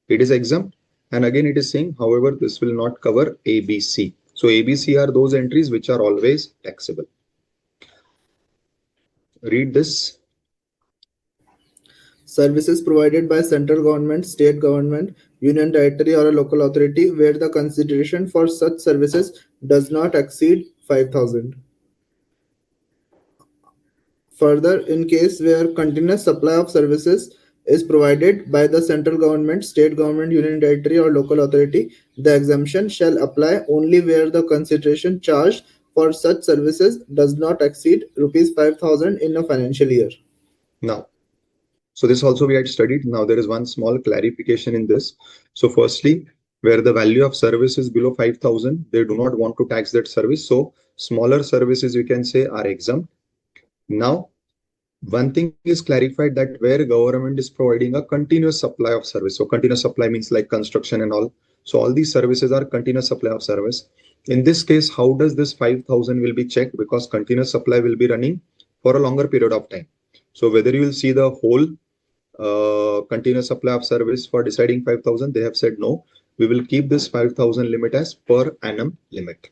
it is exempt. And again, it is saying, however, this will not cover ABC. So ABC are those entries which are always taxable. Read this. Services provided by central government, state government, union territory, or a local authority where the consideration for such services does not exceed 5,000. Further, in case where continuous supply of services is provided by the central government, state government, union territory, or local authority, the exemption shall apply only where the consideration charged for such services does not exceed rupees 5,000 in a financial year. Now, so this also we had studied. Now there is one small clarification in this. So firstly, where the value of service is below 5,000, they do not want to tax that service. So smaller services, you can say, are exempt. Now, one thing is clarified, that where government is providing a continuous supply of service. So continuous supply means like construction and all. So all these services are continuous supply of service. In this case, how does this 5,000 will be checked? Because continuous supply will be running for a longer period of time. So whether you will see the whole continuous supply of service for deciding 5,000, they have said no, we will keep this 5,000 limit as per annum limit.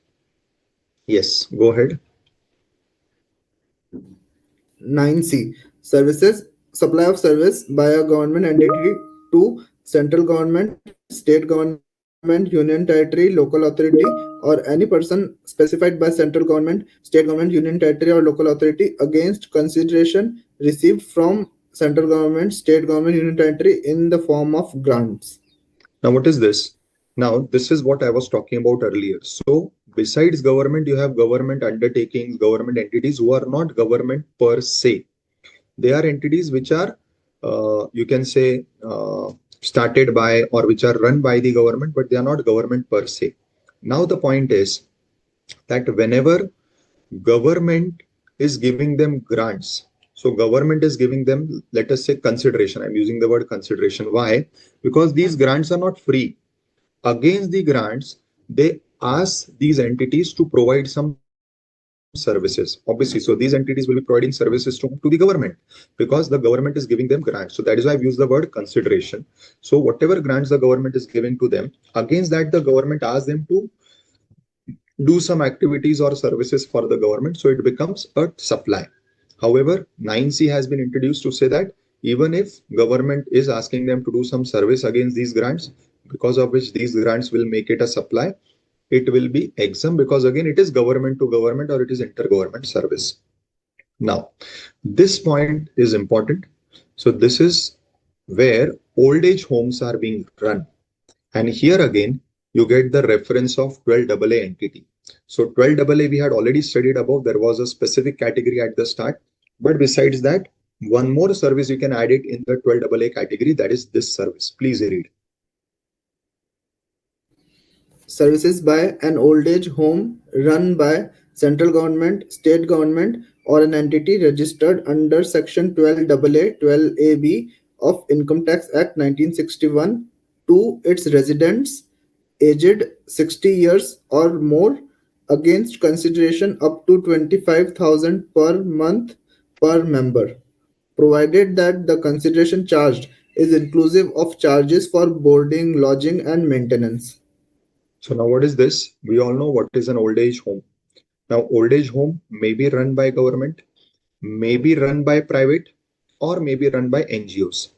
Yes, go ahead. 9C. Services supply of service by a government entity to central government, state government, union territory, local authority, or any person specified by central government, state government, union territory, or local authority against consideration received from central government, state government, union territory in the form of grants. Now, what is this? Now, this is what I was talking about earlier. So, besides government, you have government undertakings, government entities who are not government per se. They are entities which are, you can say, started by or which are run by the government, but they are not government per se. Now, the point is that whenever government is giving them grants, so government is giving them, let us say, consideration. I'm using the word consideration. Why? Because these grants are not free. Against the grants, they ask these entities to provide some services. services. Obviously, so these entities will be providing services to the government because the government is giving them grants. So that is why I've used the word consideration. So whatever grants the government is giving to them, against that the government asks them to do some activities or services for the government. So it becomes a supply. However, 9C has been introduced to say that even if government is asking them to do some service against these grants, because of which these grants will make it a supply, it will be exempt because again it is government to government or it is intergovernment service. Now, this point is important. So this is where old age homes are being run. And here again, you get the reference of 12AA entity. So 12AA we had already studied above. There was a specific category at the start. But besides that, one more service you can add it in the 12AA category. That is this service. Please read. Services by an old age home run by central government, state government, or an entity registered under Section 12AA, 12AB of Income Tax Act 1961 to its residents aged 60 years or more against consideration up to 25,000 per month per member, provided that the consideration charged is inclusive of charges for boarding, lodging, and maintenance. So now what is this? We all know what is an old age home. Now, old age home may be run by government, may be run by private, or may be run by NGOs.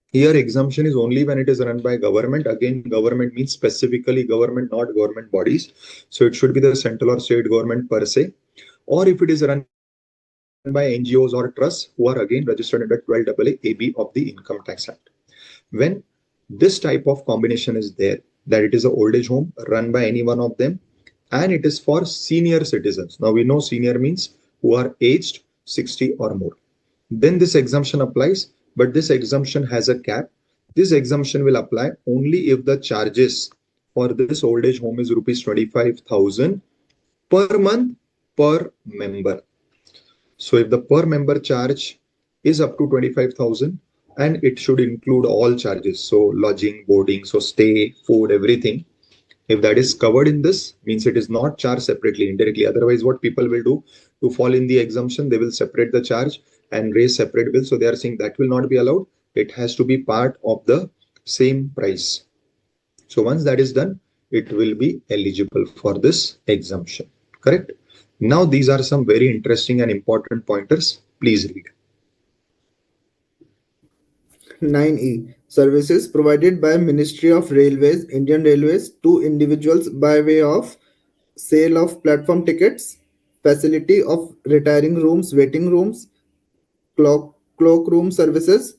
Here, exemption is only when it is run by government. Again, government means specifically government, not government bodies. So it should be the central or state government per se. Or if it is run by NGOs or trusts who are again registered under 12AA AB of the Income Tax Act. When this type of combination is there, that it is an old age home run by any one of them, and it is for senior citizens. Now we know senior means who are aged 60 or more. Then this exemption applies, but this exemption has a cap. This exemption will apply only if the charges for this old age home is rupees 25,000 per month per member. So if the per member charge is up to 25,000 and it should include all charges, so lodging, boarding, so stay, food, everything, if that is covered in this, means it is not charged separately, indirectly. Otherwise, what people will do to fall in the exemption, they will separate the charge and raise separate bills. So they are saying that will not be allowed. It has to be part of the same price. So once that is done, it will be eligible for this exemption. Correct? Now, these are some very interesting and important pointers. Please read. 9E. Services provided by Ministry of Railways, Indian Railways to individuals by way of sale of platform tickets, facility of retiring rooms, waiting rooms, cloakroom services,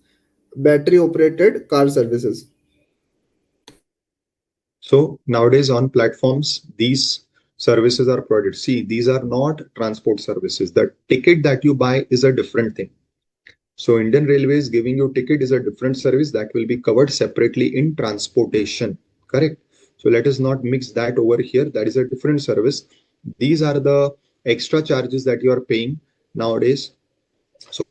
battery operated car services. So nowadays on platforms, these services are provided. See, these are not transport services. The ticket that you buy is a different thing. So Indian Railways giving you ticket is a different service that will be covered separately in transportation. Correct? So let us not mix that over here. That is a different service. These are the extra charges that you are paying nowadays. So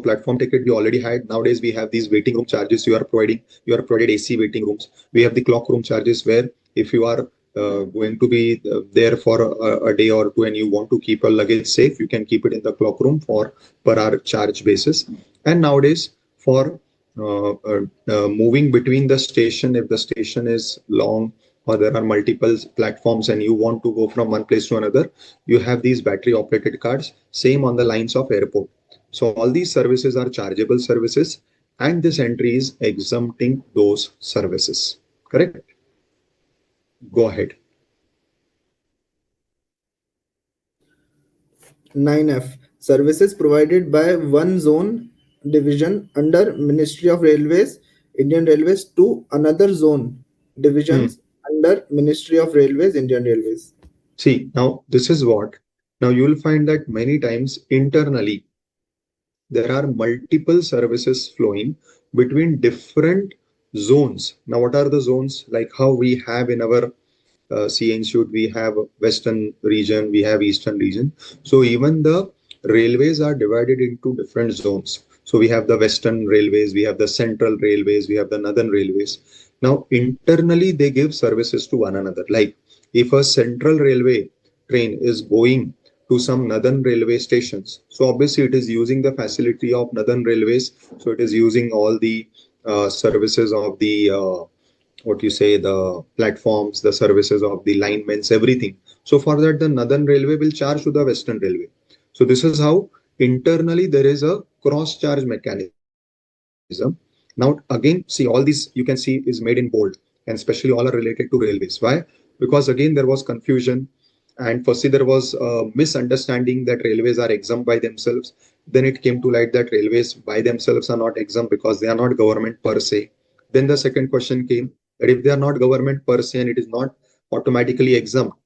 platform ticket we already had. Nowadays we have these waiting room charges you are providing. You are provided AC waiting rooms. We have the clock room charges where if you are going to be there for a day or two and you want to keep your luggage safe, you can keep it in the clock room for per hour charge basis. And nowadays for moving between the station, if the station is long or there are multiple platforms and you want to go from one place to another, you have these battery operated cards, same on the lines of airport. So all these services are chargeable services and this entry is exempting those services. Correct? Go ahead. 9F. Services provided by one zone division under Ministry of Railways, Indian Railways to another zone divisions under Ministry of Railways, Indian Railways. See, now this is what. Now you will find that many times internally there are multiple services flowing between different zones. Now, what are the zones? Like how we have in our C Institute, we have Western region, we have Eastern region. So even the railways are divided into different zones. So we have the Western railways, we have the Central railways, we have the Northern railways. Now, internally, they give services to one another. Like if a Central railway train is going to some northern railway stations. So obviously it is using the facility of northern railways. So it is using all the services of the what you say, the platforms, the services of the linemen, everything. So for that, the northern railway will charge to the western railway. So this is how internally there is a cross charge mechanism. Now again, see, all these you can see is made in bold, and especially all are related to railways. Why? Because again there was confusion, and firstly there was a misunderstanding that railways are exempt by themselves. Then it came to light that railways by themselves are not exempt because they are not government per se. Then the second question came that if they are not government per se and it is not automatically exempt,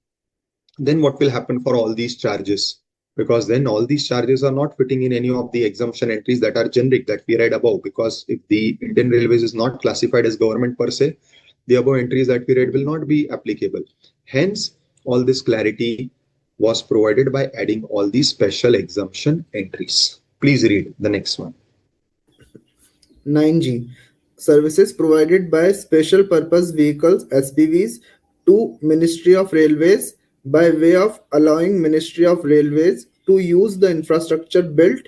then what will happen for all these charges? Because then all these charges are not fitting in any of the exemption entries that are generic that we read above. Because if the Indian Railways is not classified as government per se, the above entries that we read will not be applicable. Hence, all this clarity was provided by adding all these special exemption entries. Please read the next one. 9G. Services provided by Special Purpose Vehicles (SPVs) to Ministry of Railways by way of allowing Ministry of Railways to use the infrastructure built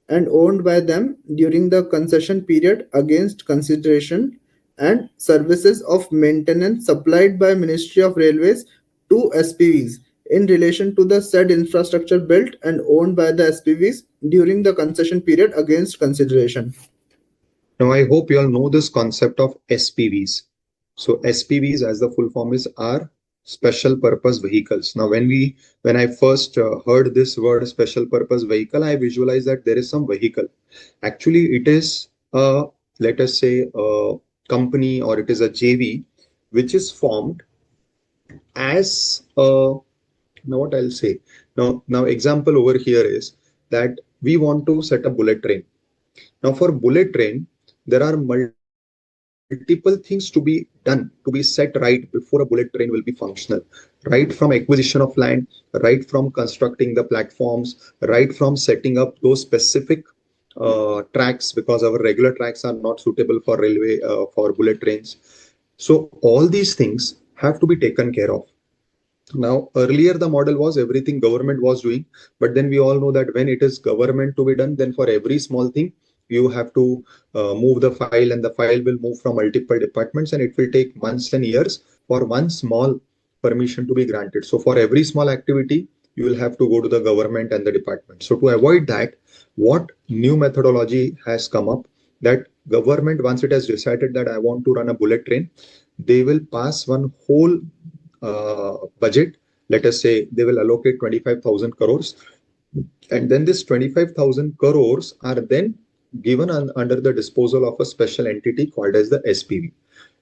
and owned by them during the concession period against consideration, and services of maintenance supplied by Ministry of Railways to SPVs in relation to the said infrastructure built and owned by the SPVs during the concession period against consideration. Now, I hope you all know this concept of SPVs. So SPVs, as the full form is, are special purpose vehicles. Now, when I first heard this word special purpose vehicle, I visualized that there is some vehicle. Actually, it is a, let us say, a company, or it is a JV, which is formed as a, now what I'll say. Now example over here is that we want to set a bullet train. Now, for bullet train, there are multiple things to be done, to be set right before a bullet train will be functional. Right from acquisition of land, right from constructing the platforms, right from setting up those specific tracks, because our regular tracks are not suitable for railway, for bullet trains. So all these things have to be taken care of. Now, earlier the model was everything government was doing, but then we all know that when it is government to be done, then for every small thing, you have to move the file, and the file will move from multiple departments, and it will take months and years for one small permission to be granted. So for every small activity, you will have to go to the government and the department. So to avoid that, what new methodology has come up, that government, once it has decided that I want to run a bullet train, they will pass one whole budget. Let us say they will allocate 25,000 crores, and then this 25,000 crores are then given under the disposal of a special entity called as the SPV.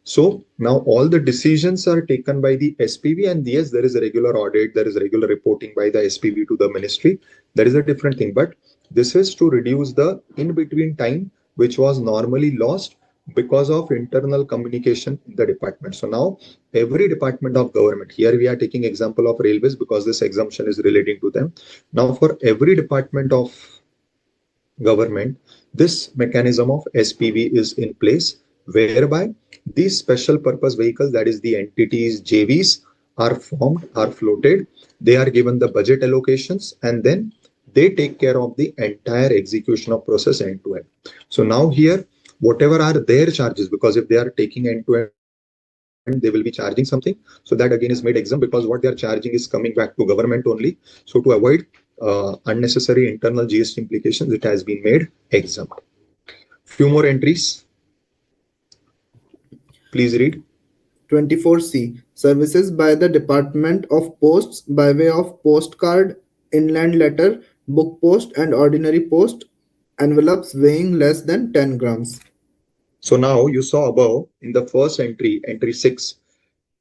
So now all the decisions are taken by the SPV, and yes, there is a regular audit, there is regular reporting by the SPV to the ministry. That is a different thing, but this is to reduce the in between time which was normally lost because of internal communication in the department. So now every department of government, here we are taking example of railways because this exemption is relating to them. Now for every department of government, this mechanism of SPV is in place, whereby these special purpose vehicles, that is the entities, JVs, are formed, are floated, they are given the budget allocations, and then they take care of the entire execution of process end to end. So now here, whatever are their charges, because if they are taking end to end, they will be charging something. So that again is made exempt, because what they are charging is coming back to government only. So to avoid unnecessary internal GST implications, it has been made exempt. Few more entries. Please read. 24C. Services by the Department of Posts by way of postcard, inland letter, book post, and ordinary post envelopes weighing less than 10 grams. So now you saw above in the first entry, entry 6,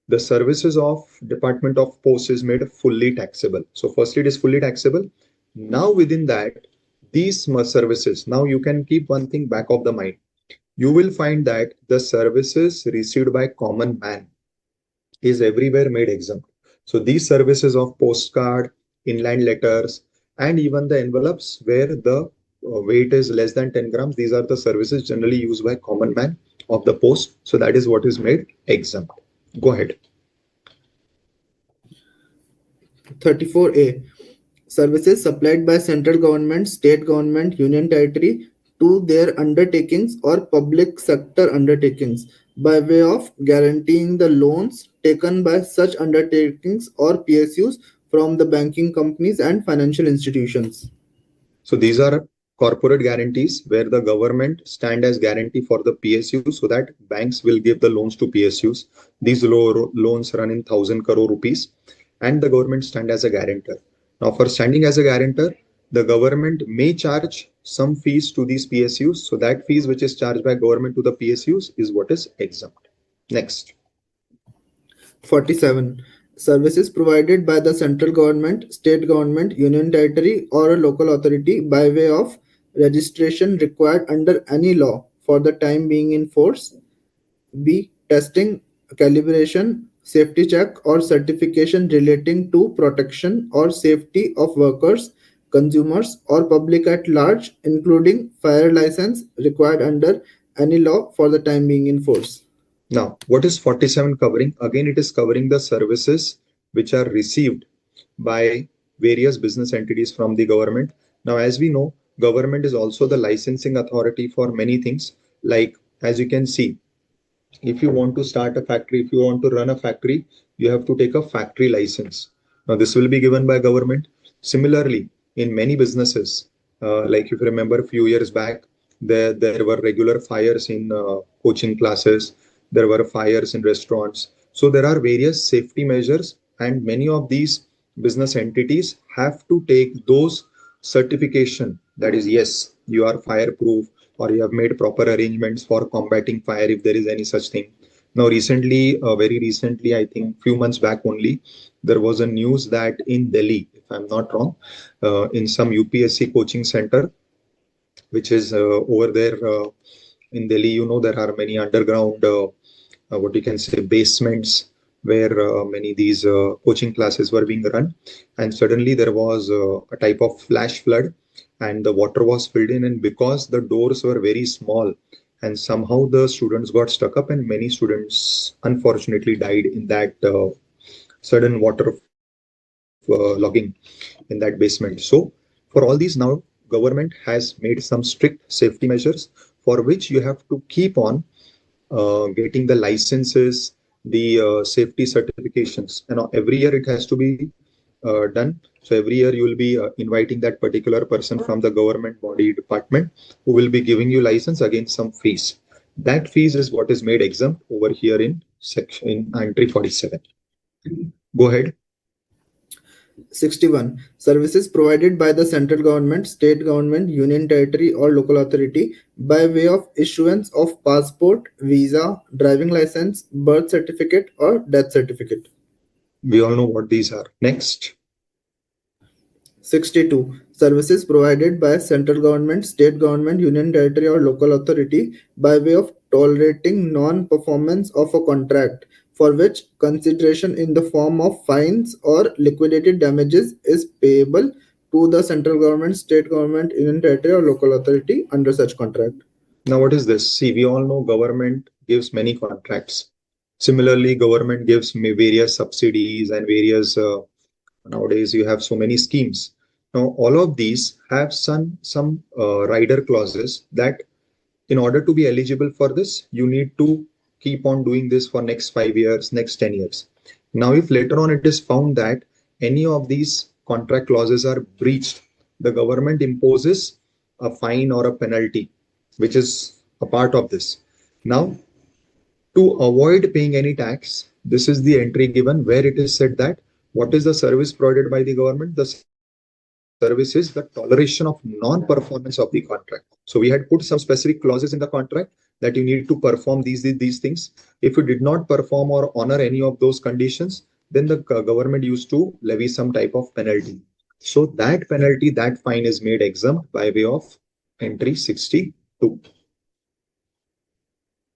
the services of Department of Post is made fully taxable. So firstly, it is fully taxable. Now within that, these services, now you can keep one thing back of the mind. You will find that the services received by common man is everywhere made exempt. So these services of postcard, inland letters, and even the envelopes where the weight is less than 10 grams, these are the services generally used by common man of the post. So that is what is made exempt. Go ahead. 34A. services supplied by central government, state government, union territory to their undertakings or public sector undertakings by way of guaranteeing the loans taken by such undertakings or PSUs from the banking companies and financial institutions. So these are corporate guarantees where the government stand as guarantee for the PSU so that banks will give the loans to PSUs. These loans run in 1,000 crore rupees and the government stand as a guarantor. Now for standing as a guarantor, the government may charge some fees to these PSUs. So that fees which is charged by government to the PSUs is what is exempt. Next. 47. Services provided by the central government, state government, union territory, or a local authority by way of registration required under any law for the time being in force. B. Testing, calibration, safety check, or certification relating to protection or safety of workers, consumers, or public at large, including fire license required under any law for the time being in force. Now, what is 47 covering? Again, it is covering the services which are received by various business entities from the government. Now, as we know, government is also the licensing authority for many things. Like, as you can see, if you want to start a factory, if you want to run a factory, you have to take a factory license. Now, this will be given by government. Similarly, in many businesses, like if you remember a few years back, there were regular fires in coaching classes, there were fires in restaurants. So there are various safety measures, and many of these business entities have to take those certification, that is, yes, you are fireproof or you have made proper arrangements for combating fire if there is any such thing. Now recently, very recently, I think few months back only, there was a news that in Delhi, if I'm not wrong, in some UPSC coaching center, which is over there in Delhi, there are many underground, what you can say, basements where many these coaching classes were being run. And suddenly there was a type of flash flood and the water was filled in. And because the doors were very small, and somehow the students got stuck up, and many students unfortunately died in that sudden water logging in that basement. So for all these now, government has made some strict safety measures for which you have to keep on getting the licenses, the safety certifications. Every year it has to be done. So every year you will be inviting that particular person from the government body department who will be giving you license against some fees. That fees is what is made exempt over here in section in entry 47. Go ahead. 61. Services provided by the central government, state government, union territory, or local authority by way of issuance of passport, visa, driving license, birth certificate, or death certificate. We all know what these are. Next. 62. Services provided by central government, state government, union territory, or local authority by way of tolerating non-performance of a contract for which consideration in the form of fines or liquidated damages is payable to the central government, state government, union territory, or local authority under such contract. Now, what is this? See, we all know government gives many contracts. Similarly, government gives various subsidies and various nowadays you have so many schemes. Now all of these have some rider clauses that in order to be eligible for this you need to keep on doing this for next 5 years, next 10 years. Now if later on it is found that any of these contract clauses are breached, the government imposes a fine or a penalty which is a part of this. Now to avoid paying any tax, this is the entry given where it is said that what is the service provided by the government? The service is the toleration of non-performance of the contract. So we had put some specific clauses in the contract that you need to perform these things. If you did not perform or honor any of those conditions, then the government used to levy some type of penalty. So that penalty, that fine is made exempt by way of entry 62.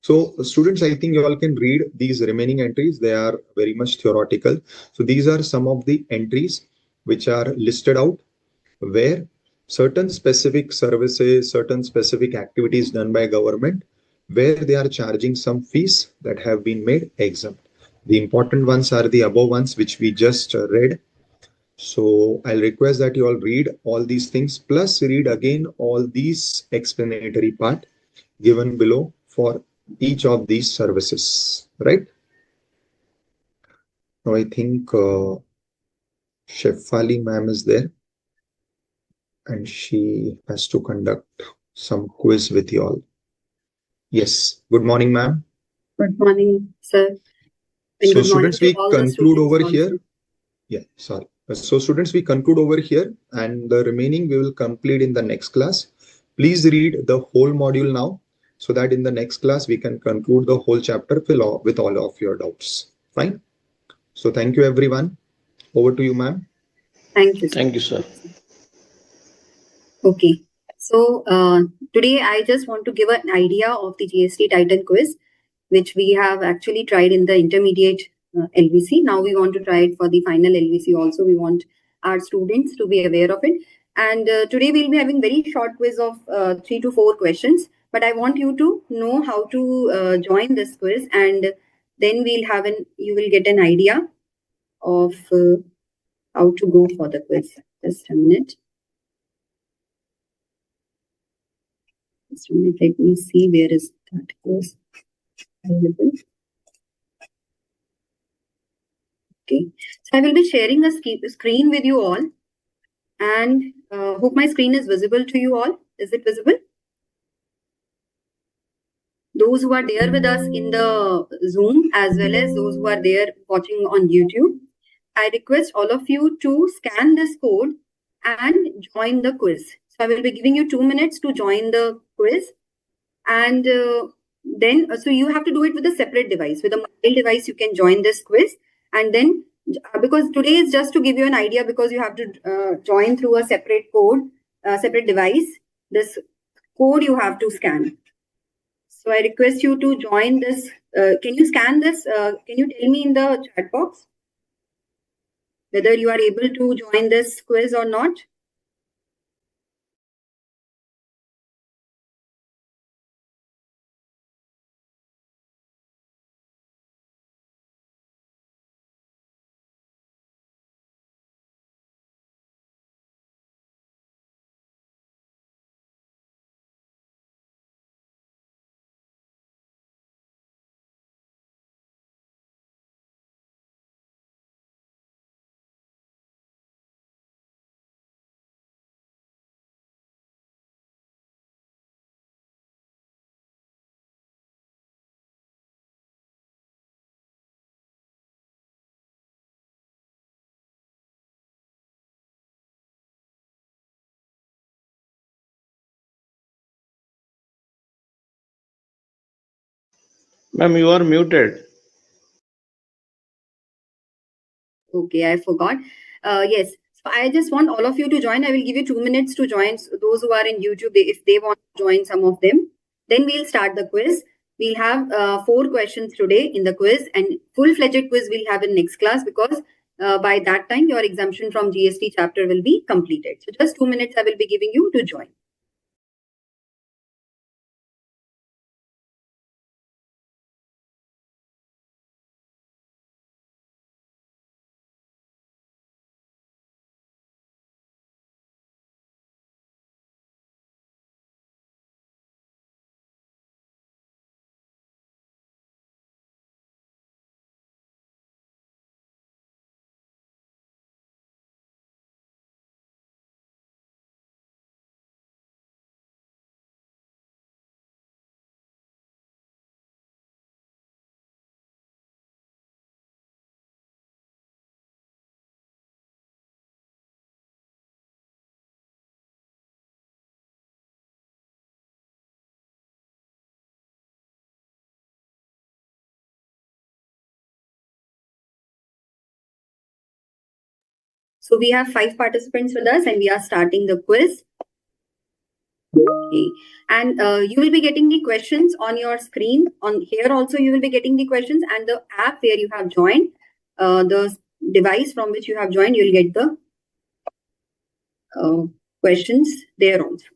So students, I think you all can read these remaining entries. They are very much theoretical. So these are some of the entries which are listed out where certain specific services, certain specific activities done by government, where they are charging some fees that have been made exempt. The important ones are the above ones which we just read. So I'll request that you all read all these things, plus read again all these explanatory part given below for each of these services, right? Now I think Shefali ma'am is there and she has to conduct some quiz with you all. Yes, good morning, ma'am. Good morning, sir. And So good morning students, to we all the conclude students over also. here. Yeah, sorry. So students, we conclude over here and the remaining we will complete in the next class. Please read the whole module now so that in the next class we can conclude the whole chapter with all of your doubts. Fine. So thank you everyone. Over to you, ma'am. Thank you, sir. Thank you, sir. Okay. So today I just want to give an idea of the GST Titan quiz, which we have actually tried in the intermediate LVC. Now we want to try it for the final LVC also. We want our students to be aware of it. And today we'll be having very short quiz of 3 to 4 questions. But I want you to know how to join this quiz, and then you will get an idea of how to go for the quiz. Just a minute. Just a minute. Let me see where is that quiz available. Okay. So I will be sharing a screen with you all, and hope my screen is visible to you all. Is it visible? Those who are there with us in the Zoom, as well as those who are there watching on YouTube, I request all of you to scan this code and join the quiz. So I will be giving you 2 minutes to join the quiz, and then so you have to do it with a separate device. With a mobile device, you can join this quiz, and then because today is just to give you an idea, because you have to join through a separate code, separate device. This code you have to scan. So I request you to join this. Can you scan this? Can you tell me in the chat box whether you are able to join this quiz or not? Ma'am, you are muted. Okay, I forgot. Yes, so I just want all of you to join. I will give you 2 minutes to join. So those who are in YouTube, if they want to join some of them, then we'll start the quiz. We'll have 4 questions today in the quiz, and full-fledged quiz we'll have in next class, because by that time your exemption from GST chapter will be completed. So just 2 minutes I will be giving you to join. So we have 5 participants with us, and we are starting the quiz. Okay. And you will be getting the questions on your screen. On here also you will be getting the questions, and the app where you have joined, the device from which you have joined, you will get the questions there also.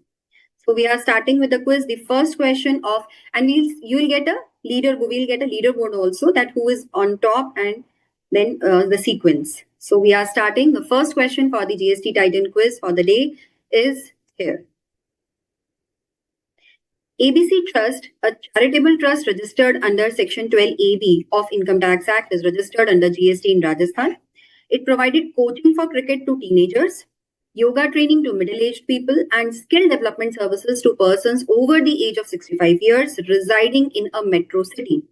So we are starting with the quiz. The first question of, and you will get a leaderboard. We'll get a leaderboard also, that who is on top, and then the sequence. So we are starting. The first question for the GST Titan quiz for the day is here. ABC Trust, a charitable trust registered under Section 12AB of Income Tax Act, is registered under GST in Rajasthan. It provided coaching for cricket to teenagers, yoga training to middle-aged people, and skill development services to persons over the age of 65 years residing in a metro city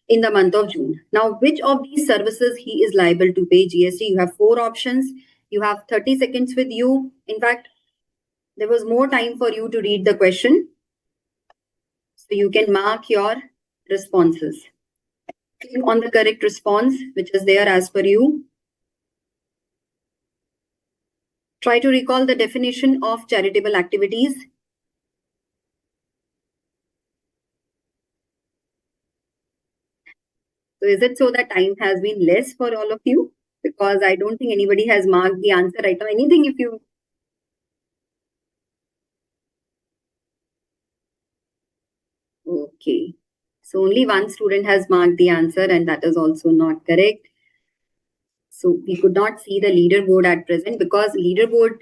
in the month of June. Now, which of these services he is liable to pay GST? You have 4 options. You have 30 seconds with you. In fact, there was more time for you to read the question. So you can mark your responses. Click on the correct response, which is there as per you. Try to recall the definition of charitable activities. So is it so that time has been less for all of you? Because I don't think anybody has marked the answer right now. Anything if you... Okay. So only one student has marked the answer and that is also not correct. So we could not see the leaderboard at present because leaderboard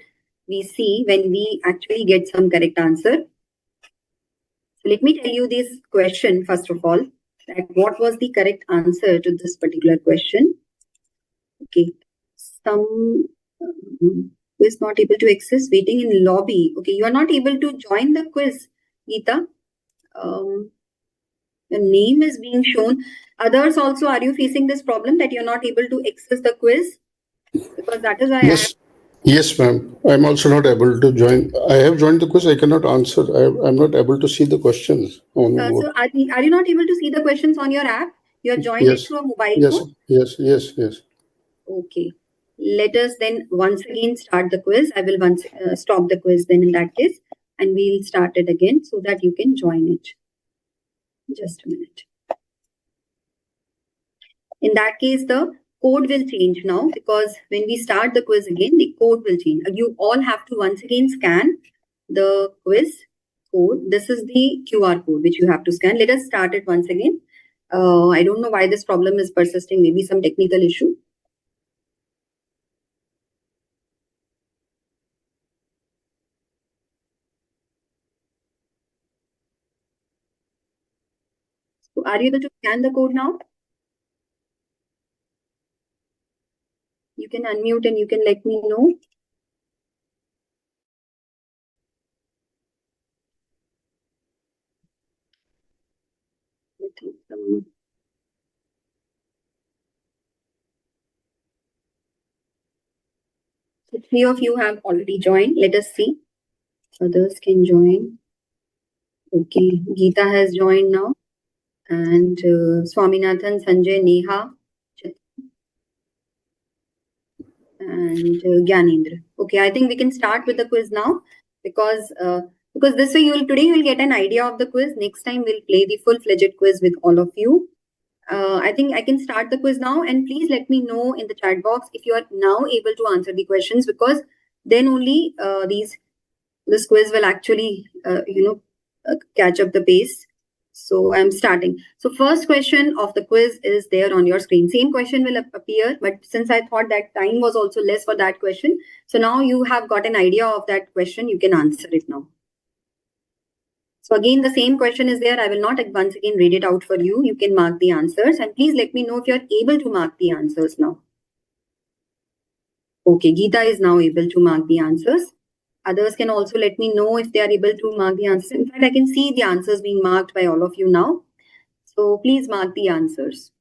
we see when we actually get some correct answer. So let me tell you this question first of all, that what was the correct answer to this particular question. Okay, some is not able to access, waiting in lobby. Okay, you are not able to join the quiz, Geeta. The name is being shown. Others also, are you facing this problem that you're not able to access the quiz? Because that is why Yes, ma'am. I'm also not able to join. I have joined the quiz. I cannot answer. I'm not able to see the questions on the board. So are you not able to see the questions on your app? You have joined it through a mobile phone? Yes. Okay. Let us then once again start the quiz. I will once stop the quiz then in that case, and we'll start it again so that you can join it. Just a minute. In that case, the code will change now because when we start the quiz again, the code will change. You all have to once again scan the quiz code. This is the QR code which you have to scan. Let us start it once again. I don't know why this problem is persisting, maybe some technical issue. So are you able to scan the code now? You can unmute and you can let me know. I think so 3 of you have already joined. Let us see. Others can join. Okay, Geeta has joined now. And Swaminathan, Sanjay, Neha, and Gyanendra. Okay, I think we can start with the quiz now because this way today you will get an idea of the quiz. Next time we'll play the full-fledged quiz with all of you. I think I can start the quiz now, and please let me know in the chat box if you are now able to answer the questions, because then only this quiz will actually catch up the pace. So I'm starting. So first question of the quiz is there on your screen. Same question will appear, but since I thought that time was also less for that question, so now you have got an idea of that question, you can answer it now. So again, the same question is there. I will not once again read it out for you. You can mark the answers, and please let me know if you're able to mark the answers now. Okay, Geeta is now able to mark the answers. Others can also let me know if they are able to mark the answers. In fact, I can see the answers being marked by all of you now. So please mark the answers.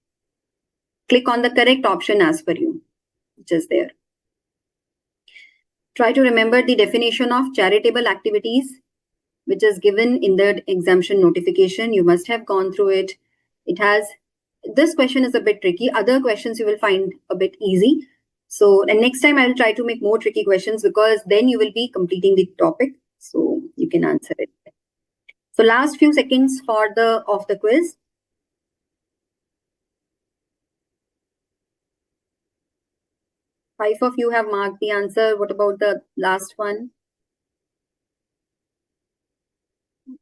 Click on the correct option as per you, which is there. Try to remember the definition of charitable activities, which is given in the exemption notification. You must have gone through it. This question is a bit tricky. Other questions you will find a bit easy. So, and next time I will try to make more tricky questions, because then you will be completing the topic. So you can answer it. So last few seconds for the quiz. Five of you have marked the answer. What about the last one?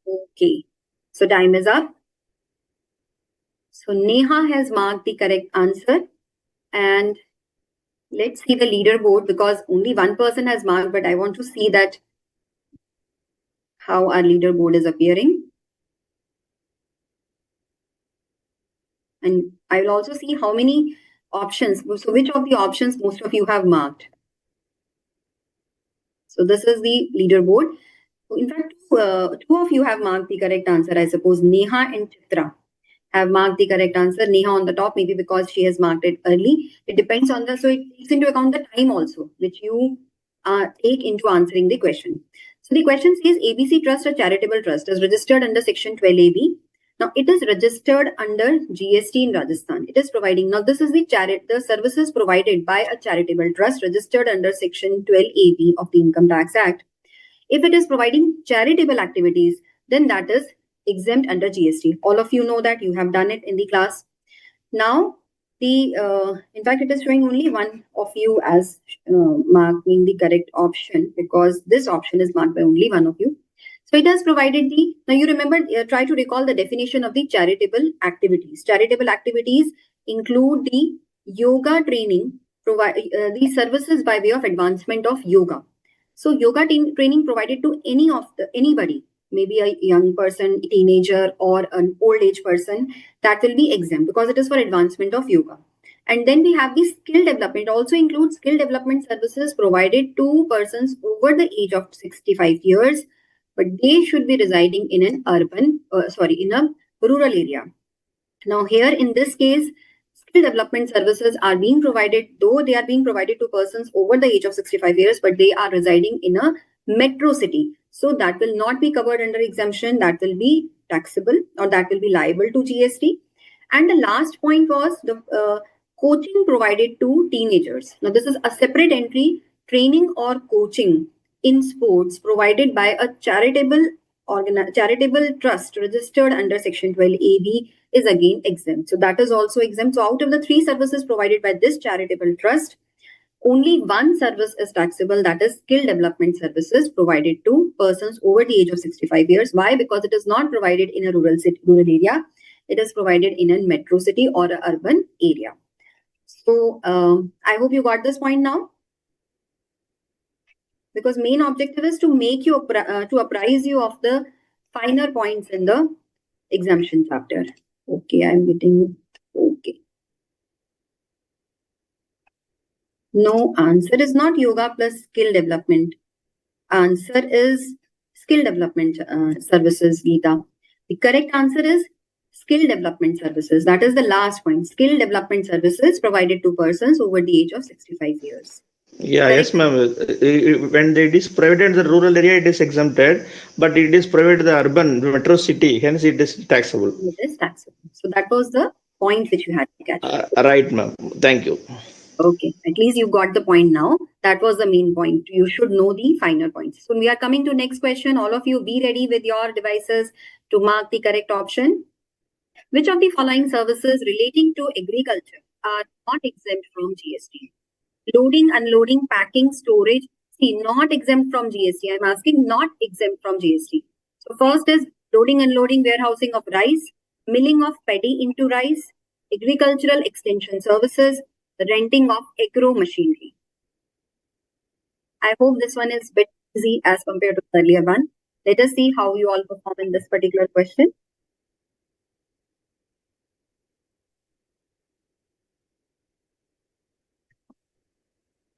Okay. So time is up. So Neha has marked the correct answer, and Let's see the leaderboard, because only one person has marked, but I want to see that how our leaderboard is appearing. And I will also see how many options. So which of the options most of you have marked? So this is the leaderboard. In fact, two of you have marked the correct answer, I suppose. Neha and Chitra have marked the correct answer. Neha on the top, maybe because she has marked it early. It depends on so it takes into account the time also, which you take into answering the question. So the question says ABC Trust, a charitable trust, is registered under Section 12AB. Now it is registered under GST in Rajasthan. It is providing, now this is the services provided by a charitable trust registered under Section 12AB of the Income Tax Act. If it is providing charitable activities, then that is exempt under GST. All of you know that, you have done it in the class. Now, in fact, it is showing only one of you as marking the correct option, because this option is marked by only one of you. So it has provided now you remember, try to recall the definition of the charitable activities. Charitable activities include the yoga training, the services by way of advancement of yoga. So yoga training provided to anybody, maybe a young person, teenager, or an old age person, that will be exempt because it is for advancement of yoga. And then we have the skill development. It also includes skill development services provided to persons over the age of 65 years, but they should be residing in an in a rural area. Now here in this case, skill development services are being provided, though they are being provided to persons over the age of 65 years, but they are residing in a metro city. So that will not be covered under exemption. That will be taxable, or that will be liable to GST. And the last point was the coaching provided to teenagers. Now this is a separate entry, training or coaching in sports provided by a charitable trust registered under Section 12AB is again exempt. So that is also exempt. So out of the three services provided by this charitable trust, only one service is taxable, that is skill development services provided to persons over the age of 65 years. Why? Because it is not provided in a rural area. It is provided in a metro city or an urban area. So I hope you got this point now. Because main objective is to make you to apprise you of the finer points in the exemption chapter. Okay, I'm getting okay. No, answer is not yoga plus skill development. Answer is skill development services, Geeta. The correct answer is skill development services. That is the last point. Skill development services provided to persons over the age of 65 years. Yeah, yes, ma'am. When it is provided in the rural area, it is exempted, but it is provided in the urban metro city, hence it is taxable. It is taxable. So that was the point which you had to catch. Right, ma'am. Thank you. Okay, at least you got the point now. That was the main point. You should know the finer points. So we are coming to next question. All of you be ready with your devices to mark the correct option. Which of the following services relating to agriculture are not exempt from GST? Loading, unloading, packing, storage. See, not exempt from GST. I'm asking not exempt from GST. So first is loading, unloading, warehousing of rice, milling of paddy into rice, agricultural extension services, renting of agro machinery. I hope this one is a bit easy as compared to the earlier one. Let us see how you all perform in this particular question.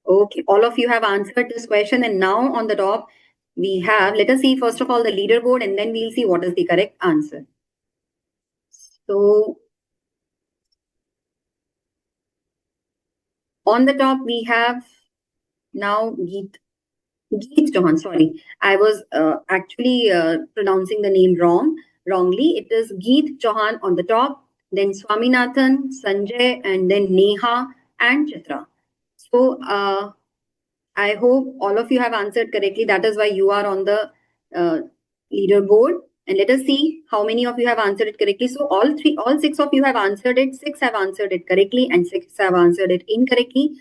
Okay, all of you have answered this question, and now on the top we have, let us see first of all the leaderboard, and then we'll see what is the correct answer. So on the top we have now Geet Chauhan. Sorry, I was actually pronouncing the name wrongly. It is Geet Chauhan on the top, then Swaminathan, Sanjay, and then Neha and Chitra. So I hope all of you have answered correctly. That is why you are on the leaderboard. And let us see how many of you have answered it correctly. So all six of you have answered it. 6 have answered it correctly and 6 have answered it incorrectly.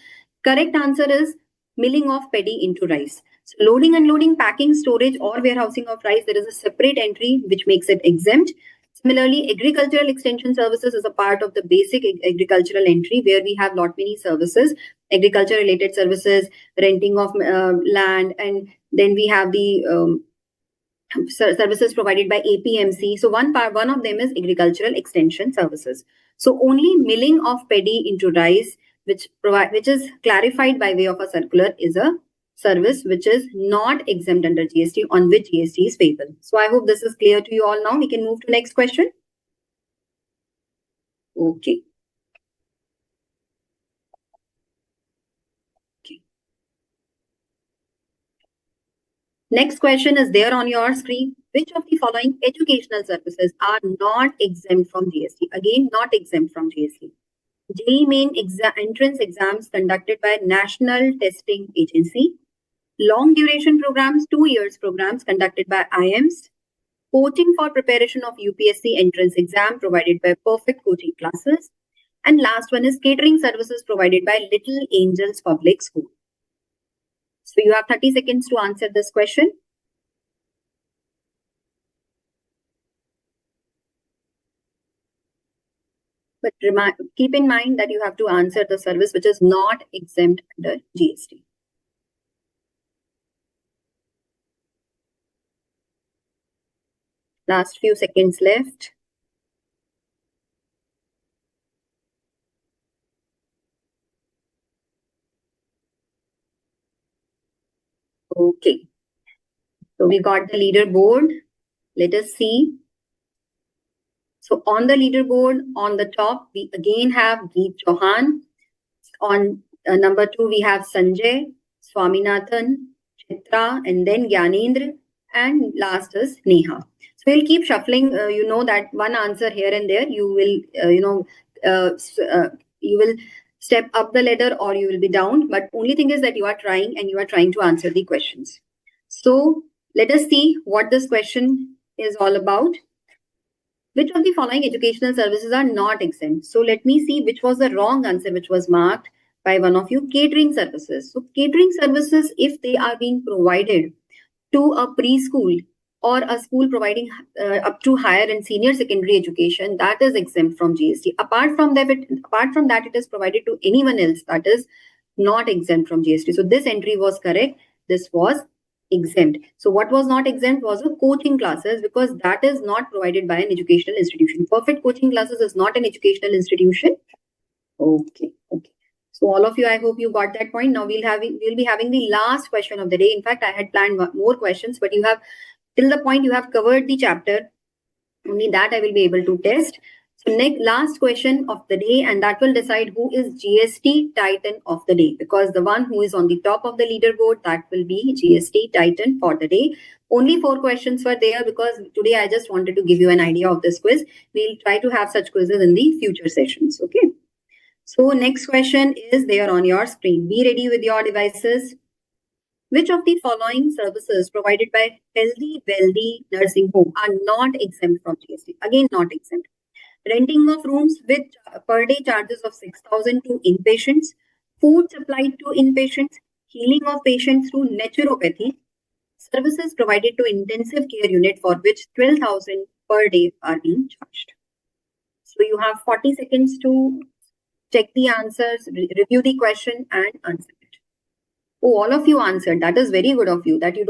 Correct answer is milling of paddy into rice. So loading, unloading, packing, storage, or warehousing of rice, there is a separate entry which makes it exempt. Similarly, agricultural extension services is a part of the basic agricultural entry where we have lot many services. agriculture related services, renting of land, and then we have the services provided by APMC. So one of them is agricultural extension services. So only milling of paddy into rice, which is clarified by way of a circular, is a service which is not exempt under GST, on which GST is payable. So I hope this is clear to you all now. We can move to next question. Okay. Next question is there on your screen. Which of the following educational services are not exempt from GST? Again, not exempt from GST. JEE main entrance exams conducted by National Testing Agency. Long duration programs, 2 years programs conducted by IIMs. Coaching for preparation of UPSC entrance exam provided by Perfect Coaching Classes. And last one is catering services provided by Little Angels Public School. So you have 30 seconds to answer this question. But keep in mind that you have to answer the service which is not exempt under GST. Last few seconds left. Okay. So we got the leaderboard. Let us see. So on the leaderboard, on the top, we again have Geet Chauhan. On number 2, we have Sanjay, Swaminathan, Chitra, and then Gyanendra, and last is Neha. So we'll keep shuffling. You know that one answer here and there, you will, you will step up the ladder or you will be down. But only thing is that you are trying and you are trying to answer the questions. So let us see what this question is all about. Which of the following educational services are not exempt? So let me see which was the wrong answer, which was marked by one of you. Catering services. So catering services, if they are being provided to a preschool or a school providing up to higher and senior secondary education, that is exempt from GST. Apart from that, it is provided to anyone else, that is not exempt from GST. So this entry was correct. This was exempt. So what was not exempt was the coaching classes, because that is not provided by an educational institution. Perfect Coaching Classes is not an educational institution. Okay. So all of you, I hope you got that point. Now we'll be having the last question of the day. In fact, I had planned more questions, but you have till the point you have covered the chapter. Only that I will be able to test. So last question of the day, and that will decide who is GST Titan of the day, because the one who is on the top of the leaderboard, that will be GST Titan for the day. Only 4 questions were there because today I just wanted to give you an idea of this quiz. We'll try to have such quizzes in the future sessions. Okay. So next question is there on your screen. Be ready with your devices. Which of the following services provided by Healthy Wealthy Nursing Home are not exempt from GST? Again, not exempt. Renting of rooms with per day charges of 6,000 to inpatients, food supplied to inpatients, healing of patients through naturopathy, services provided to intensive care unit for which 12,000 per day are being charged. So you have 40 seconds to check the answers, review the question and answer it. Oh, all of you answered. That is very good of you that you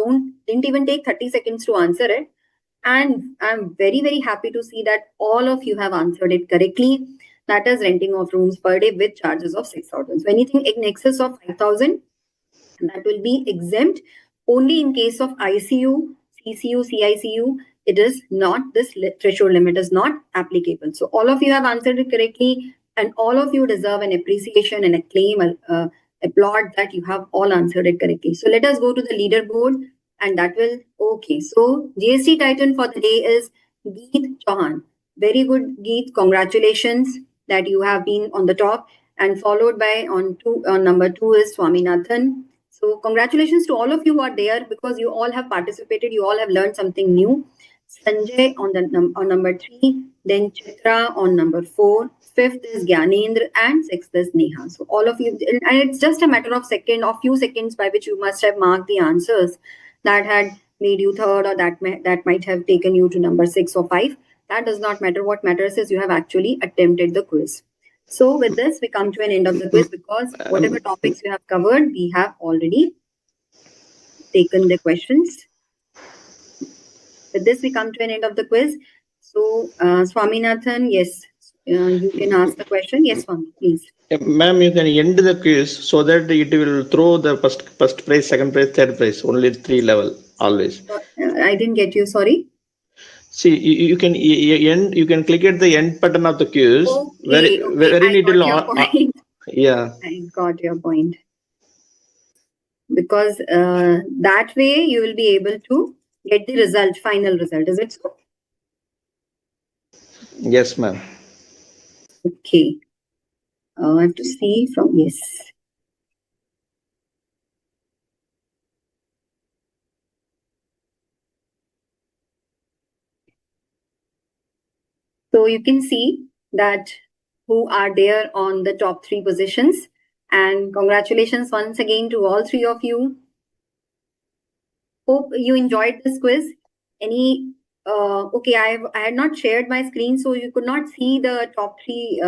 didn't even take 30 seconds to answer it. And I'm very, very happy to see that all of you have answered it correctly. That is renting of rooms per day with charges of 6,000. So anything in excess of 5,000, that will be exempt. Only in case of ICU, CCU, CICU, it is not, this threshold limit is not applicable. So all of you have answered it correctly, and all of you deserve an appreciation and acclaim, applaud that you have all answered it correctly. So let us go to the leaderboard. And that will, okay. So GST Titan for the day is Geet Chauhan. Very good, Geet. Congratulations that you have been on the top. And followed by on number 2 is Swaminathan. So congratulations to all of you who are there, because you all have participated. You all have learned something new. Sanjay on number 3. Then Chitra on number 4. 5th is Gyanendra and 6th is Neha. So all of you, and it's just a matter of few seconds by which you must have marked the answers that had made you 3rd, or that might have taken you to number 6 or 5. That does not matter. What matters is you have actually attempted the quiz. So with this, we come to an end of the quiz because whatever topics we have covered, we have already taken the questions. With this, we come to an end of the quiz. So, Swaminathan, yes, you can ask the question. Yes, Swami, please. Ma'am, you can end the quiz so that it will throw the first prize, second prize, third prize, only 3 level always. I didn't get you, sorry. See, you can end. You can click at the end button of the quiz. Okay, Very I got your point. Yeah. I got your point. Because that way you will be able to get the result, final result. Is it so? Yes, ma'am. Okay. I have to see from, yes. So you can see that who are there on the top 3 positions. And congratulations once again to all 3 of you. Hope you enjoyed this quiz. Okay, I had not shared my screen, so you could not see the top 3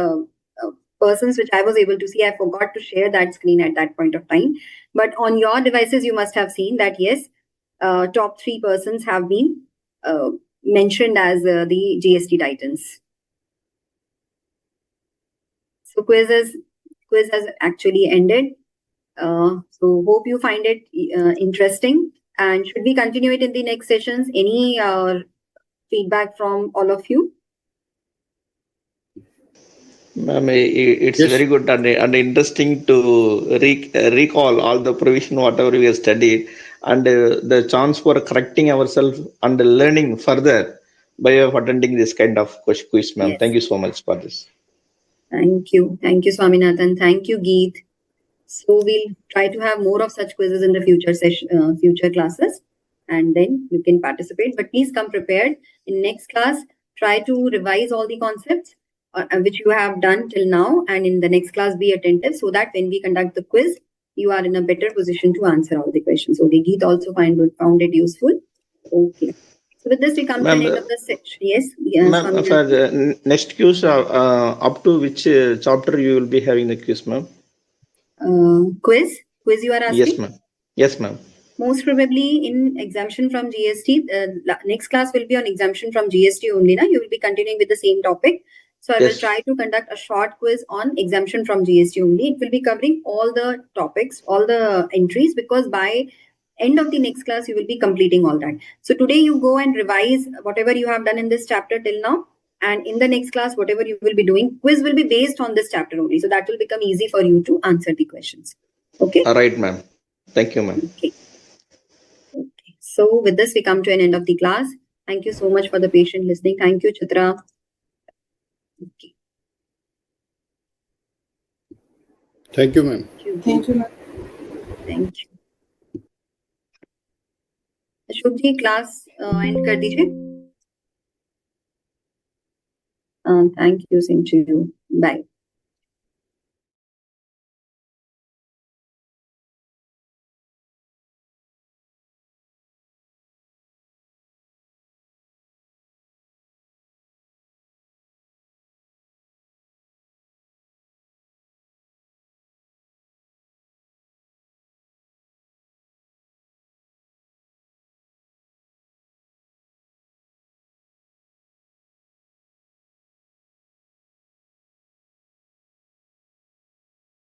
persons which I was able to see. I forgot to share that screen at that point of time. But on your devices, you must have seen that, yes, top 3 persons have been mentioned as the GST titans. So quiz has actually ended. So hope you find it interesting. And should we continue it in the next sessions? Any feedback from all of you? Ma'am, it's Yes. very good and interesting to recall all the provision whatever we have studied, and the chance for correcting ourselves and learning further by attending this kind of quiz, ma'am. Yes. Thank you so much for this. Thank you, Swaminathan. Thank you, Geet. So we'll try to have more of such quizzes in the future classes, and then you can participate. But please come prepared. In next class, try to revise all the concepts which you have done till now, and in the next class, be attentive so that when we conduct the quiz, you are in a better position to answer all the questions. Okay, Geet also found it useful. Okay. So with this, we come to an end of the session. Yes. Ma'am, for the next quiz, up to which chapter you will be having the quiz, ma'am? Quiz you are asking? Yes, ma'am. Yes, ma'am. Most probably in exemption from GST. Next class will be on exemption from GST only. You will be continuing with the same topic. So I will try to conduct a short quiz on exemption from GST only. It will be covering all the topics, all the entries, because by end of the next class, you will be completing all that. So today you go and revise whatever you have done in this chapter till now. And in the next class, whatever you will be doing, quiz will be based on this chapter only. So that will become easy for you to answer the questions. Okay? All right, ma'am. Thank you, ma'am. Okay. So with this, we come to an end of the class. Thank you so much for the patient listening. Thank you, Chitra. Okay. Thank you, ma'am. Thank you, ma'am. Thank you. Ashok ji class end कर दीजिए. Thank you, same to you. Bye.